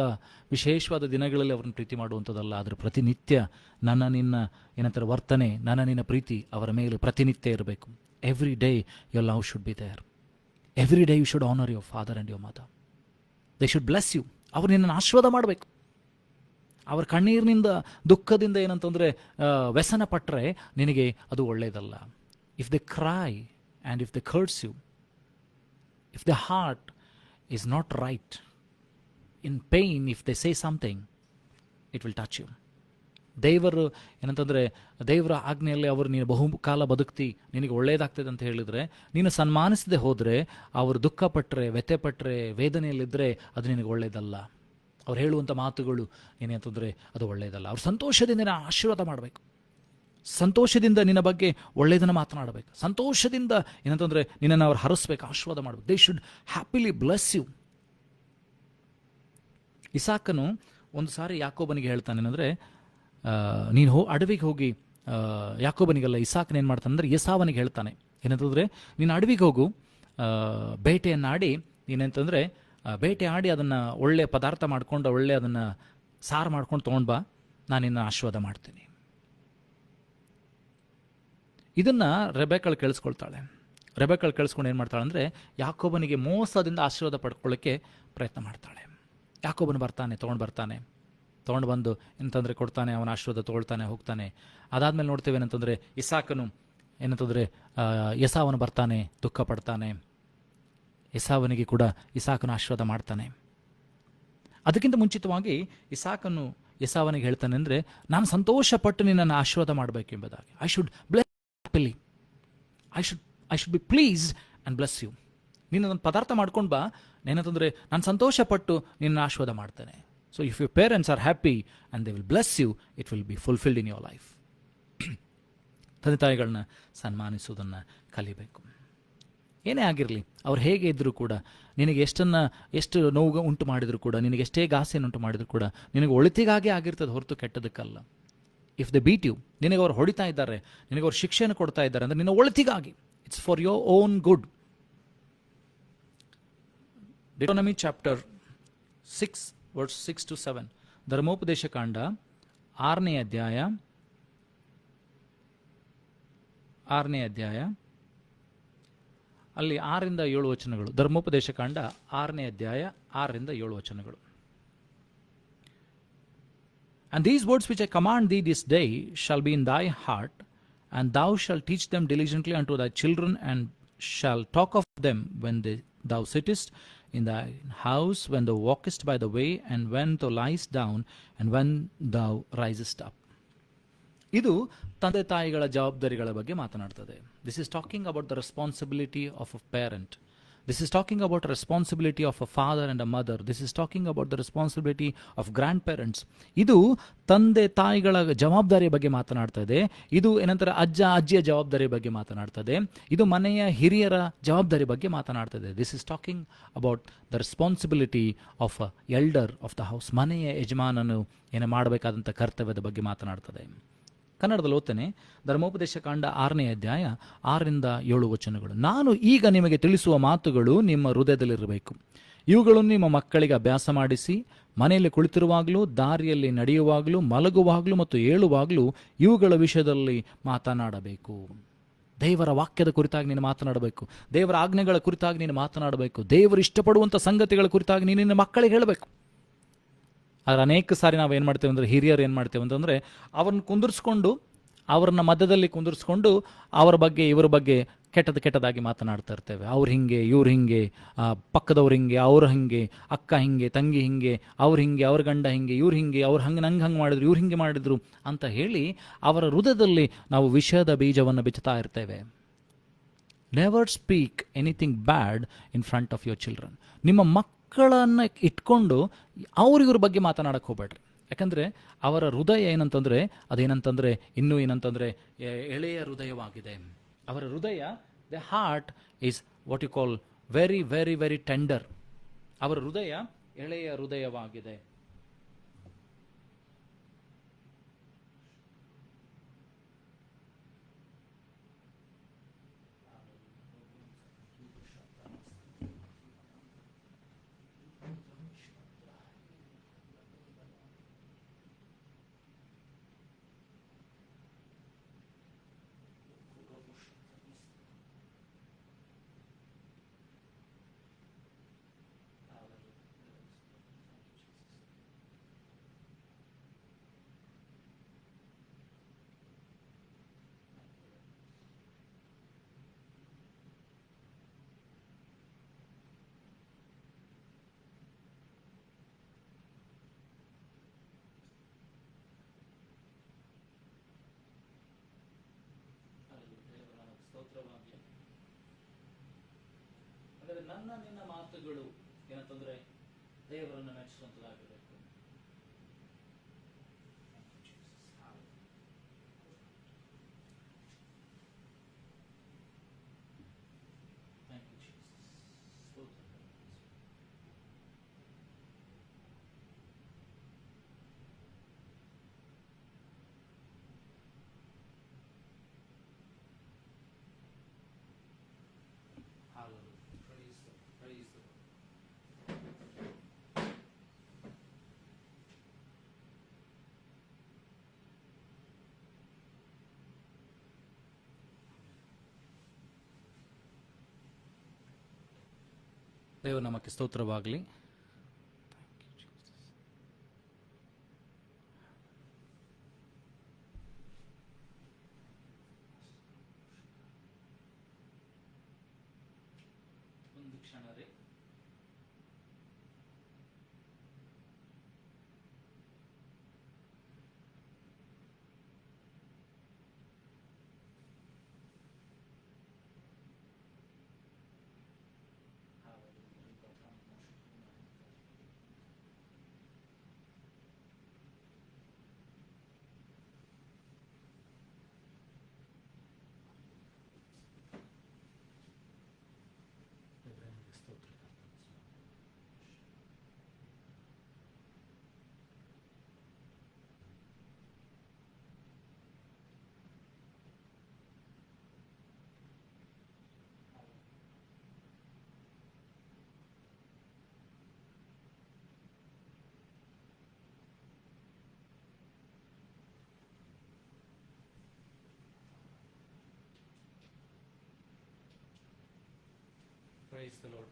ವಿಶೇಷವಾದ ದಿನಗಳಲ್ಲಿ ಅವರನ್ನು ಪ್ರೀತಿ ಮಾಡುವಂಥದ್ದಲ್ಲ, ಆದರೆ ಪ್ರತಿನಿತ್ಯ ನಿನ್ನ ವರ್ತನೆ, ನಿನ್ನ ಪ್ರೀತಿ ಅವರ ಮೇಲೆ ಪ್ರತಿನಿತ್ಯ ಇರಬೇಕು. Every day your love should be there. Every day you should honour your father and your mother. They should bless you. ಅವರು ನಿನ್ನನ್ನು ಆಶೀರ್ವಾದ ಮಾಡಬೇಕು. ಅವರ ಕಣ್ಣೀರಿನಿಂದ, ದುಃಖದಿಂದ ಏನಂತಂದರೆ ವ್ಯಸನ ಪಟ್ಟರೆ ನಿನಗೆ ಅದು ಒಳ್ಳೆಯದಲ್ಲ. If they cry and if they curse you, if the heart is not right, in pain, if they say something, it will touch you. ದೇವರು ಏನಂತಂದರೆ, ದೇವರ ಆಜ್ಞೆಯಲ್ಲಿ ಅವರು ನೀನು ಬಹುಕಾಲ ಬದುಕ್ತಿ, ನಿನಗೆ ಒಳ್ಳೆಯದಾಗ್ತದೆ ಅಂತ ಹೇಳಿದರೆ, ನೀನು ಸನ್ಮಾನಿಸದೆ ಹೋದರೆ, ಅವರು ದುಃಖಪಟ್ಟರೆ, ವ್ಯಥೆಪಟ್ಟರೆ, ವೇದನೆಯಲ್ಲಿದ್ದರೆ ಅದು ನಿನಗೆ ಒಳ್ಳೆಯದಲ್ಲ. ಅವ್ರು ಹೇಳುವಂಥ ಮಾತುಗಳು ಏನೇನಂತಂದರೆ ಅದು ಒಳ್ಳೆಯದಲ್ಲ. ಅವ್ರು ಸಂತೋಷದಿಂದ ನಿನ್ನ ಆಶೀರ್ವಾದ ಮಾಡಬೇಕು, ಸಂತೋಷದಿಂದ ನಿನ್ನ ಬಗ್ಗೆ ಒಳ್ಳೆಯದನ್ನು ಮಾತನಾಡಬೇಕು, ಸಂತೋಷದಿಂದ ಏನಂತಂದರೆ ನಿನ್ನನ್ನು ಅವ್ರು ಹರಿಸ್ಬೇಕು, ಆಶೀರ್ವಾದ ಮಾಡಬೇಕು. They should happily bless you. ಇಸಾಕನು ಒಂದು ಸಾರಿ ಯಾಕೋಬನಿಗೆ ಹೇಳ್ತಾನೆ, ಏನಂದರೆ ನೀನು ಅಡವಿಗೆ ಹೋಗಿ, ಯಾಕೋಬನಿಗೆಲ್ಲ ಇಸಾಕನ ಏನು ಮಾಡ್ತಾನೆ ಅಂದರೆ ಏಸಾವನಿಗೆ ಹೇಳ್ತಾನೆ, ಏನಂತಂದರೆ ನೀನು ಅಡವಿಗೆ ಹೋಗು, ಬೇಟೆಯನ್ನು ಆಡಿ, ನೀನೆಂತಂದರೆ ಬೇಟೆ ಆಡಿ ಅದನ್ನು ಒಳ್ಳೆಯ ಪದಾರ್ಥ ಮಾಡ್ಕೊಂಡು, ಒಳ್ಳೆ ಅದನ್ನು ಸಾರು ಮಾಡ್ಕೊಂಡು ತೊಗೊಂಡು ಬಾ, ನಾನು ನಿನ್ನ ಆಶೀರ್ವಾದ ಮಾಡ್ತೀನಿ. ಇದನ್ನು ರೆಬೆಕ್ಕಳು ಕೇಳಿಸ್ಕೊಳ್ತಾಳೆ. ರೆಬೆಕ್ಕಳು ಕೇಳಿಸ್ಕೊಂಡು ಏನು ಮಾಡ್ತಾಳೆ ಅಂದರೆ, ಯಾಕೋಬನಿಗೆ ಮೋಸದಿಂದ ಆಶೀರ್ವಾದ ಪಡ್ಕೊಳ್ಳೋಕ್ಕೆ ಪ್ರಯತ್ನ ಮಾಡ್ತಾಳೆ. ಯಾಕೋಬನು ಬರ್ತಾನೆ, ತೊಗೊಂಡು ಬಂದು ಎಂತಂದರೆ ಕೊಡ್ತಾನೆ, ಅವನ ಆಶೀರ್ವಾದ ತೊಗೊಳ್ತಾನೆ, ಹೋಗ್ತಾನೆ. ಅದಾದಮೇಲೆ ನೋಡ್ತೇವೆ ಏನಂತಂದರೆ ಇಸಾಕನು ಏನಂತಂದರೆ ಎಸಾವನು ಬರ್ತಾನೆ, ದುಃಖ ಪಡ್ತಾನೆ. ಎಸಾವನಿಗೆ ಕೂಡ ಇಸಾಕನು ಆಶೀರ್ವಾದ ಮಾಡ್ತಾನೆ. ಅದಕ್ಕಿಂತ ಮುಂಚಿತವಾಗಿ ಇಸಾಕನು ಎಸಾವನಿಗೆ ಹೇಳ್ತಾನೆ ಅಂದರೆ, ನಾನು ಸಂತೋಷಪಟ್ಟು ನಿನ್ನನ್ನು ಆಶೀರ್ವಾದ ಮಾಡಬೇಕೆಂಬುದಾಗಿ. I should bless happily, I should be pleased and bless you. ನೀನು ಒಂದು ಪದಾರ್ಥ ಮಾಡ್ಕೊಂಡು ಬಾ, ಏನಂತಂದರೆ ನಾನು ಸಂತೋಷಪಟ್ಟು ನಿನ್ನ ಆಶೀರ್ವಾದ ಮಾಡ್ತೇನೆ. So if your parents are happy and they will bless you, it will be fulfilled in your life. ತಂದೆ ತಾಯಿಗಳನ್ನ ಸನ್ಮಾನಿಸುವುದನ್ನು ಕಲಿಬೇಕು. ಏನೇ ಆಗಿರಲಿ, ಅವ್ರು ಹೇಗೆ ಇದ್ದರೂ ಕೂಡ, ನಿನಗೆ ಎಷ್ಟು ನೋವು ಉಂಟು ಮಾಡಿದರೂ ಕೂಡ, ನಿನಗೆ ಎಷ್ಟೇ ಘಾಸಿಯನ್ನು ಉಂಟು ಮಾಡಿದರೂ ಕೂಡ, ನಿನಗೆ ಒಳಿತಿಗಾಗೇ ಆಗಿರ್ತದೆ ಹೊರತು ಕೆಟ್ಟದಕ್ಕಲ್ಲ. ಇಫ್ ದೆ ಬೀಟ್ ಯು, ನಿನಗೆ ಅವ್ರು ಹೊಡಿತಾ ಇದ್ದಾರೆ, ನಿನಗೆ ಅವ್ರು ಶಿಕ್ಷೆಯನ್ನು ಕೊಡ್ತಾ ಇದ್ದಾರೆ ಅಂದರೆ ನಿನ್ನ ಒಳಿತಿಗಾಗಿ, it's for your own good. Deuteronomy chapter 6 verse 6 to 7, ಧರ್ಮೋಪದೇಶ ಕಾಂಡ 6ನೇ ಅಧ್ಯಾಯ ಅಲ್ಲಿ 6ರಿಂದ 7 ವಚನಗಳು. ಧರ್ಮೋಪದೇಶ ಕಾಂಡ 6ನೇ ಅಧ್ಯಾಯ 6ರಿಂದ 7 ವಚನಗಳು. And these words which I command thee this day shall be in thy heart, and thou shalt teach them diligently unto thy children, and shall talk of them when thou sittest in thy house, when thou walkest by the way, and when thou liest down, and when thou risest up. ಇದು ತಂದೆ ತಾಯಿಗಳ ಜವಾಬ್ದಾರಿಗಳ ಬಗ್ಗೆ ಮಾತನಾಡ್ತದೆ. This is talking about the responsibility of a parent. This is talking about the responsibility of a father and a mother. This is talking about the responsibility of grandparents. ಇದು ತಂದೆ ತಾಯಿಗಳ ಜವಾಬ್ದಾರಿಯ ಬಗ್ಗೆ ಮಾತನಾಡ್ತದೆ. ಇದು ಏನಂತಾರೆ ಅಜ್ಜ ಅಜ್ಜಿಯ ಜವಾಬ್ದಾರಿ ಬಗ್ಗೆ ಮಾತನಾಡ್ತದೆ. ಇದು ಮನೆಯ ಹಿರಿಯರ ಜವಾಬ್ದಾರಿ ಬಗ್ಗೆ ಮಾತನಾಡ್ತದೆ. This is talking about the responsibility of a elder of the house. ಮನೆಯ ಯಜಮಾನನು ಏನು ಮಾಡಬೇಕಾದಂಥ ಕರ್ತವ್ಯದ ಬಗ್ಗೆ ಮಾತನಾಡ್ತದೆ. ಕನ್ನಡದಲ್ಲಿ ಓದ್ತೇನೆ. ಧರ್ಮೋಪದೇಶ ಕಾಂಡ 6ನೇ ಅಧ್ಯಾಯ 6ರಿಂದ 7 ವಚನಗಳು. ನಾನು ಈಗ ನಿಮಗೆ ತಿಳಿಸುವ ಮಾತುಗಳು ನಿಮ್ಮ ಹೃದಯದಲ್ಲಿರಬೇಕು. ಇವುಗಳನ್ನು ನಿಮ್ಮ ಮಕ್ಕಳಿಗೆ ಅಭ್ಯಾಸ ಮಾಡಿಸಿ, ಮನೆಯಲ್ಲಿ ಕುಳಿತಿರುವಾಗಲೂ, ದಾರಿಯಲ್ಲಿ ನಡೆಯುವಾಗಲೂ, ಮಲಗುವಾಗಲೂ ಮತ್ತು ಏಳುವಾಗಲೂ ಇವುಗಳ ವಿಷಯದಲ್ಲಿ ಮಾತನಾಡಬೇಕು. ದೇವರ ವಾಕ್ಯದ ಕುರಿತಾಗಿ ನೀನು ಮಾತನಾಡಬೇಕು. ದೇವರ ಆಜ್ಞೆಗಳ ಕುರಿತಾಗಿ ನೀನು ಮಾತನಾಡಬೇಕು. ದೇವರು ಇಷ್ಟಪಡುವಂಥ ಸಂಗತಿಗಳ ಕುರಿತಾಗಿ ನೀನು ನಿನ್ನ ಮಕ್ಕಳಿಗೆ ಹೇಳಬೇಕು. ಆದರೆ ಅನೇಕ ಸಾರಿ ನಾವು ಏನು ಮಾಡ್ತೇವೆ ಅಂದರೆ, ಹಿರಿಯರು ಏನು ಮಾಡ್ತೇವೆ ಅಂತಂದರೆ, ಅವ್ರನ್ನ ಕುಂದಿರಿಸ್ಕೊಂಡು ಅವರನ್ನ ಮಧ್ಯದಲ್ಲಿ ಕುಂದಿರಿಸ್ಕೊಂಡು ಅವರ ಬಗ್ಗೆ ಇವರ ಬಗ್ಗೆ ಕೆಟ್ಟದಾಗಿ ಮಾತನಾಡ್ತಾ ಇರ್ತೇವೆ. ಅವ್ರು ಹಿಂಗೆ, ಇವ್ರು ಹಿಂಗೆ, ಪಕ್ಕದವ್ರು ಹಿಂಗೆ, ಅವ್ರು ಹಿಂಗೆ, ಅಕ್ಕ ಹಿಂಗೆ, ತಂಗಿ ಹಿಂಗೆ, ಅವ್ರು ಹಿಂಗೆ, ಅವ್ರ ಗಂಡ ಹಿಂಗೆ, ಇವ್ರು ಹಿಂಗೆ, ಅವ್ರು ನಂಗೆ ಮಾಡಿದ್ರು, ಇವ್ರು ಹಿಂಗೆ ಮಾಡಿದ್ರು ಅಂತ ಹೇಳಿ ಅವರ ಹೃದಯದಲ್ಲಿ ನಾವು ವಿಷದ ಬೀಜವನ್ನು ಬಿಚ್ಚುತ್ತಾ ಇರ್ತೇವೆ. Never speak anything bad in front of your children. ನಿಮ್ಮ ಮಕ್ಕಳನ್ನು ಇಟ್ಕೊಂಡು ಅವ್ರಿವ್ರ ಬಗ್ಗೆ ಮಾತನಾಡಕ್ಕೆ ಹೋಗ್ಬೇಡ್ರಿ. ಯಾಕಂದರೆ ಅವರ ಹೃದಯ ಅದೇನಂತಂದರೆ ಇನ್ನೂ ಏನಂತಂದರೆ ಎಳೆಯ ಹೃದಯವಾಗಿದೆ. ಅವರ ಹೃದಯ, the heart is what you call very very very tender. ಅವರ ಹೃದಯ ಎಳೆಯ ಹೃದಯವಾಗಿದೆ. ಅಂದರೆ ನಿನ್ನ ಮಾತುಗಳು ಏನಂತಂದ್ರೆ ದೇವರನ್ನು ಮೆಚ್ಚಿಸುವಂತದಾಗಿರಬೇಕು. ದೇವ ನಮಗೆ ಸ್ತೋತ್ರವಾಗಲಿ. ಒಂದು ಕ್ಷಣ ರೀ. Praise the Lord.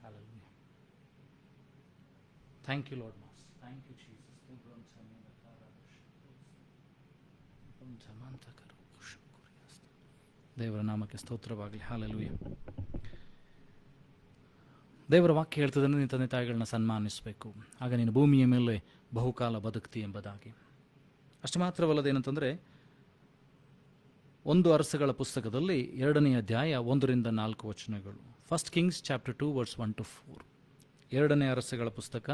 Hallelujah. Thank you, Lord Master. Thank you, Jesus. ದೇವರ ನಾಮಕ್ಕೆ ಸ್ತೋತ್ರವಾಗಲಿ. ಹಾಲೆಲೂಯ. ದೇವರ ವಾಕ್ಯ ಹೇಳ್ತದೆ, ನಿನ್ನ ತಂದೆ ತಾಯಿಗಳನ್ನ ಸನ್ಮಾನಿಸಬೇಕು, ಆಗ ನೀನು ಭೂಮಿಯ ಮೇಲೆ ಬಹುಕಾಲ ಬದುಕ್ತಿ ಎಂಬುದಾಗಿ. ಅಷ್ಟು ಮಾತ್ರವಲ್ಲದೆ ಏನಂತಂದರೆ, 1 ಅರಸುಗಳ ಪುಸ್ತಕದಲ್ಲಿ 2ನೇ ಅಧ್ಯಾಯ 1-4 ವಚನಗಳು. 1 Kings chapter 2 verse 1-4. ಎರಡನೇ ಅರಸುಗಳ ಪುಸ್ತಕ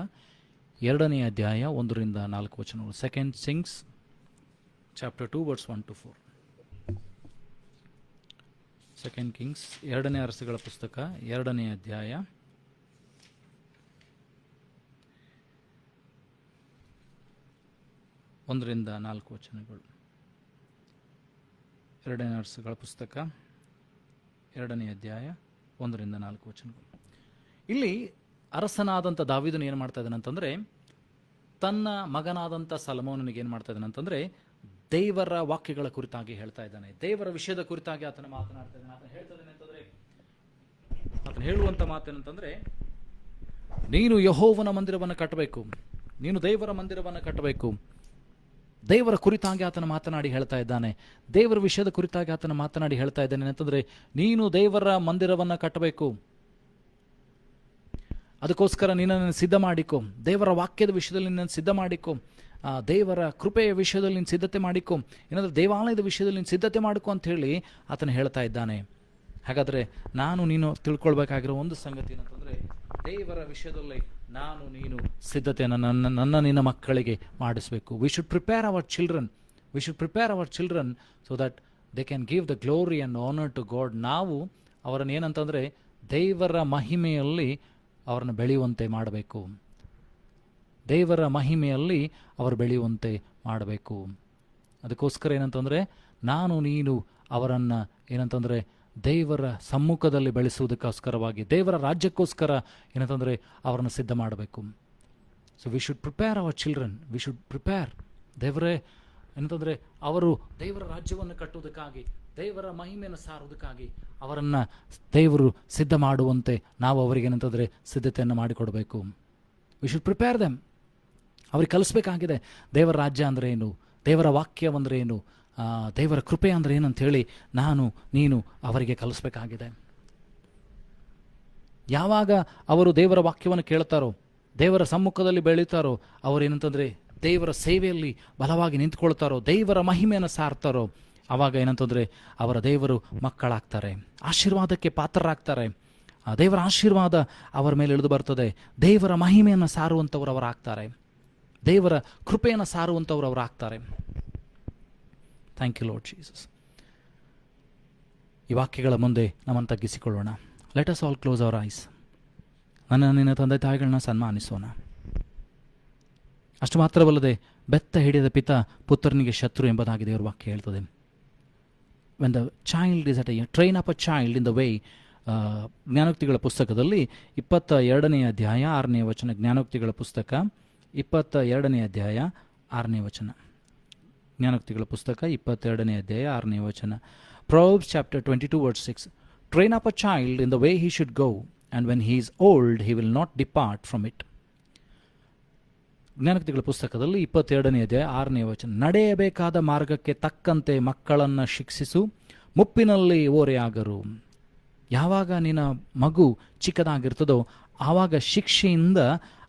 2ನೇ ಅಧ್ಯಾಯ 1-4 ವಚನಗಳು. 2 Kings chapter 2 verse 1-4. 2 Kings 2ನೇ ಅರಸುಗಳ ಪುಸ್ತಕ 2ನೇ ಅಧ್ಯಾಯ 1-4 ವಚನಗಳು. 2ನೇ ಅರಸುಗಳ ಪುಸ್ತಕ 2ನೇ ಅಧ್ಯಾಯ 1-4 ವಚನಗಳು. ಇಲ್ಲಿ ಅರಸನಾದಂಥ ದಾವೀದನು ಏನು ಮಾಡ್ತಾ ಇದ್ದಾನೆ ಅಂತಂದರೆ, ತನ್ನ ಮಗನಾದಂಥ ಸೊಲೊಮೋನನಿಗೆ ಏನು ಮಾಡ್ತಾ ಇದ್ದಾನೆ ಅಂತಂದರೆ, ದೇವರ ವಾಕ್ಯಗಳ ಕುರಿತಾಗಿ ಹೇಳ್ತಾ ಇದ್ದಾನೆ. ದೇವರ ವಿಷಯದ ಕುರಿತಾಗಿ ಆತನ ಮಾತನಾಡ್ತಾ ಇದ್ದಾನೆ. ಆತನ ಹೇಳ್ತಾ ಇದ್ದಾನೆ ಅಂತಂದರೆ, ಆತನ ಹೇಳುವಂಥ ಮಾತೇನಂತಂದರೆ, ನೀನು ಯೆಹೋವನ ಮಂದಿರವನ್ನು ಕಟ್ಟಬೇಕು, ನೀನು ದೇವರ ಮಂದಿರವನ್ನು ಕಟ್ಟಬೇಕು. ದೇವರ ಕುರಿತಾಗಿ ಆತನ ಮಾತನಾಡಿ ಹೇಳ್ತಾ ಇದ್ದಾನೆ. ದೇವರ ವಿಷಯದ ಕುರಿತಾಗಿ ಆತನ ಮಾತನಾಡಿ ಹೇಳ್ತಾ ಇದ್ದಾನೆ ಅಂತಂದರೆ, ನೀನು ದೇವರ ಮಂದಿರವನ್ನು ಕಟ್ಟಬೇಕು, ಅದಕ್ಕೋಸ್ಕರ ನಿನ್ನನ್ನು ಸಿದ್ಧ ಮಾಡಿಕೊ. ದೇವರ ವಾಕ್ಯದ ವಿಷಯದಲ್ಲಿ ನಿನ್ನನ್ನು ಸಿದ್ಧ ಮಾಡಿಕೊ. ದೇವರ ಕೃಪೆಯ ವಿಷಯದಲ್ಲಿ ನೀನು ಸಿದ್ಧತೆ ಮಾಡಿಕೊ. ಏನಾದರೂ ದೇವಾಲಯದ ವಿಷಯದಲ್ಲಿ ನೀನು ಸಿದ್ಧತೆ ಮಾಡಿಕೊ ಅಂತ ಹೇಳಿ ಆತನು ಹೇಳ್ತಾ ಇದ್ದಾನೆ. ಹಾಗಾದರೆ ನಾನು ನೀನು ತಿಳ್ಕೊಳ್ಬೇಕಾಗಿರೋ ಒಂದು ಸಂಗತಿ ಏನಂತಂದರೆ, ದೇವರ ವಿಷಯದಲ್ಲಿ ನಾನು ನೀನು ಸಿದ್ಧತೆಯನ್ನು ನನ್ನ ನಿನ್ನ ಮಕ್ಕಳಿಗೆ ಮಾಡಿಸಬೇಕು. We should prepare our children so that they can give the glory and honour to God. ನಾವು ಅವರನ್ನು ಏನಂತಂದರೆ ದೇವರ ಮಹಿಮೆಯಲ್ಲಿ ಅವರನ್ನು ಬೆಳೆಯುವಂತೆ ಮಾಡಬೇಕು. ದೇವರ ಮಹಿಮೆಯಲ್ಲಿ ಅವರು ಬೆಳೆಯುವಂತೆ ಮಾಡಬೇಕು. ಅದಕ್ಕೋಸ್ಕರ ಏನಂತಂದರೆ, ನಾನು ನೀನು ಅವರನ್ನು ಏನಂತಂದರೆ ದೇವರ ಸಮ್ಮುಖದಲ್ಲಿ ಬೆಳೆಸುವುದಕ್ಕೋಸ್ಕರವಾಗಿ, ದೇವರ ರಾಜ್ಯಕ್ಕೋಸ್ಕರ ಏನಂತಂದರೆ ಅವರನ್ನು ಸಿದ್ಧ ಮಾಡಬೇಕು. So we should prepare our children, V should prepare. ದೇವರೇ ಏನಂತಂದರೆ ಅವರು ದೇವರ ರಾಜ್ಯವನ್ನು ಕಟ್ಟುವುದಕ್ಕಾಗಿ, ದೇವರ ಮಹಿಮೆಯನ್ನು ಸಾರುವುದಕ್ಕಾಗಿ ಅವರನ್ನು ದೇವರು ಸಿದ್ಧ ಮಾಡುವಂತೆ ನಾವು ಅವರಿಗೆ ಏನಂತಂದರೆ ಸಿದ್ಧತೆಯನ್ನು ಮಾಡಿಕೊಡಬೇಕು. V should prepare them. ಅವ್ರಿಗೆ ಕಲಿಸ್ಬೇಕಾಗಿದೆ ದೇವರ ರಾಜ್ಯ ಅಂದರೆ ಏನು, ದೇವರ ವಾಕ್ಯವಂದರೆ ಏನು, ದೇವರ ಕೃಪೆ ಅಂದರೆ ಏನಂತ ಹೇಳಿ ನಾನು ನೀನು ಅವರಿಗೆ ಕಲಿಸ್ಬೇಕಾಗಿದೆ. ಯಾವಾಗ ಅವರು ದೇವರ ವಾಕ್ಯವನ್ನು ಕೇಳ್ತಾರೋ, ದೇವರ ಸಮ್ಮುಖದಲ್ಲಿ ಬೆಳೀತಾರೋ, ಅವರೇನಂತಂದರೆ ದೇವರ ಸೇವೆಯಲ್ಲಿ ಬಲವಾಗಿ ನಿಂತ್ಕೊಳ್ತಾರೋ, ದೇವರ ಮಹಿಮೆಯನ್ನು ಸಾರ್ತಾರೋ, ಆವಾಗ ಏನಂತಂದರೆ ಅವರ ದೇವರು ಮಕ್ಕಳಾಗ್ತಾರೆ, ಆಶೀರ್ವಾದಕ್ಕೆ ಪಾತ್ರರಾಗ್ತಾರೆ. ದೇವರ ಆಶೀರ್ವಾದ ಅವರ ಮೇಲೆ ಇಳಿದು ಬರ್ತದೆ. ದೇವರ ಮಹಿಮೆಯನ್ನು ಸಾರುವಂಥವ್ರು ಅವರಾಗ್ತಾರೆ, ದೇವರ ಕೃಪೆಯನ್ನು ಸಾರುವಂಥವ್ರು ಅವರಾಗ್ತಾರೆ. Thank you Lord Jesus. ಈ ವಾಕ್ಯಗಳ ಮುಂದೆ ನಮ್ಮನ್ನು ತಗ್ಗಿಸಿಕೊಳ್ಳೋಣ. Let us all close our eyes. ನಿನ್ನ ತಂದೆ ತಾಯಿಗಳನ್ನ ಸನ್ಮಾನಿಸೋಣ. ಅಷ್ಟು ಮಾತ್ರವಲ್ಲದೆ, ಬೆತ್ತ ಹಿಡಿದ ಪಿತ ಪುತ್ರನಿಗೆ ಶತ್ರು ಎಂಬುದಾಗಿ ದೇವರ ವಾಕ್ಯ ಹೇಳ್ತದೆ. When the child is at a train up a child in the way. ಜ್ಞಾನೋಕ್ತಿಗಳ ಪುಸ್ತಕದಲ್ಲಿ 22ನೇ ಅಧ್ಯಾಯ 6ನೇ ವಚನ. ಜ್ಞಾನೋಕ್ತಿಗಳ ಪುಸ್ತಕ 22ನೇ ಅಧ್ಯಾಯ 6ನೇ ವಚನ. ಜ್ಞಾನೋಕ್ತಿಗಳ ಪುಸ್ತಕ 22ನೇ ಅಧ್ಯಾಯ 6ನೇ ವಚನ. Proverbs chapter 22 verse 6. Train up a child in the way he should go, and when he is old he will not depart from it. ಜ್ಞಾನೋಕ್ತಿಗಳ ಪುಸ್ತಕದಲ್ಲಿ 22ನೇ ಅಧ್ಯಾಯ 6ನೇ ವಚನ. ನಡೆಯಬೇಕಾದ ಮಾರ್ಗಕ್ಕೆ ತಕ್ಕಂತೆ ಮಕ್ಕಳನ್ನು ಶಿಕ್ಷಿಸು, ಮುಪ್ಪಿನಲ್ಲಿ ಓರೆಯಾಗರು. ಯಾವಾಗ ನಿನ್ನ ಮಗು ಚಿಕ್ಕದಾಗಿರ್ತದೋ ಆವಾಗ ಶಿಕ್ಷೆಯಿಂದ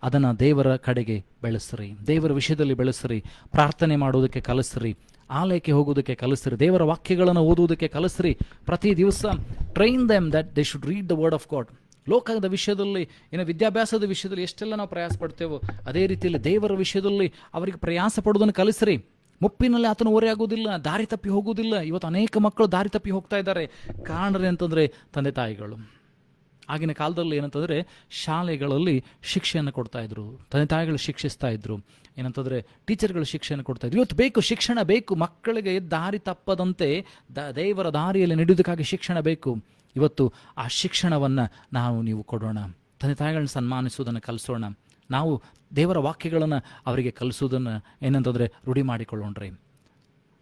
ಅದನ್ನು ದೇವರ ಕಡೆಗೆ ಬೆಳೆಸ್ರಿ, ದೇವರ ವಿಷಯದಲ್ಲಿ ಬೆಳೆಸ್ರಿ, ಪ್ರಾರ್ಥನೆ ಮಾಡುವುದಕ್ಕೆ ಕಲಿಸ್ರಿ, ಆಲಯಕ್ಕೆ ಹೋಗುವುದಕ್ಕೆ ಕಲಿಸ್ರಿ, ದೇವರ ವಾಕ್ಯಗಳನ್ನು ಓದುವುದಕ್ಕೆ ಕಲಿಸ್ರಿ. ಪ್ರತಿ ದಿವಸ train them that they should read the word of god. ಲೋಕದ ವಿಷಯದಲ್ಲಿ, ವಿದ್ಯಾಭ್ಯಾಸದ ವಿಷಯದಲ್ಲಿ ಎಷ್ಟೆಲ್ಲ ನಾವು ಪ್ರಯಾಸ ಪಡ್ತೇವೋ ಅದೇ ರೀತಿಯಲ್ಲಿ ದೇವರ ವಿಷಯದಲ್ಲಿ ಅವರಿಗೆ ಪ್ರಯಾಸ ಪಡುವುದನ್ನು ಕಲಿಸ್ರಿ. ಮುಪ್ಪಿನಲ್ಲಿ ಆತನು ಓರೆಯಾಗುವುದಿಲ್ಲ, ದಾರಿ ತಪ್ಪಿ ಹೋಗುವುದಿಲ್ಲ. ಇವತ್ತು ಅನೇಕ ಮಕ್ಕಳು ದಾರಿ ತಪ್ಪಿ ಹೋಗ್ತಾ ಇದ್ದಾರೆ. ಕಾರಣರೇ ಅಂತಂದರೆ ತಂದೆ ತಾಯಿಗಳು. ಆಗಿನ ಕಾಲದಲ್ಲಿ ಏನಂತಂದರೆ ಶಾಲೆಗಳಲ್ಲಿ ಶಿಕ್ಷೆಯನ್ನು ಕೊಡ್ತಾ ಇದ್ರು, ತಂದೆ ತಾಯಿಗಳು ಶಿಕ್ಷಿಸ್ತಾ ಇದ್ರು. ಏನಂತಂದರೆ ಟೀಚರ್ಗಳು ಶಿಕ್ಷೆಯನ್ನು ಕೊಡ್ತಾ ಇದ್ರು. ಇವತ್ತು ಬೇಕು, ಶಿಕ್ಷಣ ಬೇಕು. ಮಕ್ಕಳಿಗೆ ದಾರಿ ತಪ್ಪದಂತೆ ದೇವರ ದಾರಿಯಲ್ಲಿ ನಡೆಯುವುದಕ್ಕಾಗಿ ಶಿಕ್ಷಣ ಬೇಕು. ಇವತ್ತು ಆ ಶಿಕ್ಷಣವನ್ನು ನೀವು ಕೊಡೋಣ. ತಂದೆ ತಾಯಿಗಳನ್ನ ಸನ್ಮಾನಿಸುವುದನ್ನು ಕಲಿಸೋಣ. ನಾವು ದೇವರ ವಾಕ್ಯಗಳನ್ನು ಅವರಿಗೆ ಕಲಿಸೋದನ್ನು ಏನಂತಂದರೆ ರೂಢಿ ಮಾಡಿಕೊಳ್ಳೋಣ್ರಿ.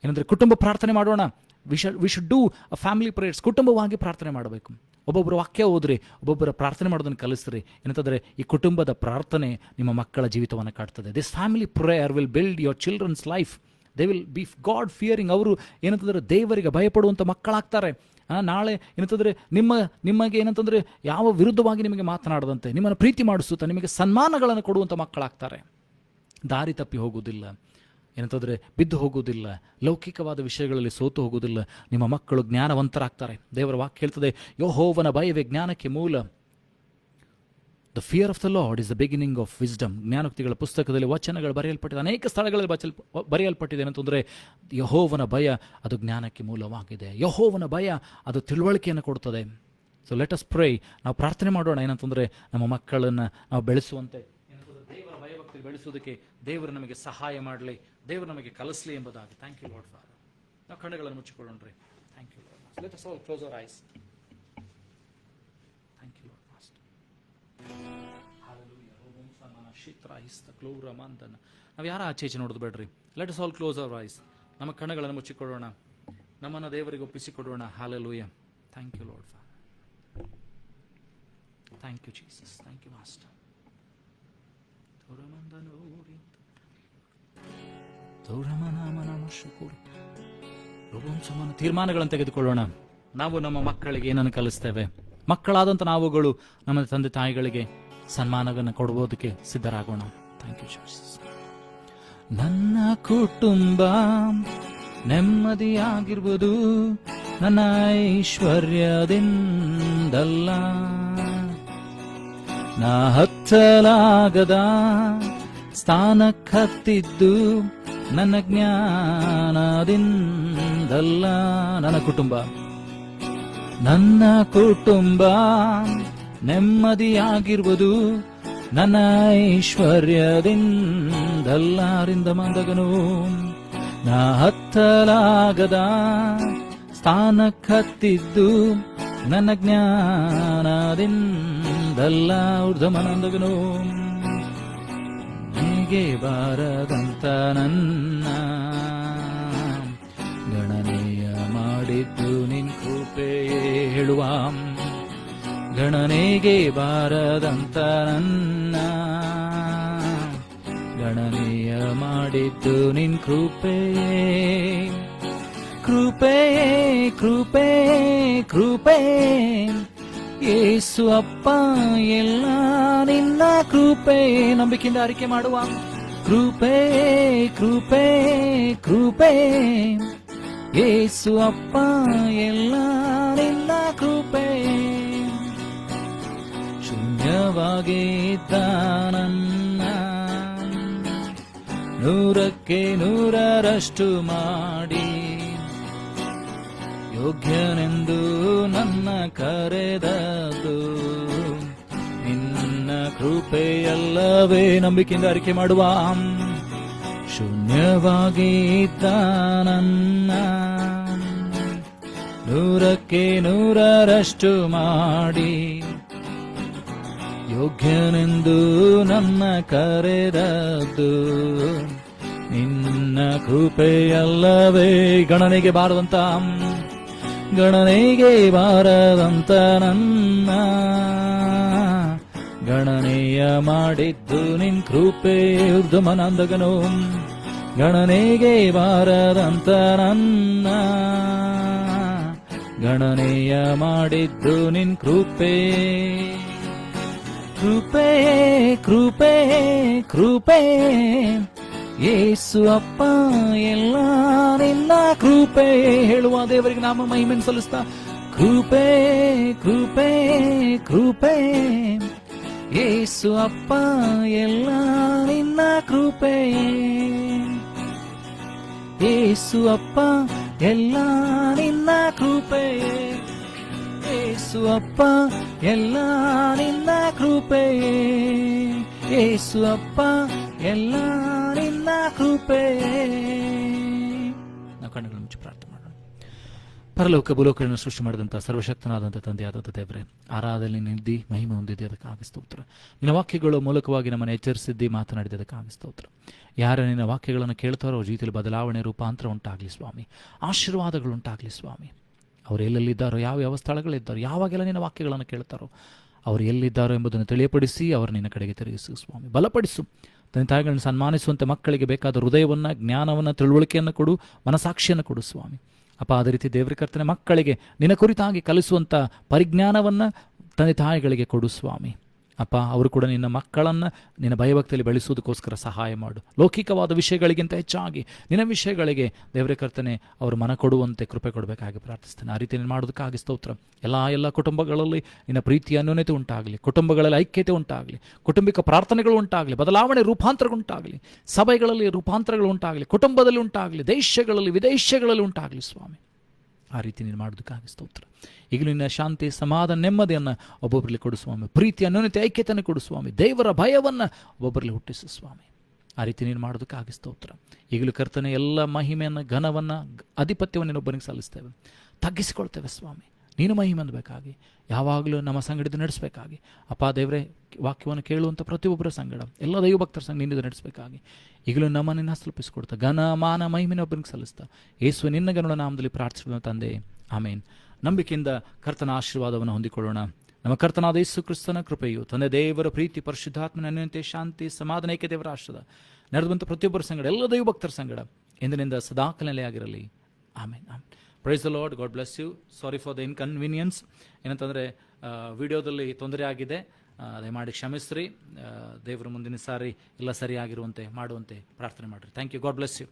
ಏನಂದರೆ ಕುಟುಂಬ ಪ್ರಾರ್ಥನೆ ಮಾಡೋಣ. We should do a family prayers. ಕುಟುಂಬವಾಗಿ ಪ್ರಾರ್ಥನೆ ಮಾಡಬೇಕು. ಒಬ್ಬೊಬ್ಬರು ವಾಕ್ಯ ಓದ್ರಿ, ಒಬ್ಬೊಬ್ಬರ ಪ್ರಾರ್ಥನೆ ಮಾಡೋದನ್ನು ಕಲಿಸ್ರಿ. ಏನಂತಂದರೆ ಈ ಕುಟುಂಬದ ಪ್ರಾರ್ಥನೆ ನಿಮ್ಮ ಮಕ್ಕಳ ಜೀವಿತವನ್ನು ಕಾಡ್ತದೆ. This family prayer will build your children's life. They will be God fearing. ಅವರು ಏನಂತಂದರೆ ದೇವರಿಗೆ ಭಯಪಡುವಂಥ ಮಕ್ಕಳಾಗ್ತಾರೆ. ನಾಳೆ ಏನಂತಂದರೆ ನಿಮಗೆ ಏನಂತಂದರೆ ಯಾವ ವಿರುದ್ಧವಾಗಿ ನಿಮಗೆ ಮಾತನಾಡದಂತೆ, ನಿಮ್ಮನ್ನು ಪ್ರೀತಿ ಮಾಡಿಸುತ್ತಾ ನಿಮಗೆ ಸನ್ಮಾನಗಳನ್ನು ಕೊಡುವಂಥ ಮಕ್ಕಳಾಗ್ತಾರೆ. ದಾರಿ ತಪ್ಪಿ ಹೋಗುವುದಿಲ್ಲ, ಏನಂತಂದರೆ ಬಿದ್ದು ಹೋಗುವುದಿಲ್ಲ, ಲೌಕಿಕವಾದ ವಿಷಯಗಳಲ್ಲಿ ಸೋತು ಹೋಗುವುದಿಲ್ಲ. ನಿಮ್ಮ ಮಕ್ಕಳು ಜ್ಞಾನವಂತರಾಗ್ತಾರೆ. ದೇವರ ವಾಕ್ಯ ಹೇಳ್ತದೆ, ಯೆಹೋವನ ಭಯವೇ ಜ್ಞಾನಕ್ಕೆ ಮೂಲ. The fear of the Lord is the beginning of wisdom. ಜ್ಞಾನೋಕ್ತಿಗಳ ಪುಸ್ತಕದಲ್ಲಿ ವಚನಗಳು ಬರೆಯಲ್ಪಟ್ಟಿದೆ, ಅನೇಕ ಸ್ಥಳಗಳಲ್ಲಿ ಬರೆಯಲ್ಪಟ್ಟಿದೆ. ಏನಂತಂದರೆ ಯೆಹೋವನ ಭಯ ಅದು ಜ್ಞಾನಕ್ಕೆ ಮೂಲವಾಗಿದೆ. ಯೆಹೋವನ ಭಯ ಅದು ತಿಳುವಳಿಕೆಯನ್ನು ಕೊಡ್ತದೆ. So let us pray. ನಾವು ಪ್ರಾರ್ಥನೆ ಮಾಡೋಣ. ಏನಂತಂದರೆ ನಮ್ಮ ಮಕ್ಕಳನ್ನು ನಾವು ಬೆಳೆಸುವಂತೆ, ದೇವರ ಭಯಭಕ್ತಿ ಬೆಳೆಸುವುದಕ್ಕೆ ದೇವರು ನಮಗೆ ಸಹಾಯ ಮಾಡಲಿ, ದೇವರು ನಮಗೆ ಕಲಿಸಲಿ ಎಂಬುದಾಗಿ. Thank you Lord Father. ನಾವು ಕಣ್ಣುಗಳನ್ನು ಮುಚ್ಚಿಕೊಳ್ಳೋಣ್ರಿ. Thank you Lord. Let us all close our eyes. Thank you Lord master. ನಾವು ಯಾರ ಆಚೆ ನೋಡೋದು ಬೇಡ್ರಿ. Let us all close our eyes. ನಮ್ಮ ಕಣ್ಣುಗಳನ್ನು ಮುಚ್ಚಿಕೊಳ್ಳೋಣ, ನಮ್ಮನ್ನು ದೇವರಿಗೆ ಒಪ್ಪಿಸಿಕೊಡೋಣ. Hallelujah. Thank you Lord father. Thank you Jesus. Thank you master. ತೀರ್ಮಾನಗಳನ್ನು ತೆಗೆದುಕೊಳ್ಳೋಣ. ನಾವು ನಮ್ಮ ಮಕ್ಕಳಿಗೆ ಏನನ್ನು ಕಲಿಸ್ತೇವೆ? ಮಕ್ಕಳಾದಂಥ ನಾವುಗಳು ನಮ್ಮ ತಂದೆ ತಾಯಿಗಳಿಗೆ ಸನ್ಮಾನವನ್ನು ಕೊಡುವುದಕ್ಕೆ ಸಿದ್ಧರಾಗೋಣ. Thank you Jesus. ನನ್ನ ಕುಟುಂಬ ನೆಮ್ಮದಿಯಾಗಿರ್ಬೋದು ನನ್ನ ಐಶ್ವರ್ಯದಿಂದಲ್ಲ, ನಾ ಹತ್ತಲಾಗದ ಸ್ಥಾನಕ್ಕತ್ತಿದ್ದು ನನ್ನ ಜ್ಞಾನದಿಂದಲ್ಲ. ನನ್ನ ಕುಟುಂಬ ನೆಮ್ಮದಿಯಾಗಿರುವುದು ನನ್ನ ಐಶ್ವರ್ಯದಿಂದಲ್ಲ. ರಿಂದಮಂದಗನು ನಾ ಹತ್ತಲಾಗದ ಸ್ಥಾನಕ್ಕತ್ತಿದ್ದು ನನ್ನ ಜ್ಞಾನದಿಂದಲ್ಲ. ಊರ್ಧ್ವಮನಂದಗನು ಹೀಗೆ ಬಾರದಂತ ನನ್ನ ಗಣನೆಯ ಮಾಡಿದ್ದು ನಿನ್ ಕೃಪೆ ಹೇಳುವ. ಗಣನೆಗೆ ಬಾರದಂತ ನನ್ನ ಗಣನೆಯ ಮಾಡಿದ್ದು ನಿನ್ ಕೃಪೆ. ಕೃಪೆ ಕೃಪೆ ಕೃಪೆ ಯೇಸು ಅಪ್ಪ ಎಲ್ಲ ನಿನ್ನ ಕೃಪೆ. ನಂಬಿಕೆಯಿಂದ ಅರಿಕೆ ಮಾಡುವ. ಕೃಪೆ ಕೃಪೆ ಕೃಪೆ ಯೇಸು ಅಪ್ಪ ಎಲ್ಲ ನಿನ್ನ ಕೃಪೆ. ಶೂನ್ಯವಾಗಿದ್ದ ನನ್ನ 100ಕ್ಕೆ 100ರಷ್ಟು ಮಾಡಿ ಯೋಗ್ಯನೆಂದು ನನ್ನ ಕರೆದದು ನಿನ್ನ ಕೃಪೆಯಲ್ಲವೇ. ನಂಬಿಕೆಯಿಂದ ಅರಿಕೆ ಮಾಡುವ. ಶೂನ್ಯವಾಗಿದ್ದ ನನ್ನ 100ಕ್ಕೆ 100ರಷ್ಟು ಮಾಡಿ ಯೋಗ್ಯನೆಂದು ನನ್ನ ಕರೆದದ್ದು ನಿನ್ನ ಕೃಪೆಯಲ್ಲವೇ. ಗಣನೆಗೆ ಬಾರದಂತ ಗಣನೆಗೆ ಬಾರದಂತ ನನ್ನ ಗಣನೆಯ ಮಾಡಿದ್ದು ನಿನ್ ಕೃಪೆ. ಊರ್ಧ್ವಮನಂದಗನು ಗಣನೆಗೆ ಬಾರದಂತ ನನ್ನ ಗಣನೆಯ ಮಾಡಿದ್ದು ನಿನ್ ಕೃಪೆ. ಕೃಪೆ ಕೃಪೆ ಕೃಪೆ ಯೇಸು ಅಪ್ಪ ಎಲ್ಲ ನಿನ್ನ ಕೃಪೆ ಹೇಳುವ. ದೇವರಿಗೆ ನಾಮ ಮಹಿಮೆಯನ್ನು ಸಲ್ಲಿಸ್ತಾ ಕೃಪೆ ಕೃಪೆ ಕೃಪೆ ಯೇಸು ಅಪ್ಪ ಎಲ್ಲ ನಿನ್ನ ಕೃಪೆ. ಯೇಸು ಅಪ್ಪ ಎಲ್ಲ ನಿನ್ನ ಕೃಪೆ. ಯೇಸು ಅಪ್ಪ ಎಲ್ಲ ನಿನ್ನ ಕೃಪೆ. ಯೇಸು ಅಪ್ಪ ಎಲ್ಲ ನಿನ್ನ ಕೃಪೆ. ನಾವು ಕಣ್ಣುಗಳನ್ನು ಮುಚ್ಚಿ ಪ್ರಾರ್ಥನೆ ಮಾಡೋಣ. ಪರಲೋಕ ಭೂಲೋಕಗಳನ್ನು ಸೃಷ್ಟಿ ಮಾಡಿದಂಥ ಸರ್ವಶಕ್ತನಾದಂಥ ತಂದೆಯಾದಂಥ ದೇವರೇ, ಆರಾಧನೆ ನಿಂದಿ ಮಹಿಮೆ ಹೊಂದಿದ್ದೆ, ಅದಕ್ಕಾಗಿ ಸ್ತೋತ್ರ. ನಿನ್ನ ವಾಕ್ಯಗಳ ಮೂಲಕವಾಗಿ ನಮ್ಮನ್ನು ಎಚ್ಚರಿಸಿದ್ದಿ, ಮಾತನಾಡಿದೆ, ಅದಕ್ಕಾಗಿ ಸ್ತೋತ್ರ. ಯಾರ ನಿನ್ನ ವಾಕ್ಯಗಳನ್ನು ಕೇಳ್ತಾರೋ ಅವ್ರ ಜೀವಿತದಲ್ಲಿ ಬದಲಾವಣೆ, ರೂಪಾಂತರ ಉಂಟಾಗಲಿ ಸ್ವಾಮಿ. ಆಶೀರ್ವಾದಗಳು ಉಂಟಾಗಲಿ ಸ್ವಾಮಿ. ಅವರು ಎಲ್ಲೆಲ್ಲಿದ್ದಾರೋ, ಯಾವ ಸ್ಥಳಗಳಿದ್ದಾರೋ, ಯಾವಾಗೆಲ್ಲ ನಿನ್ನ ವಾಕ್ಯಗಳನ್ನು ಕೇಳ್ತಾರೋ ಅವರು ಎಲ್ಲಿದ್ದಾರೋ ಎಂಬುದನ್ನು ತಿಳಿಯಪಡಿಸಿ ಅವರು ನಿನ್ನ ಕಡೆಗೆ ತಿರುಗಿಸು ಸ್ವಾಮಿ. ಬಲಪಡಿಸು. ತಂದೆ ತಾಯಿಗಳನ್ನು ಸನ್ಮಾನಿಸುವಂತೆ ಮಕ್ಕಳಿಗೆ ಬೇಕಾದ ಹೃದಯವನ್ನು, ಜ್ಞಾನವನ್ನು, ತಿಳುವಳಿಕೆಯನ್ನು ಕೊಡು, ಮನಸಾಕ್ಷಿಯನ್ನು ಕೊಡು ಸ್ವಾಮಿ. ಅಪ್ಪ, ಅದೇ ರೀತಿ ದೇವರ ಕರ್ತನೆ ಮಕ್ಕಳಿಗೆ ನಿನ್ನ ಕುರಿತಾಗಿ ಕಲಿಸುವಂಥ ಪರಿಜ್ಞಾನವನ್ನು ತಂದೆ ತಾಯಿಗಳಿಗೆ ಕೊಡು ಸ್ವಾಮಿ. ಅಪ್ಪ, ಅವರು ಕೂಡ ನಿನ್ನ ಮಕ್ಕಳನ್ನು ನಿನ್ನ ಭಯಭಕ್ತಿಯಲ್ಲಿ ಬೆಳೆಸುವುದಕ್ಕೋಸ್ಕರ ಸಹಾಯ ಮಾಡು. ಲೌಕಿಕವಾದ ವಿಷಯಗಳಿಗಿಂತ ಹೆಚ್ಚಾಗಿ ನಿನ್ನ ವಿಷಯಗಳಿಗೆ ದೇವರೇ ಕರ್ತನೆ ಅವರು ಮನ ಕೊಡುವಂತೆ ಕೃಪೆ ಕೊಡಬೇಕಾಗಿ ಪ್ರಾರ್ಥಿಸ್ತೇನೆ. ಆ ರೀತಿ ನೀನು ಮಾಡೋದಕ್ಕಾಗಿ ಸ್ತೋತ್ರ. ಎಲ್ಲ ಕುಟುಂಬಗಳಲ್ಲಿ ನಿನ್ನ ಪ್ರೀತಿಯ ಅನ್ಯೋನ್ಯತೆ ಉಂಟಾಗಲಿ, ಕುಟುಂಬಗಳಲ್ಲಿ ಐಕ್ಯತೆ ಉಂಟಾಗಲಿ, ಕೌಟುಂಬಿಕ ಪ್ರಾರ್ಥನೆಗಳು ಉಂಟಾಗಲಿ, ಬದಲಾವಣೆ ರೂಪಾಂತರಗಳುಂಟಾಗಲಿ, ಸಭೆಗಳಲ್ಲಿ ರೂಪಾಂತರಗಳು ಉಂಟಾಗಲಿ, ಕುಟುಂಬದಲ್ಲಿ ಉಂಟಾಗಲಿ, ದೇಶಗಳಲ್ಲಿ ವಿದೇಶಗಳಲ್ಲಿ ಉಂಟಾಗಲಿ ಸ್ವಾಮಿ. ಆ ರೀತಿ ನೀನು ಮಾಡೋದಕ್ಕಾಗಿ ಸ್ತೋತ್ರ. ಈಗಲೂ ನಿನ್ನ ಶಾಂತಿ, ಸಮಾಧಾನ, ನೆಮ್ಮದಿಯನ್ನು ಒಬ್ಬೊಬ್ಬರಲ್ಲಿ ಕೊಡು ಸ್ವಾಮಿ. ಪ್ರೀತಿ, ಅನ್ಯೋನ್ಯತೆ, ಐಕ್ಯತೆಯನ್ನು ಕೊಡು ಸ್ವಾಮಿ. ದೇವರ ಭಯವನ್ನು ಒಬ್ಬೊಬ್ಬರಲ್ಲಿ ಹುಟ್ಟಿಸು ಸ್ವಾಮಿ. ಆ ರೀತಿ ನೀನು ಮಾಡೋದಕ್ಕಾಗಿ ಸ್ತೋತ್ರ. ಈಗಲೂ ಕರ್ತನೆ ಎಲ್ಲ ಮಹಿಮೆಯನ್ನು, ಘನವನ್ನು, ಆಧಿಪತ್ಯವನ್ನು ನೀನೊಬ್ಬನಿಗೆ ಸಲ್ಲಿಸ್ತೇವೆ, ತಗ್ಗಿಸಿಕೊಳ್ತೇವೆ ಸ್ವಾಮಿ. ನೀನು ಮಹಿಮೆ ಅನ್ನಬೇಕಾಗಿ ಯಾವಾಗಲೂ ನಮ್ಮ ಸಂಗಡ ನಡೆಸಬೇಕಾಗಿ ಅಪ್ಪ ದೇವರೇ, ವಾಕ್ಯವನ್ನು ಕೇಳುವಂಥ ಪ್ರತಿಯೊಬ್ಬರ ಸಂಗಡ ಎಲ್ಲ ದೈವಭಕ್ತರ ಸಂಘ ನಿನ್ನಿಂದ ನಡೆಸಬೇಕಾಗಿ ಈಗಲೂ ನಮ್ಮನ್ನು ತಲುಪಿಸಿಕೊಡ್ತಾ ಘನ ಮಾನ ಮಹಿಮೆನ ಒಬ್ಬನಿಗೆ ಸಲ್ಲಿಸ್ತಾ ಯೇಸು ನಿನ್ನ ಗನುಳ ನಾಮದಲ್ಲಿ ಪ್ರಾರ್ಥಿಸಿದ ತಂದೆ, ಆಮೇನ್. ನಂಬಿಕೆಯಿಂದ ಕರ್ತನ ಆಶೀರ್ವಾದವನ್ನು ಹೊಂದಿಕೊಳ್ಳೋಣ. ನಮ್ಮ ಕರ್ತನಾದ ಯೇಸು ಕ್ರಿಸ್ತನ ಕೃಪೆಯು, ತಂದೆ ದೇವರ ಪ್ರೀತಿ, ಪರಿಶುದ್ಧಾತ್ಮನ ಅನ್ಯೋನ್ಯತೆ, ಶಾಂತಿ, ಸಮಾಧಾನ, ಏಕ ದೇವರ ಆಶ್ರದ ನಡೆದಂಥ ಪ್ರತಿಯೊಬ್ಬರ ಸಂಗಡ, ಎಲ್ಲ ದೈವಭಕ್ತರ ಸಂಗಡ ಎಂದಿನಿಂದ ಸದಾಕಾಲದಲ್ಲಿ ಆಗಿರಲಿ. Amen, amen. Praise the Lord. God bless you. Sorry for the inconvenience. ಏನಂತಂದರೆ ವಿಡಿಯೋದಲ್ಲಿ ತೊಂದರೆ ಆಗಿದೆ, ದಯಮಾಡಿ ಕ್ಷಮಿಸ್ರಿ. ದೇವರು ಮುಂದಿನ ಸಾರಿ ಎಲ್ಲ ಸರಿಯಾಗಿರುವಂತೆ ಮಾಡುವಂತೆ ಪ್ರಾರ್ಥನೆ ಮಾಡಿರಿ. Thank you. God bless you.